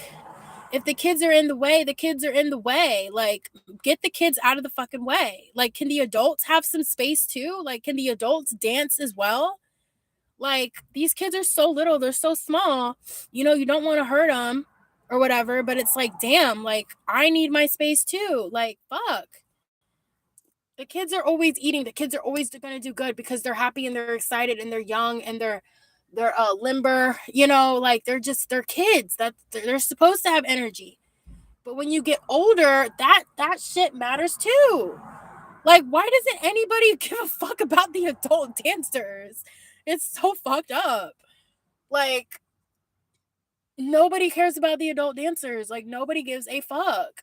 if the kids are in the way, the kids are in the way. Like, get the kids out of the fucking way. Like, can the adults have some space too? Like, can the adults dance as well? Like, these kids are so little, they're so small, you don't want to hurt them or whatever, but it's like, damn, like, I need my space too. Like, fuck. The kids are always eating. The kids are always going to do good because they're happy and they're excited and they're young and they're limber, like, they're kids. That they're supposed to have energy. But when you get older, that shit matters too. Like, why doesn't anybody give a fuck about the adult dancers? It's so fucked up. Like, nobody cares about the adult dancers. Like, nobody gives a fuck.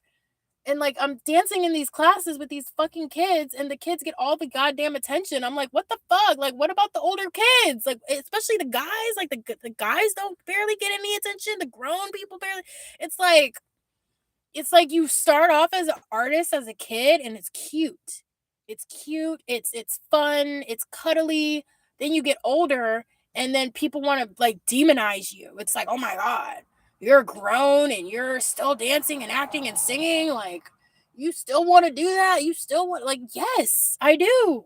And like, I'm dancing in these classes with these fucking kids and the kids get all the goddamn attention. I'm like, what the fuck? Like, what about the older kids? Like, especially the guys, like the guys don't barely get any attention. The grown people barely. It's like you start off as an artist as a kid and it's cute. It's cute. It's fun. It's cuddly. Then you get older and then people want to like demonize you. It's like, oh my God, you're grown and you're still dancing and acting and singing. Like, you still want to do that? You still want, like, yes, I do.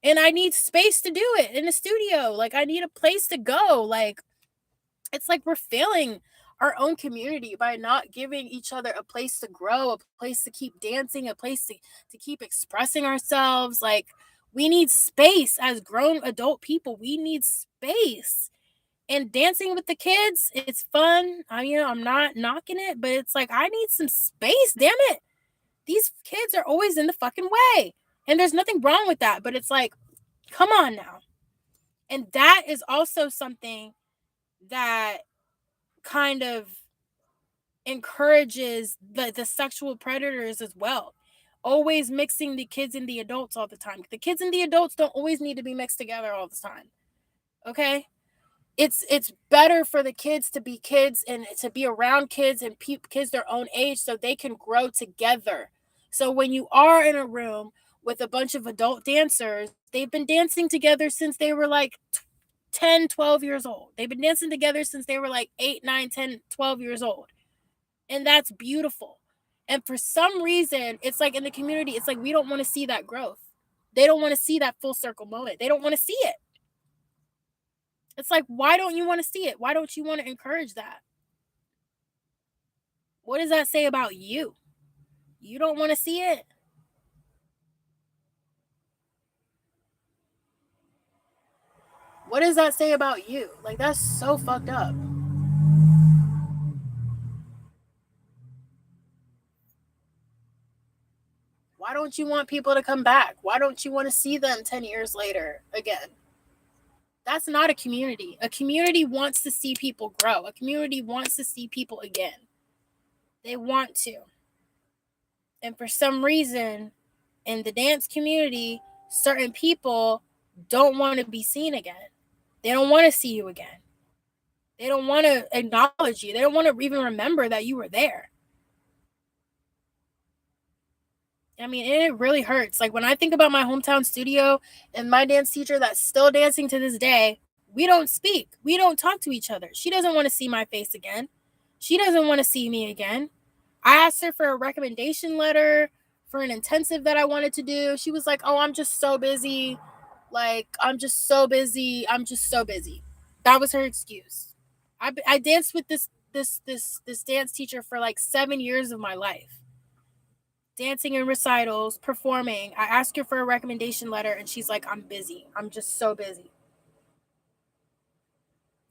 And I need space to do it in the studio. Like, I need a place to go. Like, it's like we're failing our own community by not giving each other a place to grow, a place to keep dancing, a place to keep expressing ourselves. Like, we need space as grown adult people. We need space. And dancing with the kids, it's fun. I'm not knocking it, but it's like, I need some space, damn it. These kids are always in the fucking way. And there's nothing wrong with that, but it's like, come on now. And that is also something that kind of encourages the sexual predators as well. Always mixing the kids and the adults all the time. The kids and the adults don't always need to be mixed together all the time. Okay? It's better for the kids to be kids and to be around kids and kids their own age so they can grow together. So when you are in a room with a bunch of adult dancers, they've been dancing together since they were like 10, 12 years old. They've been dancing together since they were like 8, 9, 10, 12 years old. And that's beautiful. And for some reason, it's like in the community, it's like we don't want to see that growth. They don't want to see that full circle moment. They don't want to see it. It's like, why don't you want to see it? Why don't you want to encourage that? What does that say about you? You don't want to see it? What does that say about you? Like, that's so fucked up. Why don't you want people to come back? Why don't you want to see them 10 years later again? That's not a community. A community wants to see people grow. A community wants to see people again. They want to. And for some reason, in the dance community, certain people don't want to be seen again. They don't want to see you again. They don't want to acknowledge you. They don't want to even remember that you were there. I mean, it really hurts. Like, when I think about my hometown studio and my dance teacher that's still dancing to this day, we don't speak. We don't talk to each other. She doesn't want to see my face again. She doesn't want to see me again. I asked her for a recommendation letter for an intensive that I wanted to do. She was like, "Oh, I'm just so busy. Like, I'm just so busy. I'm just so busy." That was her excuse. I danced with this dance teacher for like 7 years of my life, dancing in recitals, performing. I asked her for a recommendation letter, and she's like, "I'm busy. I'm just so busy."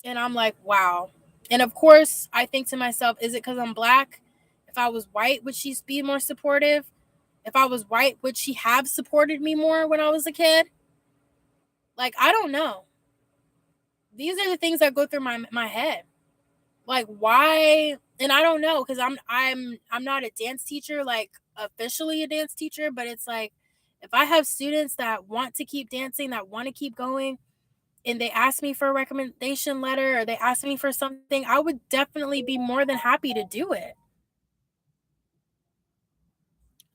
And I'm like, wow. And of course, I think to myself, is it because I'm black? If I was white, would she be more supportive? If I was white, would she have supported me more when I was a kid? Like, I don't know. These are the things that go through my head. Like, why? And I don't know, because I'm not a dance teacher, like officially a dance teacher, but it's like, if I have students that want to keep dancing, that want to keep going, and they ask me for a recommendation letter or they ask me for something, I would definitely be more than happy to do it.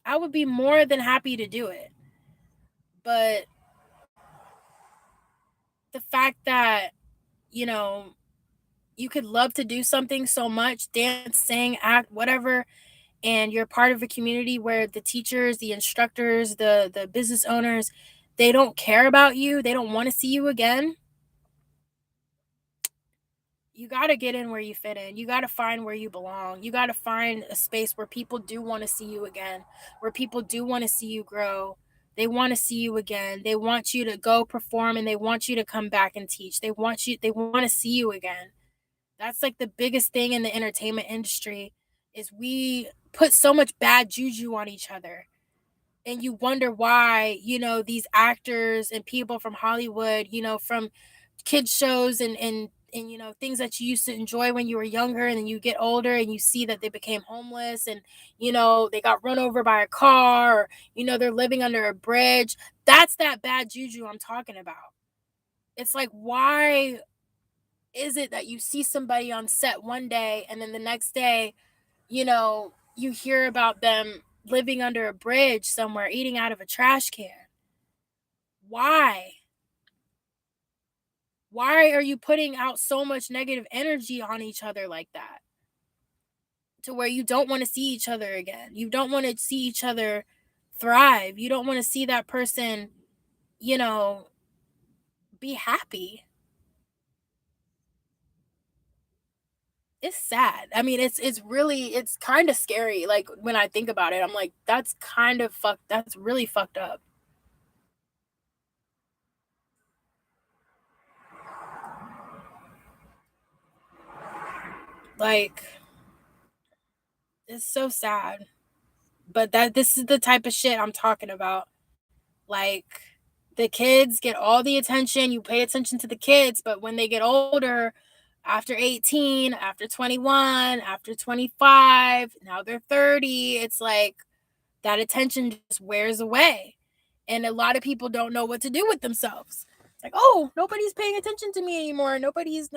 I would be more than happy to do it. But the fact that, you know, you could love to do something so much, dance, sing, act, whatever, and you're part of a community where the teachers, the instructors, the business owners, they don't care about you, they don't want to see you again. You got to get in where you fit in. You got to find where you belong. You got to find a space where people do want to see you again, where people do want to see you grow. They want to see you again. They want you to go perform, and they want you to come back and teach. They want to see you again. That's like the biggest thing in the entertainment industry, is we put so much bad juju on each other. And you wonder why, these actors and people from Hollywood, from kids shows and things that you used to enjoy when you were younger, and then you get older and you see that they became homeless, and they got run over by a car, or they're living under a bridge. That's that bad juju I'm talking about. It's like, why is it that you see somebody on set one day, and then the next day, you hear about them living under a bridge somewhere, eating out of a trash can? Why? Why are you putting out so much negative energy on each other like that? To where you don't want to see each other again. You don't want to see each other thrive. You don't want to see that person, you know, be happy. It's sad. I mean, it's kind of scary. Like, when I think about it, I'm like, that's kind of fucked. That's really fucked up. Like, it's so sad. But this is the type of shit I'm talking about. Like, the kids get all the attention, you pay attention to the kids, but when they get older, after 18, after 21, after 25, now they're 30, it's like that attention just wears away. And a lot of people don't know what to do with themselves. It's like, "Oh, nobody's paying attention to me anymore. Nobody's,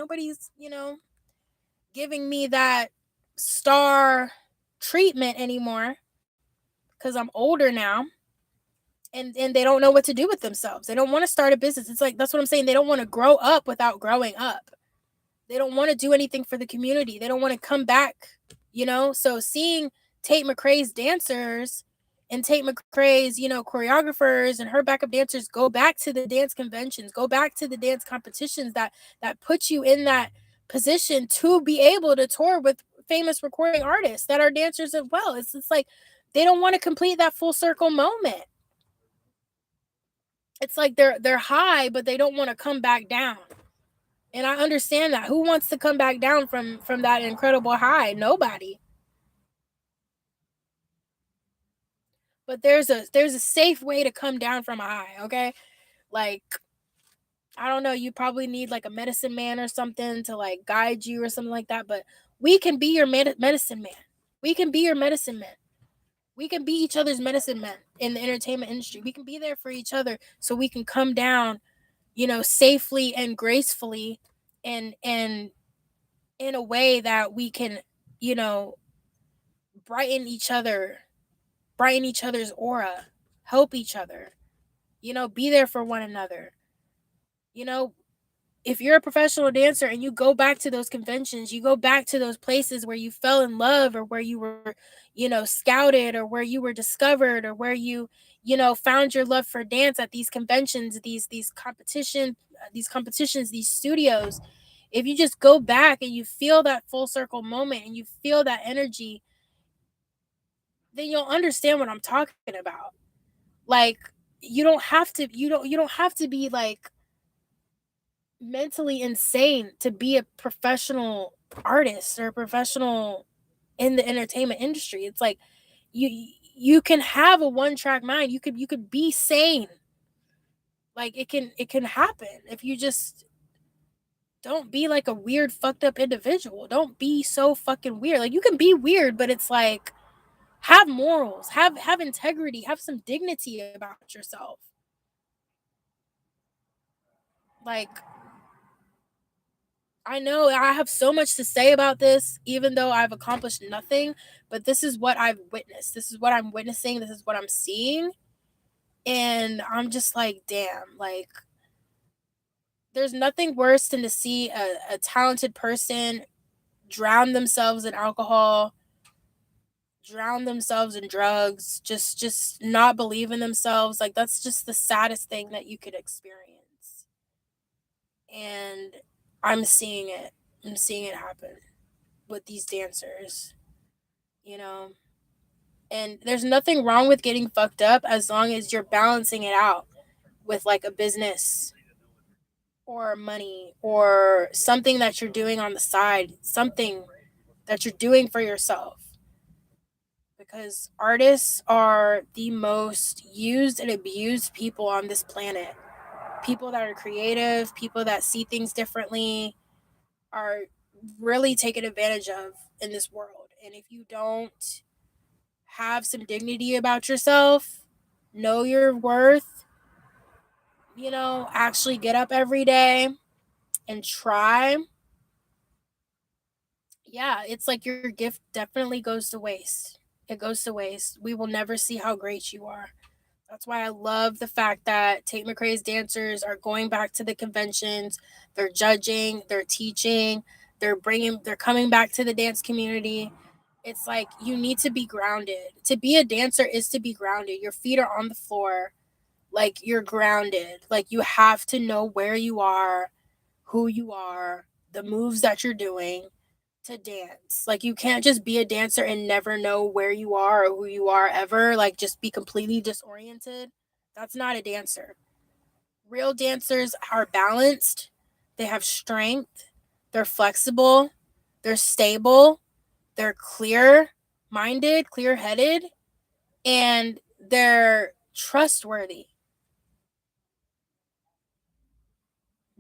giving me that star treatment anymore because I'm older now." And they don't know what to do with themselves. They don't want to start a business. It's like, that's what I'm saying. They don't want to grow up without growing up. They don't want to do anything for the community. They don't want to come back. So seeing Tate McRae's dancers and Tate McRae's, choreographers and her backup dancers go back to the dance conventions, go back to the dance competitions that put you in that position to be able to tour with famous recording artists that are dancers as well. It's like they don't want to complete that full circle moment. It's like they're high, but they don't want to come back down. And I understand that. Who wants to come back down from that incredible high? Nobody. But there's a safe way to come down from a high, okay? Like, I don't know, you probably need like a medicine man or something to like guide you or something like that, but we can be your medicine man. We can be your medicine man. We can be each other's medicine men in the entertainment industry. We can be there for each other so we can come down, safely and gracefully, and in a way that we can, you know, brighten each other, brighten each other's aura, help each other, be there for one another. You know, if you're a professional dancer and you go back to those conventions, you go back to those places where you fell in love, or where you were, scouted, or where you were discovered, or where you, found your love for dance at these conventions, these competitions, these studios. If you just go back and you feel that full circle moment and you feel that energy, then you'll understand what I'm talking about. Like, you don't have to be like mentally insane to be a professional artist or a professional in the entertainment industry. It's like you can have a one track mind. You could be sane. Like, it can happen if you just don't be like a weird fucked up individual. Don't be so fucking weird. Like, you can be weird, but it's like, have morals, have integrity, have some dignity about yourself. Like, I know I have so much to say about this, even though I've accomplished nothing, but this is what I've witnessed. This is what I'm witnessing. This is what I'm seeing. And I'm just like, damn, like, there's nothing worse than to see a talented person drown themselves in alcohol, drown themselves in drugs, just not believe in themselves. Like, that's just the saddest thing that you could experience. And I'm seeing it. I'm seeing it happen with these dancers, you know? And there's nothing wrong with getting fucked up as long as you're balancing it out with like a business or money or something that you're doing on the side, something that you're doing for yourself. Because artists are the most used and abused people on this planet. People that are creative, people that see things differently, are really taken advantage of in this world. And if you don't have some dignity about yourself, know your worth, actually get up every day and try, yeah, it's like your gift definitely goes to waste. It goes to waste. We will never see how great you are. That's why I love the fact that Tate McRae's dancers are going back to the conventions. They're judging, they're teaching, they're coming back to the dance community. It's like, you need to be grounded. To be a dancer is to be grounded. Your feet are on the floor. Like, you're grounded. Like, you have to know where you are, who you are, the moves that you're doing to dance. Like, you can't just be a dancer and never know where you are or who you are ever. Like, just be completely disoriented. That's not a dancer. Real dancers are balanced. They have strength. They're flexible. They're stable. They're clear minded, clear headed, and they're trustworthy.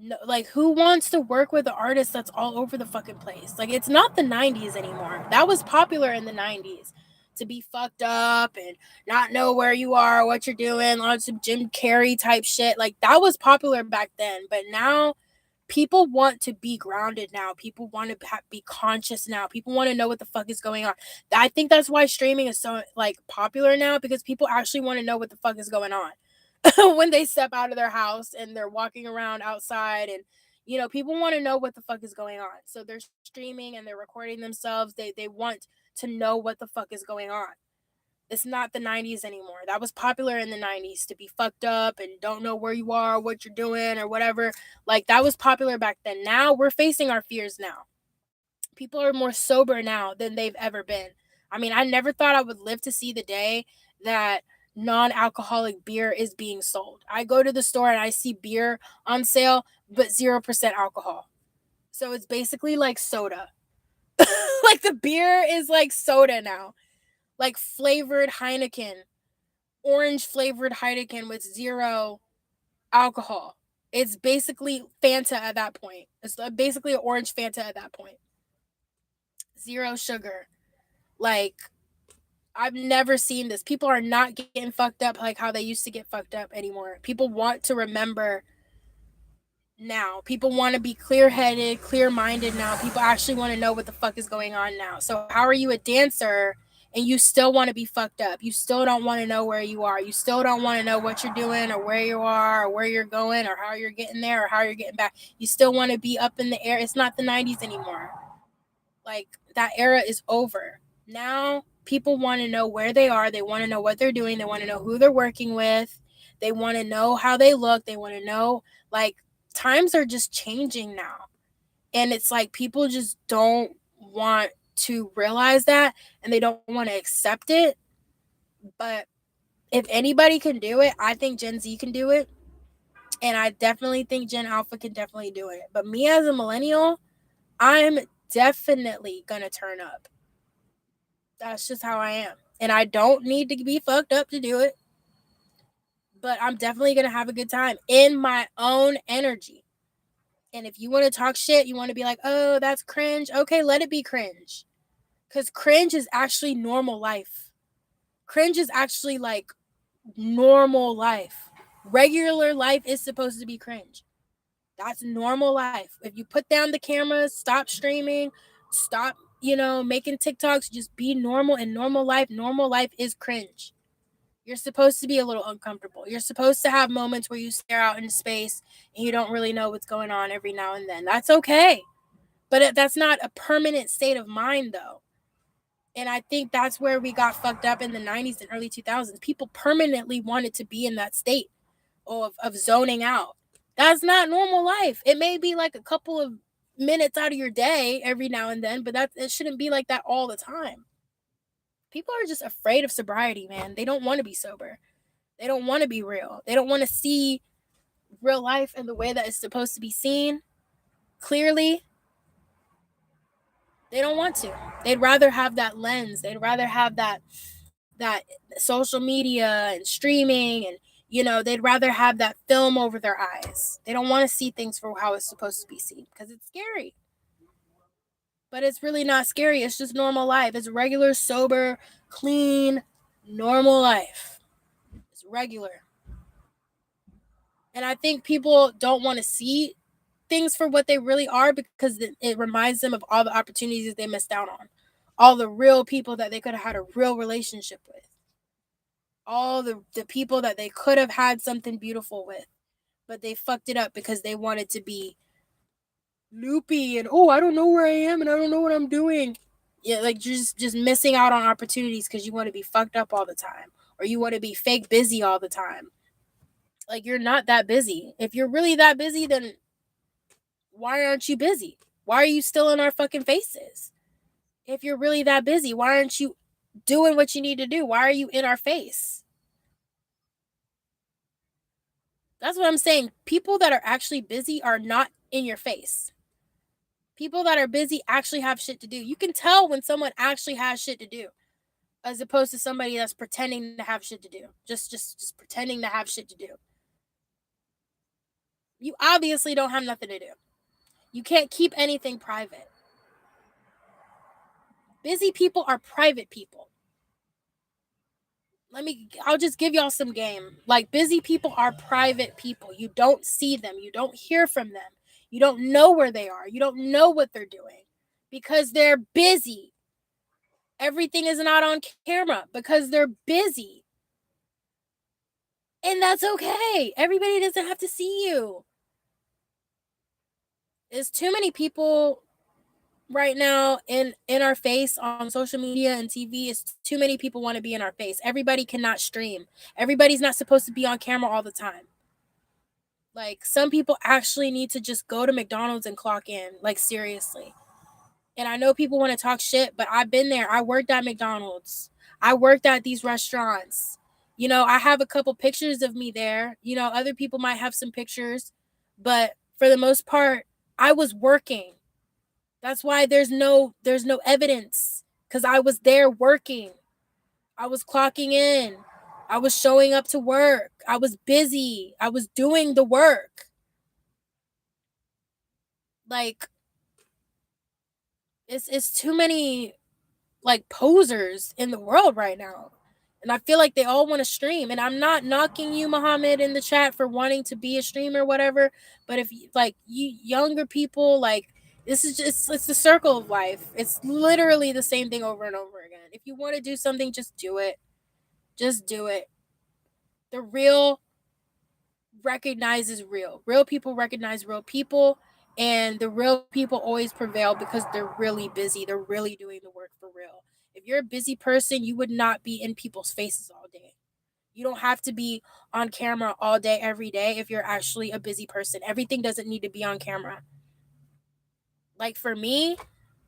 No, like, who wants to work with an artist that's all over the fucking place? Like, it's not the 90s anymore. That was popular in the 90s, to be fucked up and not know where you are, what you're doing, on some Jim Carrey type shit. Like, that was popular back then. But now people want to be grounded now. People want to be conscious now. People want to know what the fuck is going on. I think that's why streaming is so like popular now, because people actually want to know what the fuck is going on. When they step out of their house and they're walking around outside, and people want to know what the fuck is going on, so they're streaming and they're recording themselves. They want to know what the fuck is going on. It's not the 90s anymore. That was popular in the 90s, to be fucked up and don't know where you are, what you're doing, or whatever. Like, that was popular back then. Now we're facing our fears now. People are more sober now than they've ever been. I mean, I never thought I would live to see the day that non-alcoholic beer is being sold. I go to the store and I see beer on sale, but 0% alcohol. So it's basically like soda. Like, the beer is like soda now. Like, flavored Heineken, orange flavored Heineken with zero alcohol. It's basically Fanta at that point. It's basically an orange Fanta at that point. Zero sugar. Like, I've never seen this. People are not getting fucked up like how they used to get fucked up anymore. People want to remember now. People want to be clear-headed, clear-minded now. People actually want to know what the fuck is going on now. So how are you a dancer and you still want to be fucked up. You still don't want to know where you are. You still don't want to know what you're doing or where you are or where you're going or how you're getting there or how you're getting back. You still want to be up in the air. It's not the 90s anymore. Like, that era is over. Now people want to know where they are. They want to know what they're doing. They want to know who they're working with. They want to know how they look. They want to know, like, times are just changing now. And it's like people just don't want to realize that, and they don't want to accept it. But if anybody can do it, I think Gen Z can do it. And I definitely think Gen Alpha can definitely do it. But me as a millennial, I'm definitely going to turn up. That's just how I am. And I don't need to be fucked up to do it. But I'm definitely going to have a good time in my own energy. And if you want to talk shit, you want to be like, oh, that's cringe. Okay, let it be cringe. Because cringe is actually normal life. Cringe is actually like normal life. Regular life is supposed to be cringe. That's normal life. If you put down the cameras, stop streaming, stop, making TikToks, just be normal. In normal life is cringe. You're supposed to be a little uncomfortable. You're supposed to have moments where you stare out into space and you don't really know what's going on every now and then. That's okay. But that's not a permanent state of mind, though. And I think that's where we got fucked up in the 90s and early 2000s. People permanently wanted to be in that state of zoning out. That's not normal life. It may be like a couple of minutes out of your day every now and then, but it shouldn't be like that all the time. People are just afraid of sobriety, man. They don't want to be sober. They don't want to be real. They don't want to see real life in the way that it's supposed to be seen clearly. They don't want to. They'd rather have that lens. They'd rather have that social media and streaming, and they'd rather have that film over their eyes. They don't want to see things for how it's supposed to be seen because it's scary. But it's really not scary. It's just normal life. It's regular, sober, clean, normal life. It's regular. And I think people don't want to see things for what they really are because it reminds them of all the opportunities they missed out on. All the real people that they could have had a real relationship with. All the people that they could have had something beautiful with. But they fucked it up because they wanted to be loopy and, I don't know where I am and I don't know what I'm doing. Yeah, like just missing out on opportunities because you want to be fucked up all the time. Or you want to be fake busy all the time. Like, you're not that busy. If you're really that busy, then why aren't you busy? Why are you still in our fucking faces? If you're really that busy, why aren't you doing what you need to do? Why are you in our face? That's what I'm saying. People that are actually busy are not in your face. People that are busy actually have shit to do. You can tell when someone actually has shit to do, as opposed to somebody that's pretending to have shit to do. Just pretending to have shit to do. You obviously don't have nothing to do. You can't keep anything private. Busy people are private people. I'll just give y'all some game. Like, busy people are private people. You don't see them. You don't hear from them. You don't know where they are. You don't know what they're doing because they're busy. Everything is not on camera because they're busy. And that's okay. Everybody doesn't have to see you. There's too many people right now in our face on social media and TV. It's too many people want to be in our face. Everybody cannot stream. Everybody's not supposed to be on camera all the time. Like, some people actually need to just go to McDonald's and clock in. Like, seriously. And I know people want to talk shit, but I've been there. I worked at McDonald's. I worked at these restaurants. I have a couple pictures of me there. Other people might have some pictures, but for the most part, I was working. That's why there's no evidence, because I was there working. I was clocking in. I was showing up to work. I was busy. I was doing the work. Like, it's too many, like, posers in the world right now. And I feel like they all want to stream. And I'm not knocking you, Muhammad, in the chat for wanting to be a streamer or whatever. But if, like, you younger people, like, This is just, it's the circle of life. It's literally the same thing over and over again. If you want to do something, just do it. Just do it. The real recognizes real. Real people recognize real people, and the real people always prevail because they're really busy. They're really doing the work for real. If you're a busy person, you would not be in people's faces all day. You don't have to be on camera all day, every day if you're actually a busy person. Everything doesn't need to be on camera. Like for me,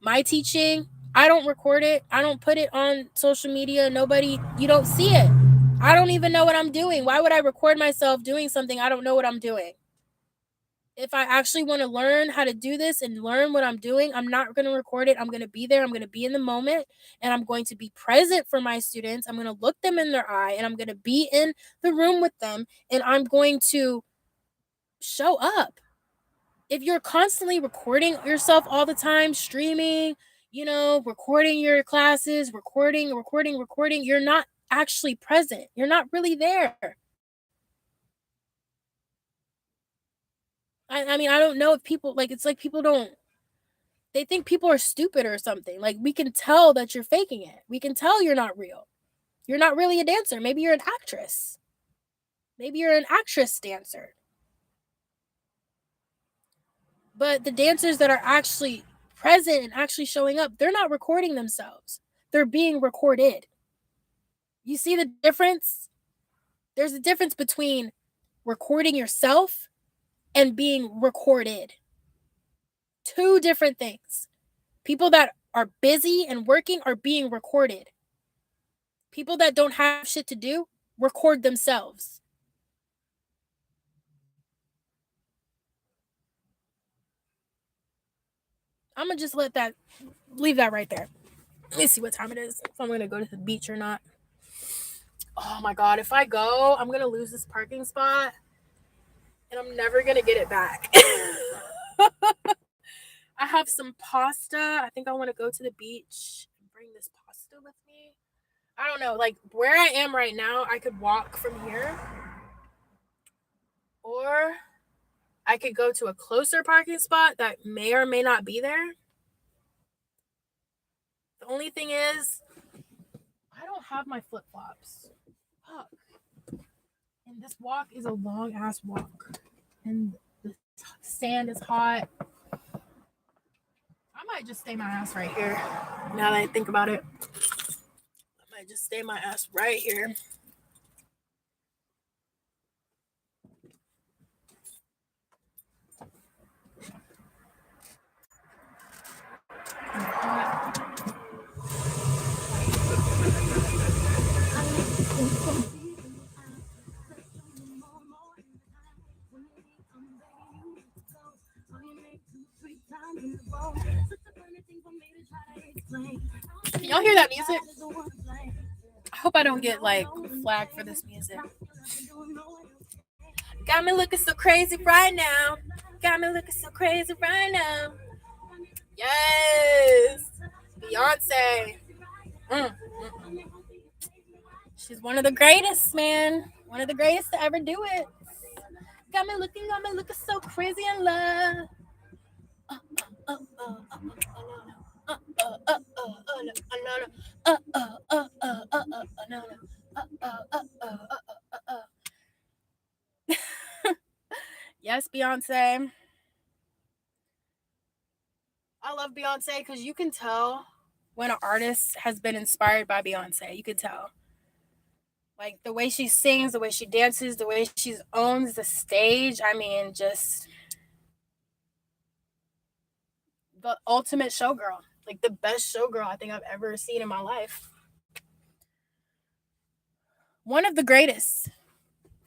my teaching, I don't record it. I don't put it on social media. Nobody, you don't see it. I don't even know what I'm doing. Why would I record myself doing something I don't know what I'm doing? If I actually want to learn how to do this and learn what I'm doing, I'm not going to record it. I'm going to be there. I'm going to be in the moment, and I'm going to be present for my students. I'm going to look them in their eye, and I'm going to be in the room with them, and I'm going to show up. If you're constantly recording yourself all the time, streaming, recording your classes, recording, you're not actually present. You're not really there. I mean, I don't know if people, like, it's like people don't, they think people are stupid or something. Like, we can tell that you're faking it. We can tell you're not real. You're not really a dancer. Maybe you're an actress. Maybe you're an actress dancer. But the dancers that are actually present and actually showing up, they're not recording themselves. They're being recorded. You see the difference? There's a difference between recording yourself and being recorded. Two different things. People that are busy and working are being recorded. People that don't have shit to do record themselves. I'm gonna just leave that right there. Let me see what time it is, if I'm gonna go to the beach or not. Oh my god, if I go, I'm gonna lose this parking spot and I'm never gonna get it back. I have some pasta. I think I want to go to the beach and bring this pasta with me. I don't know, like where I am right now, I could walk from here, or I could go to a closer parking spot that may or may not be there. The only thing is, I don't have my flip flops. Fuck. And this walk is a long ass walk. And the sand is hot. I might just stay my ass right here. Now that I think about it, I might just stay my ass right here. Can y'all hear that music? I hope I don't get like flagged for this music. Got me looking so crazy right now. Got me looking so crazy right now. Yes, Beyonce. She's one of the greatest, man. One of the greatest to ever do it. Got me looking so crazy in love. Yes, Beyonce. I love Beyonce because you can tell when an artist has been inspired by Beyonce. You can tell. Like the way she sings, the way she dances, the way she owns the stage. I mean, just the ultimate showgirl. Like the best showgirl I think I've ever seen in my life. One of the greatest,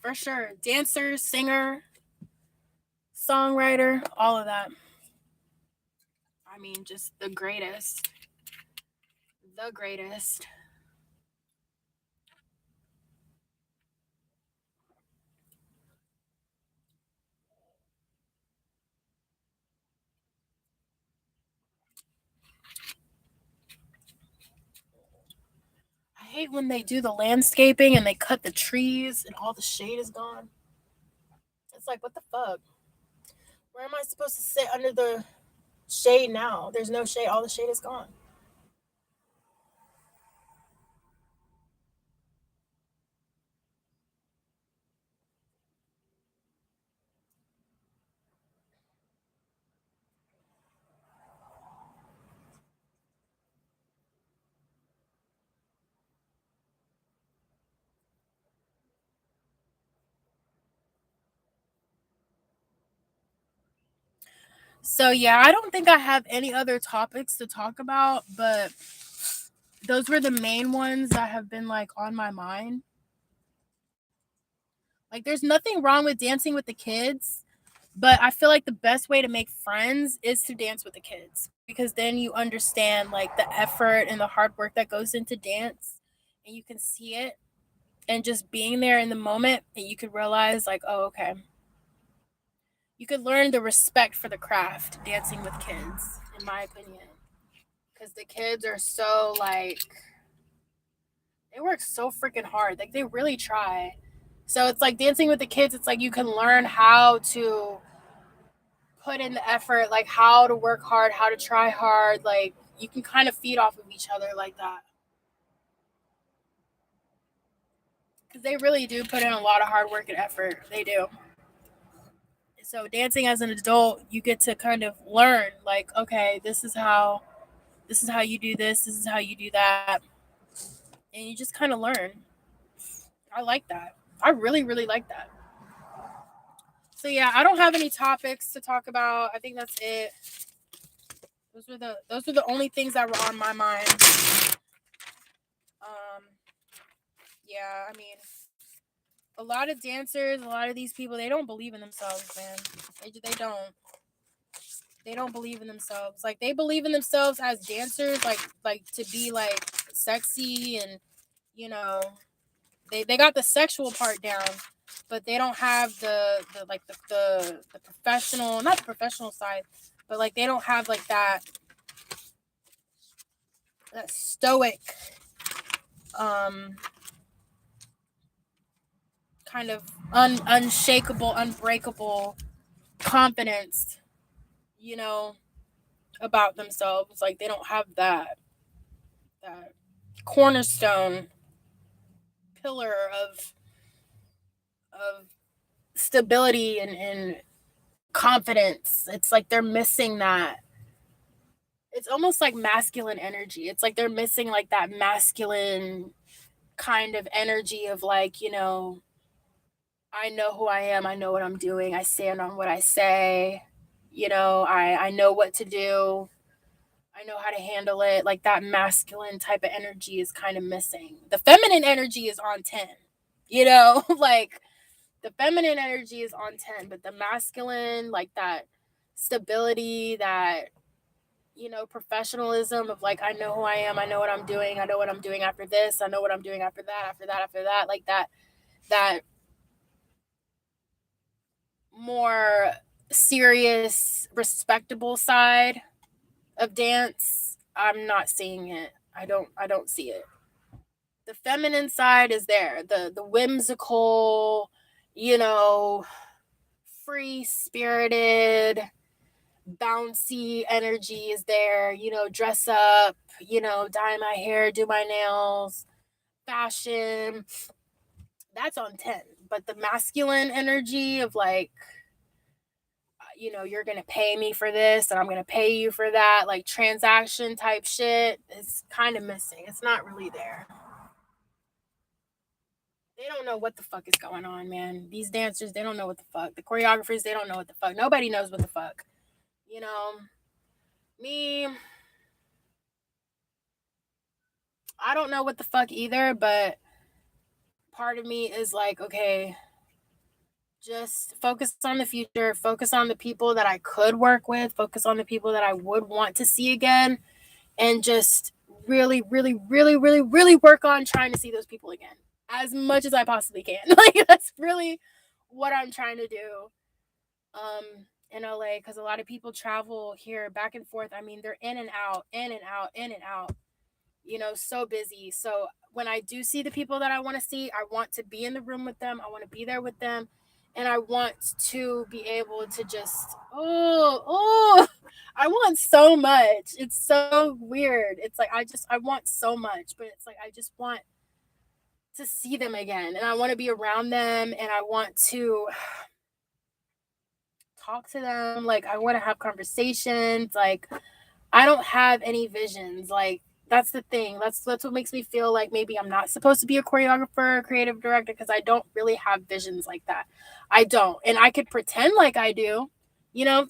for sure. Dancer, singer, songwriter, all of that. I mean, just the greatest. The greatest. I hate when they do the landscaping and they cut the trees and all the shade is gone. It's like, what the fuck? Where am I supposed to sit under the shade now. There's no shade. All the shade is gone. So yeah, I don't think I have any other topics to talk about, but those were the main ones that have been like on my mind. Like there's nothing wrong with dancing with the kids, but I feel like the best way to make friends is to dance with the kids because then you understand like the effort and the hard work that goes into dance and you can see it and just being there in the moment and you could realize like, oh, okay. You could learn the respect for the craft dancing with kids, in my opinion. Because the kids are so like they work so freaking hard. Like they really try. So it's like dancing with the kids, it's like you can learn how to put in the effort, like how to work hard, how to try hard. Like you can kind of feed off of each other like that. Because they really do put in a lot of hard work and effort. They do. So dancing as an adult, you get to kind of learn, like, okay, this is how you do this is how you do that. And you just kind of learn. I like that. I really, really like that. So yeah, I don't have any topics to talk about. I think that's it. Those were the only things that were on my mind. Um, yeah, I mean, a lot of dancers, a lot of these people, they don't believe in themselves, man. They don't. They don't believe in themselves. Like they believe in themselves as dancers, like to be like sexy and you know they got the sexual part down, but they don't have the like the professional, not the professional side, but like they don't have like that stoic um kind of unshakable, unbreakable confidence, you know, about themselves. Like they don't have that cornerstone pillar of stability and confidence. It's like they're missing that. It's almost like masculine energy. It's like they're missing like that masculine kind of energy of like, I know who I am, I know what I'm doing, I stand on what I say, I know what to do, I know how to handle it. Like that masculine type of energy is kind of missing. The feminine energy is on 10, like the feminine energy is on 10, but the masculine, like that stability, that professionalism of like, I know who I am, I know what I'm doing, I know what I'm doing after this, I know what I'm doing after that, after that, after that, like that more serious, respectable side of dance, I'm not seeing it. I don't see it. The feminine side is there. The whimsical, you know, free spirited, bouncy energy is there, dress up, dye my hair, do my nails, fashion. That's on 10. But the masculine energy of like, you're going to pay me for this and I'm going to pay you for that, like transaction type shit is kind of missing. It's not really there. They don't know what the fuck is going on, man. These dancers, they don't know what the fuck. The choreographers, they don't know what the fuck. Nobody knows what the fuck. You know, me, I don't know what the fuck either, but part of me is like, okay, just focus on the future, focus on the people that I could work with, focus on the people that I would want to see again, and just really, really, really, really, really work on trying to see those people again as much as I possibly can. Like, that's really what I'm trying to do in LA because a lot of people travel here back and forth. I mean, they're in and out, in and out, in and out, so busy. So when I do see the people that I want to see, I want to be in the room with them. I want to be there with them. And I want to be able to just, I want want so much. It's so weird. It's like I want so much, but it's like I just want to see them again, and I want to be around them, and I want to talk to them. Like I want to have conversations. Like I don't have any visions. Like that's the thing. That's what makes me feel like maybe I'm not supposed to be a choreographer, or creative director, because I don't really have visions like that. I don't, and I could pretend like I do. You know,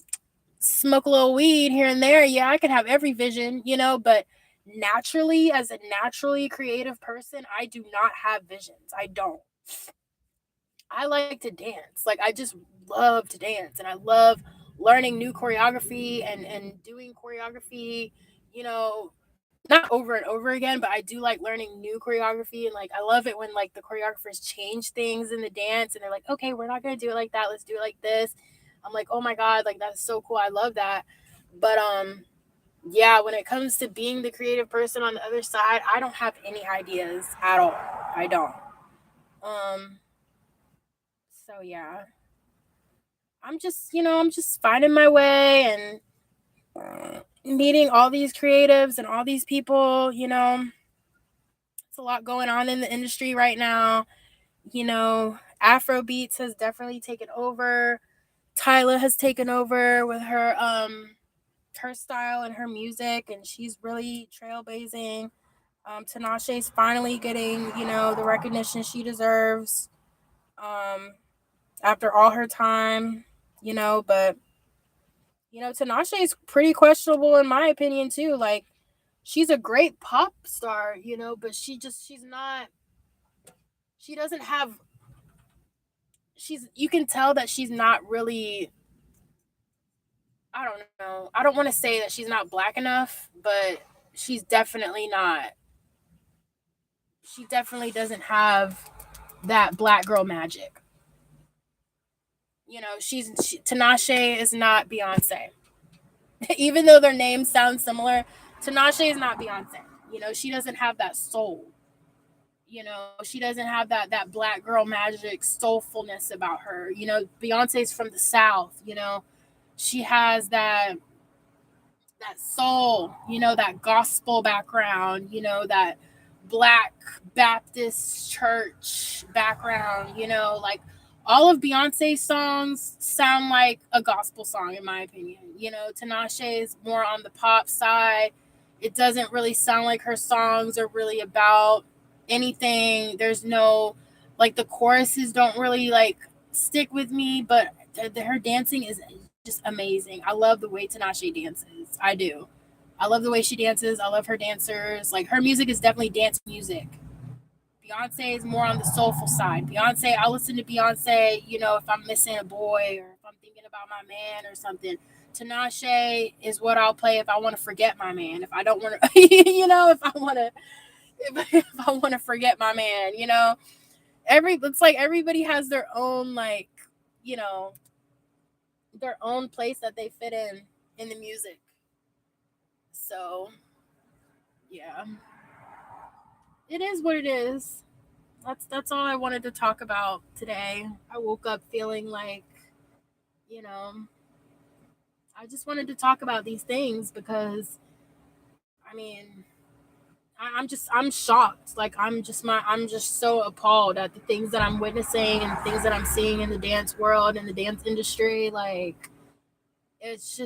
smoke a little weed here and there. Yeah, I could have every vision. But naturally, as a naturally creative person, I do not have visions. I don't. I like to dance. Like I just love to dance, and I love learning new choreography and doing choreography, you know, not over and over again, but I do like learning new choreography, and like I love it when like the choreographers change things in the dance and they're like, "Okay, we're not going to do it like that. Let's do it like this." I'm like, "Oh my god, like that's so cool. I love that." But yeah, when it comes to being the creative person on the other side, I don't have any ideas at all. I don't. Um so yeah. I'm just finding my way and meeting all these creatives and all these people. It's a lot going on in the industry right now. Afro beats has definitely taken over. Tyla has taken over with her style and her music, and she's really trailblazing. Tinashe's finally getting the recognition she deserves. Um, After all her time. But Tinashe is pretty questionable in my opinion too. Like, she's a great pop star, but she's not. She doesn't have. You can tell that she's not really. I don't know. I don't want to say that she's not black enough, but she's definitely not. She definitely doesn't have that black girl magic. Tinashe is not Beyonce. Even though their names sound similar, Tinashe is not Beyonce. She doesn't have that soul. She doesn't have that black girl magic soulfulness about her. Beyonce's from the South. She has that soul. That gospel background. That black Baptist church background. Like all of Beyonce's songs sound like a gospel song, in my opinion. Tinashe is more on the pop side. It doesn't really sound like her songs are really about anything. There's no, like, the choruses don't really like stick with me, but her dancing is just amazing. I love the way Tinashe dances. I do. I love the way she dances. I love her dancers. Like, her music is definitely dance music. Beyonce is more on the soulful side. I listen to Beyonce, if I'm missing a boy or if I'm thinking about my man or something. Tinashe is what I'll play if I want to forget my man. If I don't want to, if I want to, if I want to forget my man. It's like everybody has their own, like, you know, their own place that they fit in the music. So yeah, it is what it is. That's all I wanted to talk about today. I woke up feeling like, you know, I just wanted to talk about these things because, I mean, I'm shocked. Like, I'm just so appalled at the things that I'm witnessing and things that I'm seeing in the dance world and the dance industry. Like, it's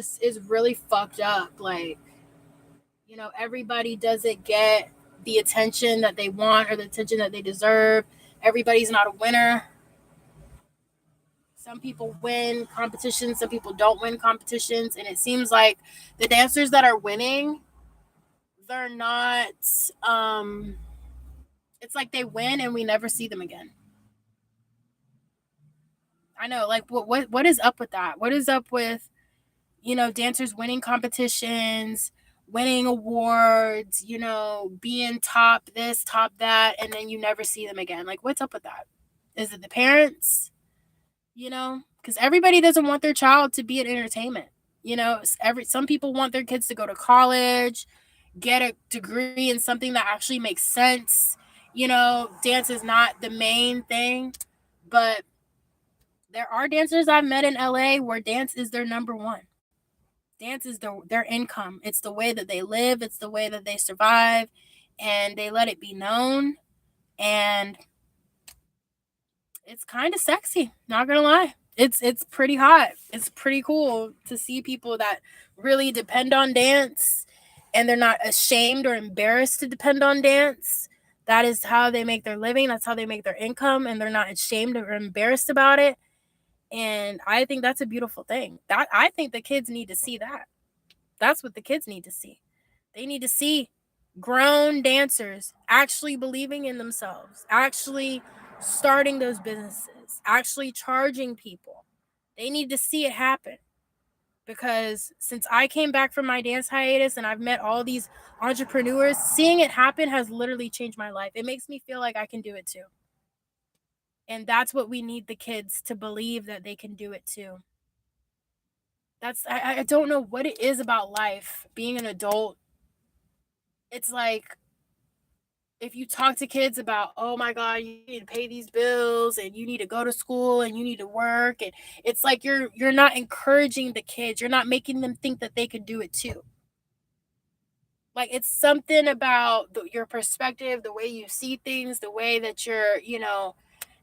really fucked up. Like, everybody doesn't get the attention that they want or the attention that they deserve. Everybody's not a winner. Some people win competitions, some people don't win competitions, and it seems like the dancers that are winning, they're not. It's like they win and we never see them again. I know, like, what is up with that? What is up with dancers winning competitions, winning awards, being top this, top that, and then you never see them again? Like, what's up with that? Is it the parents? Because everybody doesn't want their child to be in entertainment. Some people want their kids to go to college, get a degree in something that actually makes sense. Dance is not the main thing, but there are dancers I've met in LA where dance is their number one. Dance is their income. It's the way that they live, it's the way that they survive, and they let it be known. And it's kind of sexy, not gonna lie. It's pretty hot. It's pretty cool to see people that really depend on dance, and they're not ashamed or embarrassed to depend on dance. That is how they make their living, that's how they make their income, and they're not ashamed or embarrassed about it. And I think that's a beautiful thing. That I think the kids need to see that. That's what the kids need to see. They need to see grown dancers actually believing in themselves, actually starting those businesses, actually charging people. They need to see it happen, because since I came back from my dance hiatus and I've met all these entrepreneurs, seeing it happen has literally changed my life. It makes me feel like I can do it too. And that's what we need the kids to believe, that they can do it too. I don't know what it is about life, being an adult. It's like, if you talk to kids about, oh my god, you need to pay these bills and you need to go to school and you need to work, and it's like you're not encouraging the kids. You're not making them think that they could do it too. Like, it's something about your perspective, the way you see things, the way that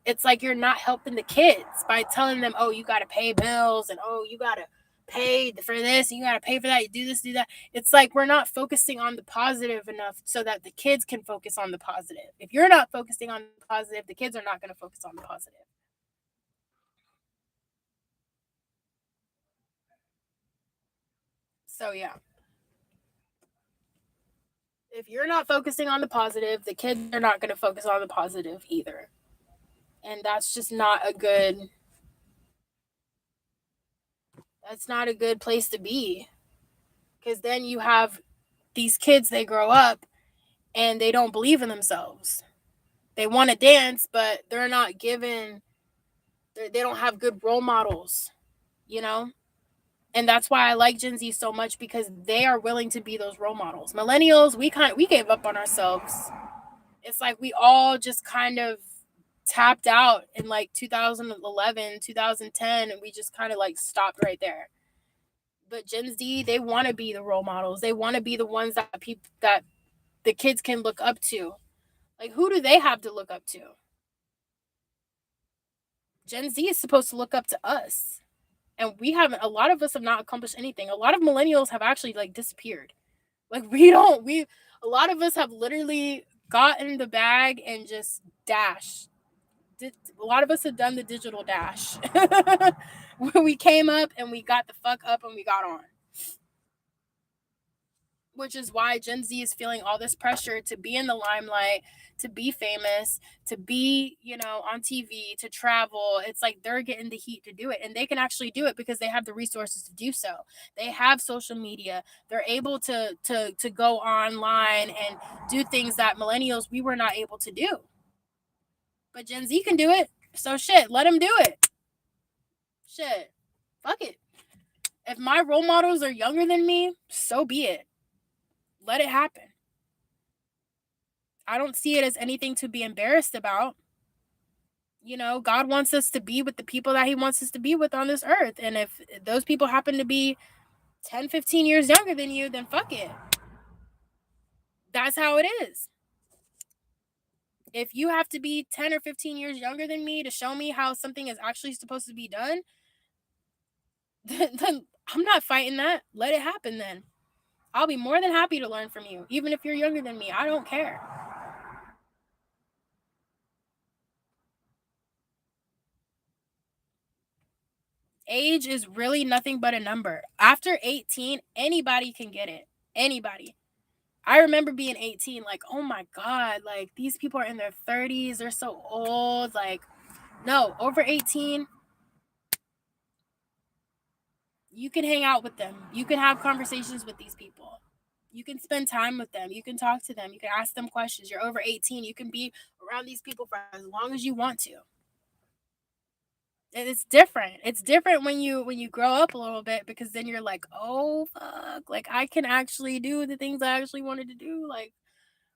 it's like you're not helping the kids by telling them, oh, you got to pay bills, and oh, you got to pay for this, and you got to pay for that, you do this, do that. It's like we're not focusing on the positive enough so that the kids can focus on the positive. If you're not focusing on the positive, the kids are not going to focus on the positive. So yeah, if you're not focusing on the positive, the kids are not going to focus on the positive either. And that's not a good place to be, because then you have these kids, they grow up and they don't believe in themselves. They want to dance, but they're not given, they don't have good role models, you know? And that's why I like Gen Z so much, because they are willing to be those role models. Millennials, we gave up on ourselves. It's like we all just kind of tapped out in like 2011, 2010, and we just kind of like stopped right there. But Gen Z, they want to be the role models. They want to be the ones that people that the kids can look up to. Like, who do they have to look up to? Gen Z is supposed to look up to us. And we haven't, a lot of us have not accomplished anything. A lot of millennials have actually like disappeared. Like, a lot of us have literally gotten the bag and just dashed. A lot of us have done the digital dash. We came up and we got the fuck up and we got on. Which is why Gen Z is feeling all this pressure to be in the limelight, to be famous, to be, on TV, to travel. It's like they're getting the heat to do it, and they can actually do it because they have the resources to do so. They have social media. They're able to go online and do things that millennials, we were not able to do. But Gen Z can do it. So shit, let them do it. Shit. Fuck it. If my role models are younger than me, so be it. Let it happen. I don't see it as anything to be embarrassed about. God wants us to be with the people that he wants us to be with on this earth. And if those people happen to be 10, 15 years younger than you, then fuck it. That's how it is. If you have to be 10 or 15 years younger than me to show me how something is actually supposed to be done, then I'm not fighting that. Let it happen then. I'll be more than happy to learn from you, even if you're younger than me. I don't care. Age is really nothing but a number. After 18, anybody can get it. Anybody. I remember being 18, like, oh my God, like these people are in their 30s, they're so old. Like, no, over 18, you can hang out with them. You can have conversations with these people. You can spend time with them. You can talk to them. You can ask them questions. You're over 18. You can be around these people for as long as you want to. And it's different. It's different when you grow up a little bit, because then you're like, oh fuck, like I can actually do the things I actually wanted to do. Like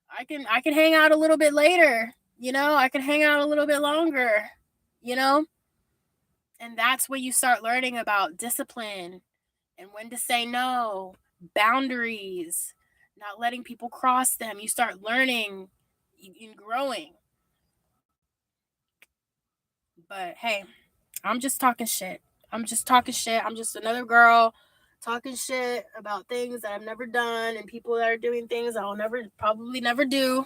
I can hang out a little bit later, I can hang out a little bit longer, you know? And that's when you start learning about discipline and when to say no, boundaries, not letting people cross them. You start learning and growing. But hey, I'm just talking shit. I'm just talking shit. I'm just another girl talking shit about things that I've never done and people that are doing things I'll probably never do.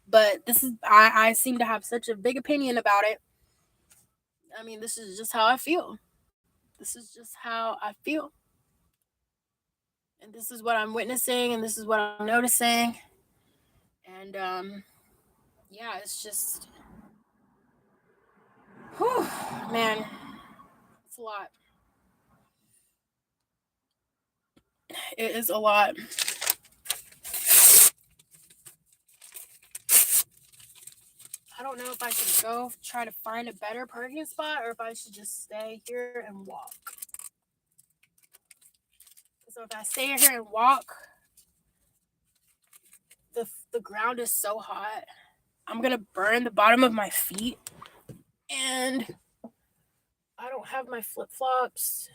But I seem to have such a big opinion about it. I mean, this is just how I feel. This is just how I feel. And this is what I'm witnessing and this is what I'm noticing. And yeah, it's just whew, man, it's a lot. It is a lot. I don't know if I should go try to find a better parking spot or if I should just stay here and walk. So if I stay here and walk, the ground is so hot. I'm gonna burn the bottom of my feet, and I don't have my flip-flops.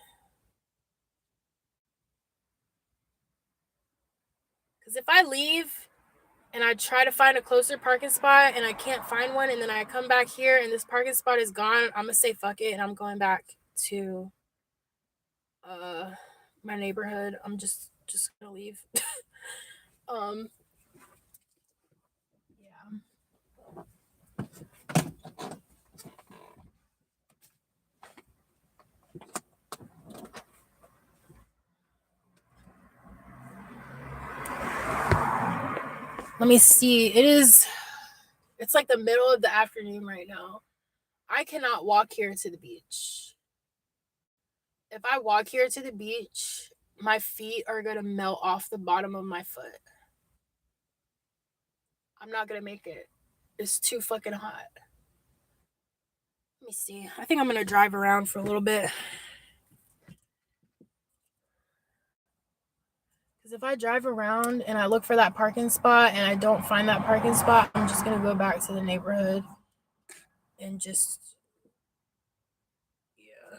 Because if I leave and I try to find a closer parking spot and I can't find one, and then I come back here and this parking spot is gone, I'm gonna say fuck it and I'm going back to my neighborhood. I'm just gonna leave. Yeah. Let me see. It's like the middle of the afternoon right now. I cannot walk here to the beach. If I walk here to the beach, my feet are going to melt off the bottom of my foot. I'm not going to make it. It's too fucking hot. Let me see. I think I'm going to drive around for a little bit. Because if I drive around and I look for that parking spot and I don't find that parking spot, I'm just going to go back to the neighborhood and just, yeah.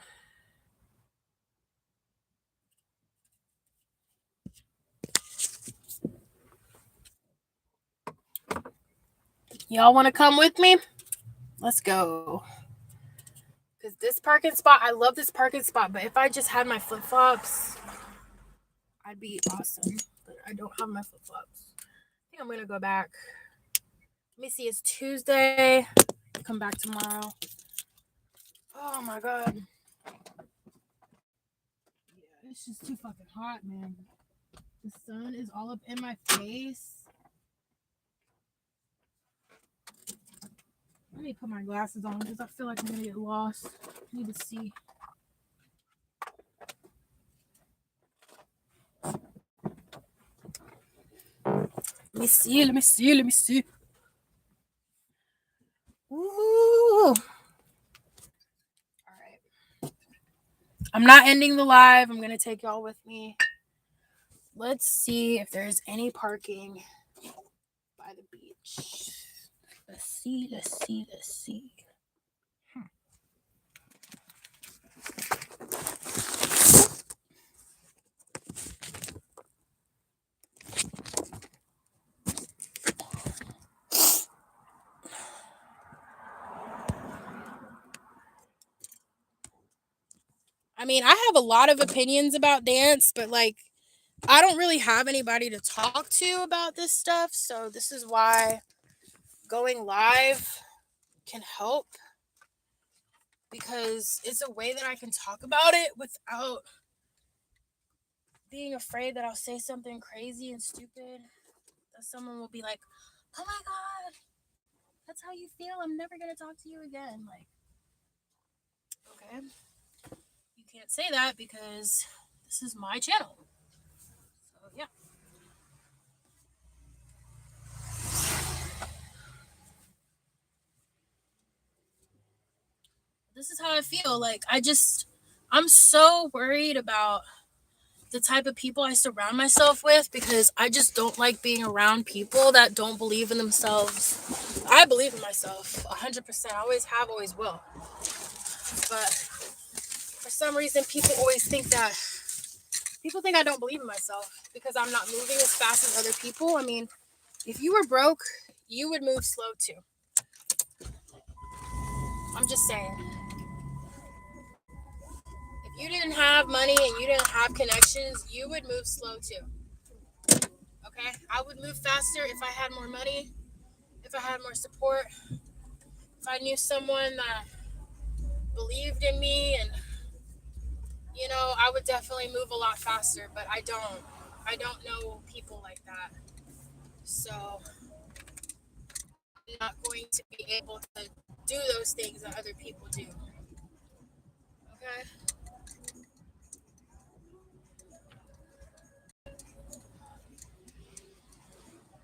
Y'all want to come with me? Let's go. Because this parking spot, I love this parking spot, but if I just had my flip-flops, I'd be awesome. But I don't have my flip-flops. I think I'm going to go back. Let me see. It's Tuesday. I'll come back tomorrow. Oh, my God. Yeah, it's just too fucking hot, man. The sun is all up in my face. Let me put my glasses on because I feel like I'm going to get lost. I need to see. Let me see. Ooh. All right. I'm not ending the live. I'm going to take y'all with me. Let's see if there's any parking by the beach. Let's see. I mean, I have a lot of opinions about dance, but like, I don't really have anybody to talk to about this stuff. So this is why going live can help, because it's a way that I can talk about it without being afraid that I'll say something crazy and stupid that someone will be like, oh my God, that's how you feel. I'm never going to talk to you again. Like, okay. You can't say that because this is my channel. So, yeah. This is how I feel. Like, I'm so worried about the type of people I surround myself with, because I just don't like being around people that don't believe in themselves. I believe in myself 100%. I always have, always will. But for some reason, people always think that People think I don't believe in myself because I'm not moving as fast as other people. I mean, if you were broke, you would move slow too. I'm just saying. If you didn't have money and you didn't have connections, you would move slow too. Okay? I would move faster if I had more money, if I had more support, if I knew someone that believed in me, and I would definitely move a lot faster, but I don't. I don't know people like that. So I'm not going to be able to do those things that other people do. Okay?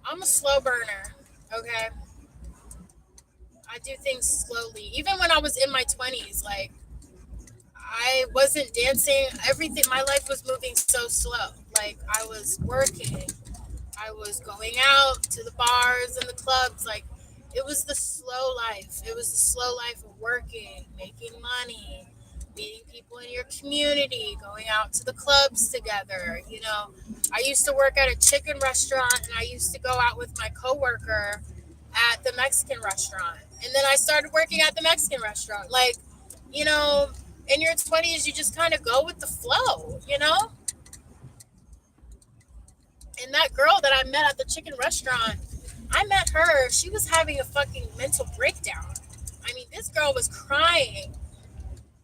I'm a slow burner. Okay? I do things slowly. Even when I was in my 20s, like I wasn't dancing. Everything, my life was moving so slow. Like I was working, I was going out to the bars and the clubs. Like it was the slow life. It was the slow life of working, making money, meeting people in your community, going out to the clubs together. I used to work at a chicken restaurant and I used to go out with my coworker at the Mexican restaurant. And then I started working at the Mexican restaurant. Like, you know, in your 20s, you just kind of go with the flow. And that girl that I met at the chicken restaurant, I met her. She was having a fucking mental breakdown. I mean, this girl was crying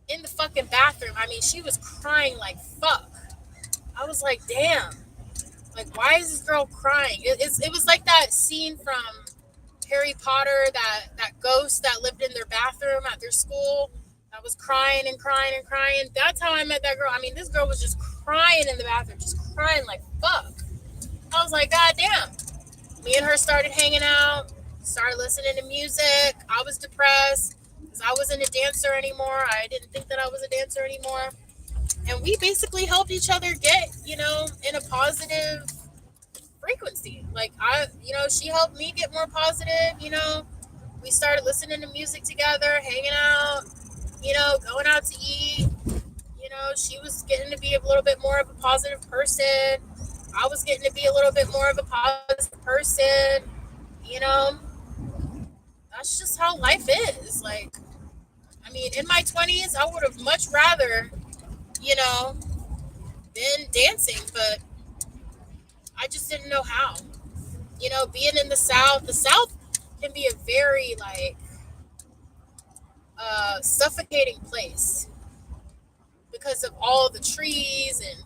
in the fucking bathroom. I mean, she was crying like fuck. I was like, damn. Like, why is this girl crying? It was like that scene from Harry Potter, that ghost that lived in their bathroom at their school that was crying and crying and crying. That's how I met that girl. I mean, this girl was just crying in the bathroom, just crying like fuck. I was like, God damn. Me and her started hanging out, started listening to music. I was depressed because I wasn't a dancer anymore. I didn't think that I was a dancer anymore. And we basically helped each other get, in a positive frequency. Like she helped me get more positive. We started listening to music together, hanging out, going out to eat. She was getting to be a little bit more of a positive person. I was getting to be a little bit more of a positive person. You know, that's just how life is. Like, I mean, in my 20s, I would have much rather, been dancing, but I just didn't know how. Being in the South can be a very, like, suffocating place because of all the trees and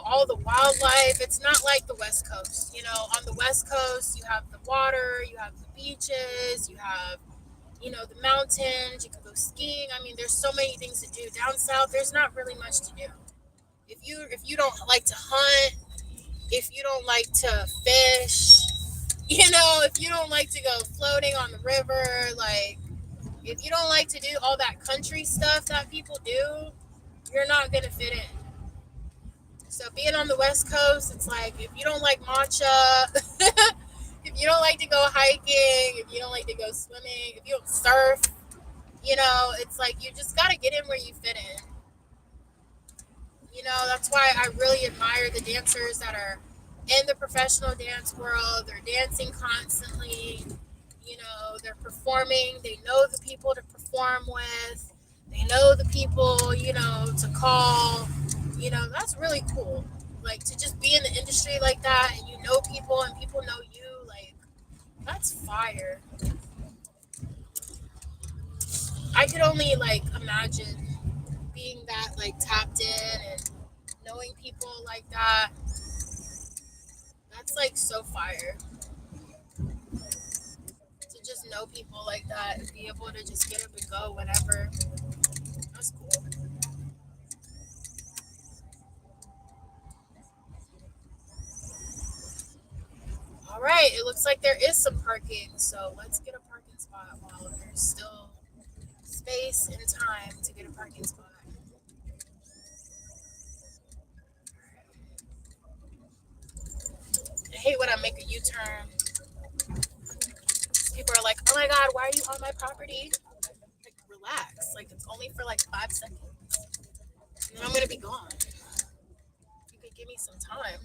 all the wildlife. It's not like the West Coast. On the West Coast, you have the water, you have the beaches, you have, the mountains, you can go skiing. I mean, there's so many things to do. Down south, there's not really much to do. If you don't like to hunt, if you don't like to fish, if you don't like to go floating on the river, like, if you don't like to do all that country stuff that people do, you're not going to fit in. So being on the West Coast, it's like, if you don't like matcha, if you don't like to go hiking, if you don't like to go swimming, if you don't surf, it's like you just got to get in where you fit in. That's why I really admire the dancers that are in the professional dance world. They're dancing constantly. They're performing. They know the people to perform with. They know the people, to call. That's really cool. Like, to just be in the industry like that and you know people and people know you, like, that's fire. I could only, like, imagine being that, like, tapped in and knowing people like that. That's, like, so fire. To just know people like that and be able to just get up and go whenever. That's cool. All right, it looks like there is some parking, so let's get a parking spot while there's still space and time to get a parking spot. I hate when I make a U-turn. People are like, oh my God, why are you on my property? Like, relax. Like, it's only for like 5 seconds. And then I'm going to be gone. Give me some time.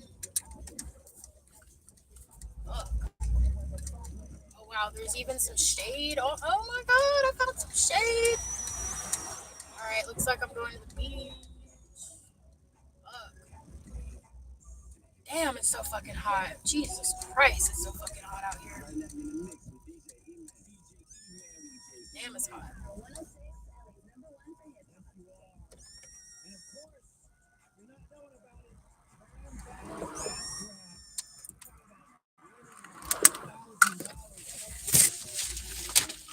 Look. Oh wow, there's even some shade. Oh my god, I found some shade. Alright, looks like I'm going to the beach. Look. Damn, it's so fucking hot. Jesus Christ, it's so fucking hot out here. Damn, it's hot.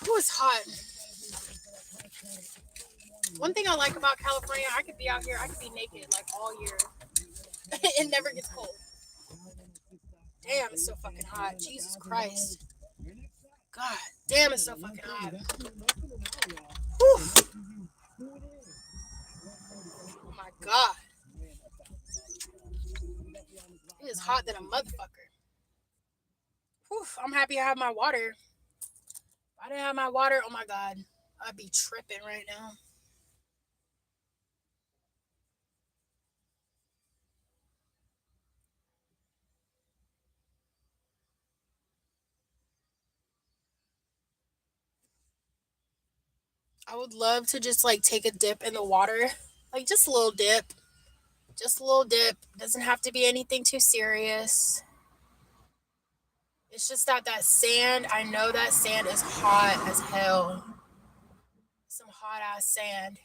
Ooh, it's hot. One thing I like about California, I could be out here, I could be naked like all year. It never gets cold. Damn, it's so fucking hot. Jesus Christ. God damn, it's so fucking hot. Whew. Oh my god. It is hot than a motherfucker. Whew, I'm happy I have my water. If I didn't have my water, oh my god, I'd be tripping right now. I would love to just like take a dip in the water. Like just a little dip. Just a little dip. Doesn't have to be anything too serious. It's just that sand, I know that sand is hot as hell. Some hot ass sand.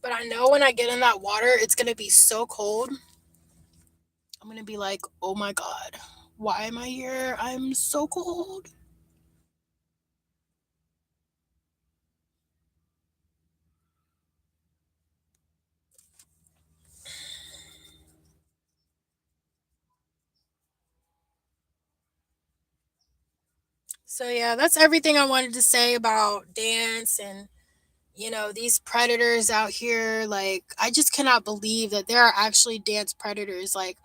But I know when I get in that water, it's gonna be so cold. I'm gonna be like, oh my god, why am I here? I'm so cold. So yeah, that's everything I wanted to say about dance and these predators out here. Like I just cannot believe that there are actually dance predators. Like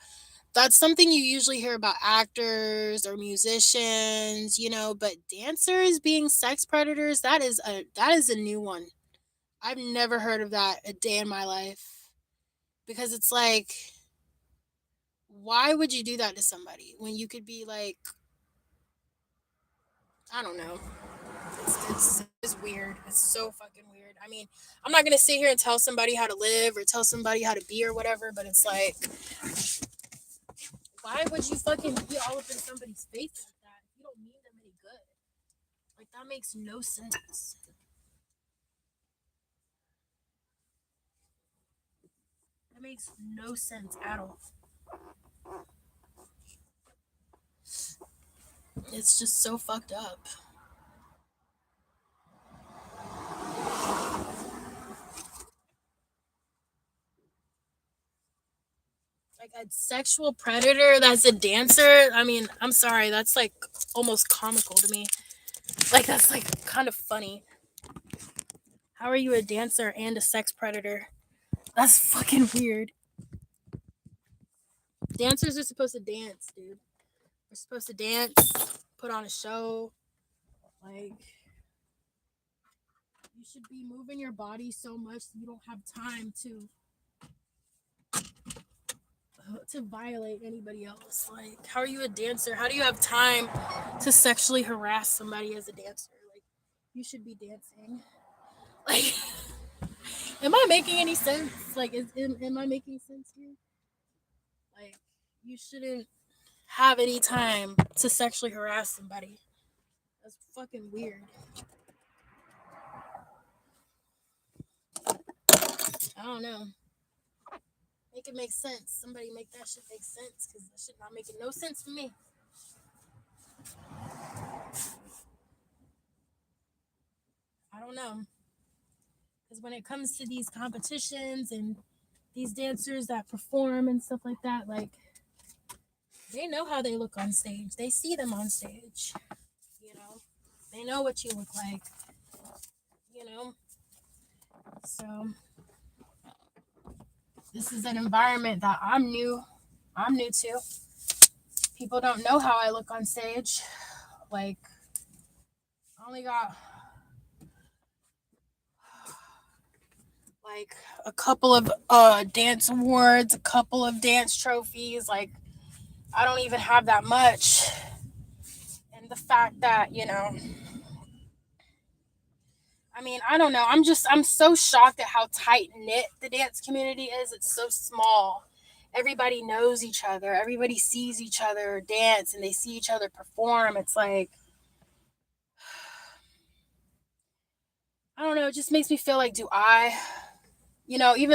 that's something you usually hear about actors or musicians, but dancers being sex predators, that is a new one. I've never heard of that a day in my life because it's like why would you do that to somebody when you could be like I don't know. It's weird. It's so fucking weird. I mean, I'm not gonna sit here and tell somebody how to live or tell somebody how to be or whatever, but it's like, why would you fucking be all up in somebody's face like that? You don't mean them any good. Like that makes no sense. That makes no sense at all. It's just so fucked up. Like a sexual predator that's a dancer. I mean, I'm sorry, that's like almost comical to me. Like that's like kind of funny. How are you a dancer and a sex predator? That's fucking weird. Dancers are supposed to dance, dude. They're supposed to dance, put on a show. Like, you should be moving your body so much you don't have time to violate anybody else. Like, how are you a dancer? How do you have time to sexually harass somebody as a dancer? Like, you should be dancing. Like, am I making any sense? Like, am I making sense here? Like, you shouldn't have any time to sexually harass somebody. That's fucking weird. I don't know. Make it make sense. Somebody make that shit make sense, because that shit not making no sense for me. I don't know. Because when it comes to these competitions and these dancers that perform and stuff like that, like, they know how they look on stage. They see them on stage. You know, they know what you look like. You know, so this is an environment that I'm new. I'm new to. People don't know how I look on stage. Like, I only got like a couple of dance awards, a couple of dance trophies. Like, I don't even have that much. And the fact that, I mean, I don't know. I'm so shocked at how tight knit the dance community is. It's so small. Everybody knows each other. Everybody sees each other dance and they see each other perform. It's like, I don't know. It just makes me feel like, even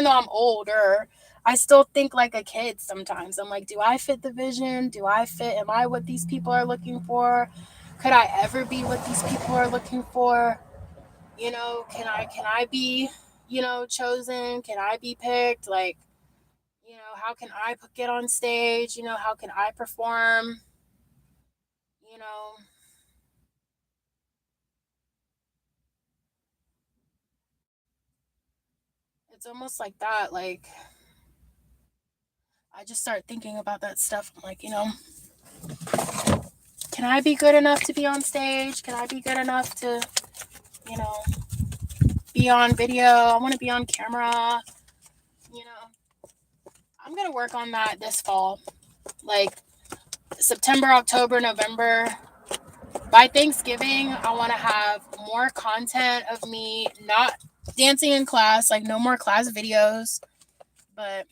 though I'm older, I still think like a kid sometimes. I'm like, do I fit the vision? Am I what these people are looking for? Could I ever be what these people are looking for? Can I be, chosen? Can I be picked? Like, how can I get on stage? How can I perform? You know, it's almost like that. Like, I just start thinking about that stuff. I'm like, can I be good enough to be on stage? Can I be good enough to, you know, be on video? I want to be on camera. You know, I'm going to work on that this fall. Like, September, October, November. By Thanksgiving, I want to have more content of me not dancing in class, like no more class videos, but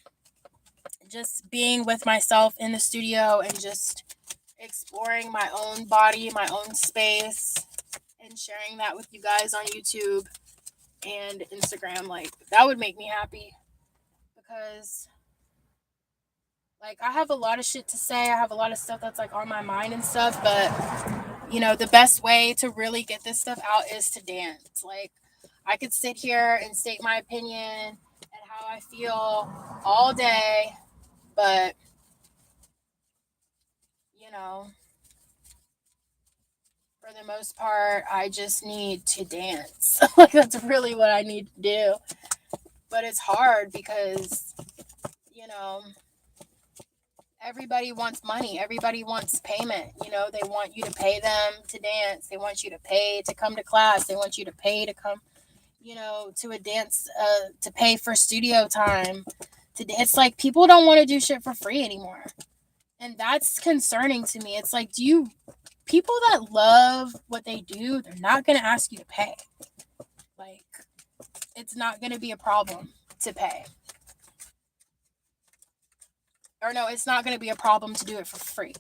just being with myself in the studio and just exploring my own body, my own space, and sharing that with you guys on YouTube and Instagram. Like, that would make me happy, because like, I have a lot of shit to say. I have a lot of stuff that's like on my mind and stuff, but the best way to really get this stuff out is to dance. Like, I could sit here and state my opinion and how I feel all day, but you know, for the most part, I just need to dance. Like, that's really what I need to do. But it's hard because, you know, everybody wants money. Everybody wants payment. They want you to pay them to dance. They want you to pay to come to class. They want you to pay to come, to a dance, to pay for studio time. It's like, people don't want to do shit for free anymore. And that's concerning to me. It's like, people that love what they do, they're not going to ask you to pay. Like, it's not going to be a problem to pay. Or no, it's not going to be a problem to do it for free.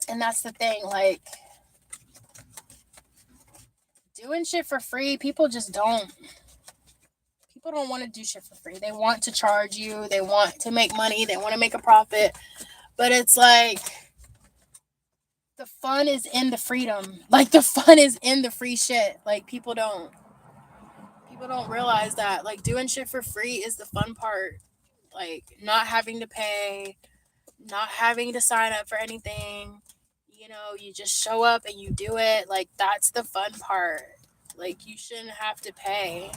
And that's the thing, like, doing shit for free, people just don't. People don't want to do shit for free. They want to charge you. They want to make money. They want to make a profit. But it's like, the fun is in the freedom. Like, the fun is in the free shit. Like, people don't realize that. Like, doing shit for free is the fun part. Like, not having to pay, not having to sign up for anything. You just show up and you do it. Like, that's the fun part. Like, you shouldn't have to pay.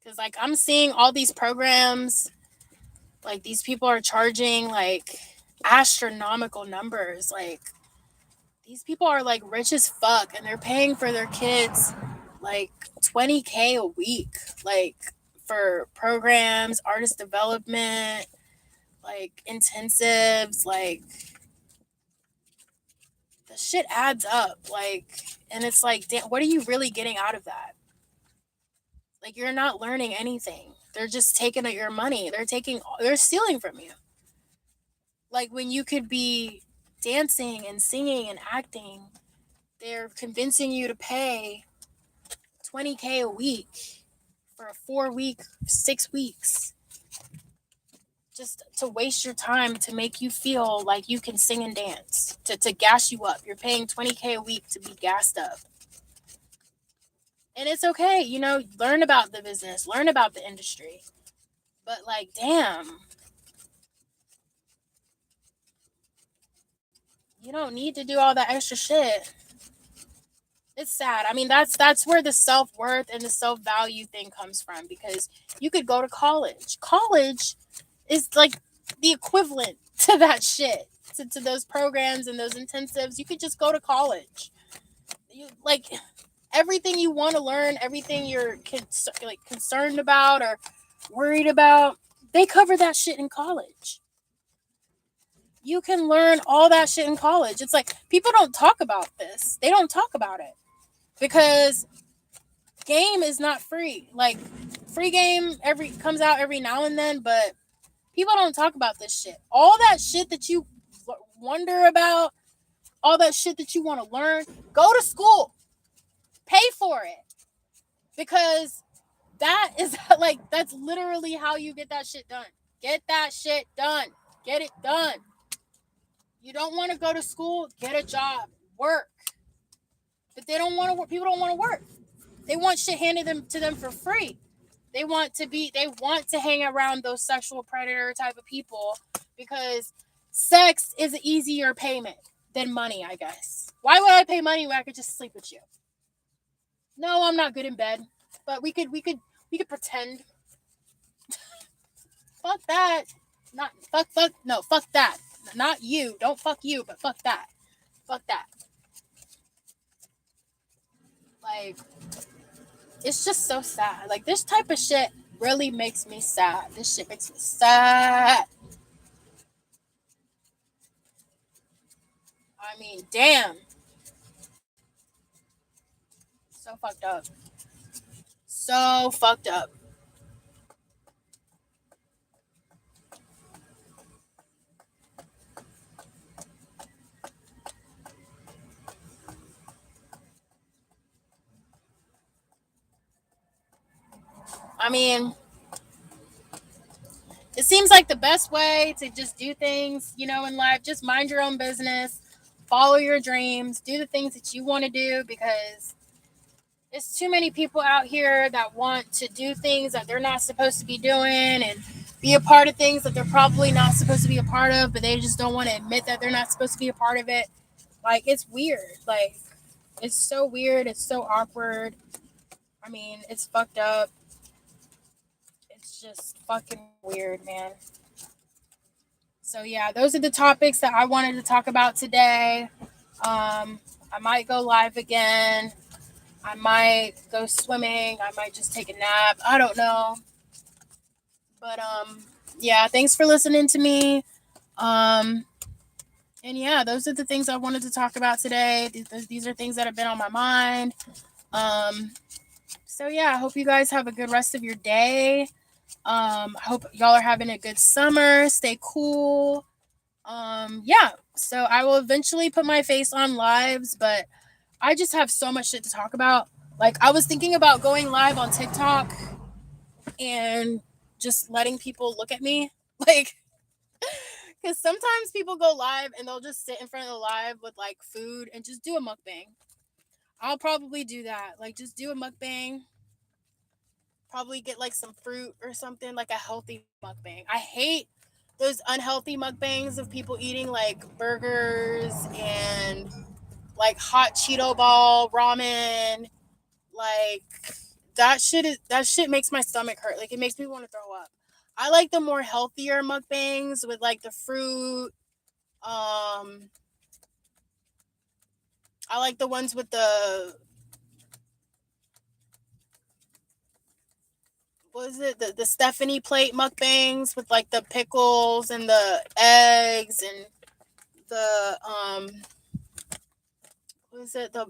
Because, like, I'm seeing all these programs, like, these people are charging, like, astronomical numbers. Like, these people are, like, rich as fuck, and they're paying for their kids, like, $20K a week, like, for programs, artist development, like, intensives. Like, the shit adds up. Like, and it's like, damn, what are you really getting out of that? Like, you're not learning anything. They're just taking your money. They're stealing from you. Like, when you could be dancing and singing and acting, they're convincing you to pay 20K a week for a 4 week, 6 weeks, just to waste your time, to make you feel like you can sing and dance, to gas you up. You're paying 20K a week to be gassed up. And it's okay, learn about the business, learn about the industry. But like, damn, you don't need to do all that extra shit. It's sad. I mean, that's where the self-worth and the self-value thing comes from, because you could go to college. College is like the equivalent to that shit, to those programs and those intensives. You could just go to college. Like, everything you want to learn, everything you're concerned about or worried about, they cover that shit in college. You can learn all that shit in college. It's like, people don't talk about this. They don't talk about it because game is not free. Like, free game comes out every now and then, but people don't talk about this shit. All that shit that you wonder about, all that shit that you want to learn, go to school. Pay for it. Because that is like, that's literally how you get that shit done. Get that shit done. Get it done. You don't want to go to school, get a job, work. But they don't want to work. People don't want to work. They want shit handed to them for free. They want to hang around those sexual predator type of people because sex is an easier payment than money, I guess. Why would I pay money when I could just sleep with you? No, I'm not good in bed, but we could pretend. Fuck that. Fuck that. Not you. Don't fuck you, but fuck that. Fuck that. Like, it's just so sad. Like, this type of shit really makes me sad. This shit makes me sad. I mean, damn. So fucked up. So fucked up. I mean, it seems like the best way to just do things, in life, just mind your own business, follow your dreams, do the things that you want to do, because there's too many people out here that want to do things that they're not supposed to be doing and be a part of things that they're probably not supposed to be a part of, but they just don't want to admit that they're not supposed to be a part of it. Like, it's weird. Like, it's so weird. It's so awkward. I mean, it's fucked up. It's just fucking weird, man. So yeah, those are the topics that I wanted to talk about today. I might go live again. I might go swimming. I might just take a nap. I don't know. But yeah, thanks for listening to me. And yeah, those are the things I wanted to talk about today. These are things that have been on my mind. So yeah, I hope you guys have a good rest of your day. I hope y'all are having a good summer. Stay cool. Yeah, so I will eventually put my face on lives, but I just have so much shit to talk about. Like, I was thinking about going live on TikTok and just letting people look at me. Like, because sometimes people go live and they'll just sit in front of the live with like food and just do a mukbang. I'll probably do that. Like, just do a mukbang. Probably get like some fruit or something, like a healthy mukbang. I hate those unhealthy mukbangs of people eating like burgers and like hot Cheeto ball ramen. Like, that shit makes my stomach hurt. Like, it makes me want to throw up. I like the more healthier mukbangs with like the fruit. I like the ones with the, what is it? The Stephanie plate mukbangs with like the pickles and the eggs and the what is it, the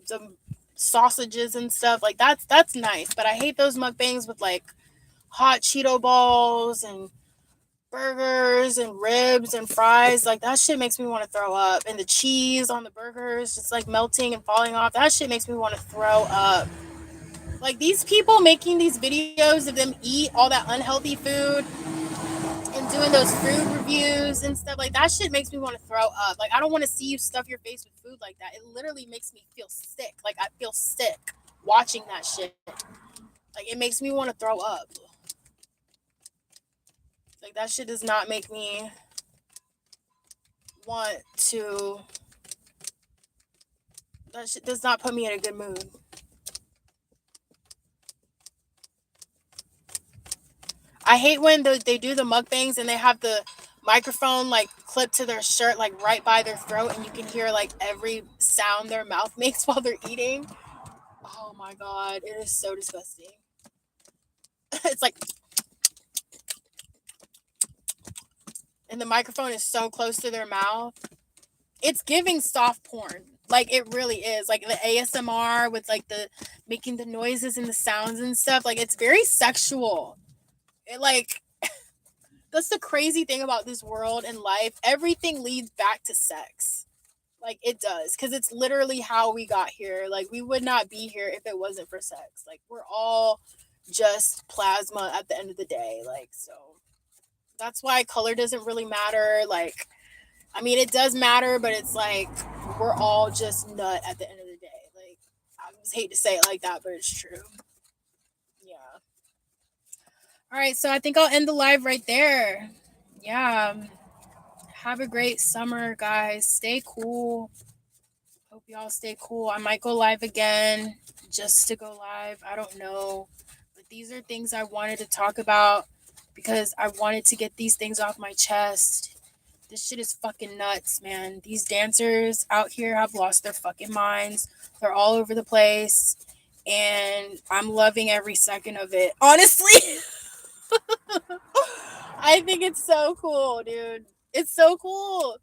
sausages and stuff. Like that's nice, but I hate those mukbangs with like hot Cheeto balls and burgers and ribs and fries. Like that shit makes me want to throw up. And the cheese on the burgers just like melting and falling off. That shit makes me want to throw up. Like these people making these videos of them eat all that unhealthy food and doing those food reviews and stuff, like that shit makes me want to throw up. Like I don't want to see you stuff your face with food like that. It literally makes me feel sick. Like I feel sick watching that shit. Like it makes me want to throw up. Like that shit does not make me want to. That shit does not put me in a good mood. I hate when they do the mukbangs and they have the microphone like clipped to their shirt, like right by their throat, and you can hear like every sound their mouth makes while they're eating. Oh my god, it is so disgusting. It's like, and the microphone is so close to their mouth. It's giving soft porn. Like it really is. Like the ASMR with like the making the noises and the sounds and stuff. Like it's very sexual. It like that's the crazy thing about this world and life. Everything leads back to sex. Like it does, because it's literally how we got here. Like we would not be here if it wasn't for sex. Like we're all just plasma at the end of the day. Like so that's why color doesn't really matter. Like I mean it does matter, but it's like we're all just nut at the end of the day. Like I just hate to say it like that, but it's true. Yeah. All right, so I think I'll end the live right there. Yeah. Have a great summer, guys. Stay cool. Hope y'all stay cool. I might go live again just to go live. I don't know. But these are things I wanted to talk about because I wanted to get these things off my chest. This shit is fucking nuts, man. These dancers out here have lost their fucking minds. They're all over the place. And I'm loving every second of it. Honestly. I think it's so cool, dude. It's so cool.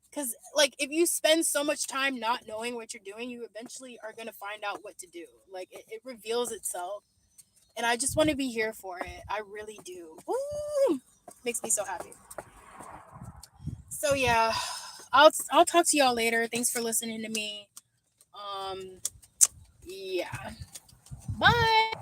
Because, like, if you spend so much time not knowing what you're doing, you eventually are going to find out what to do. Like, it reveals itself. And I just want to be here for it. I really do. Ooh, makes me so happy. So, yeah, I'll talk to y'all later. Thanks for listening to me. Yeah. Bye.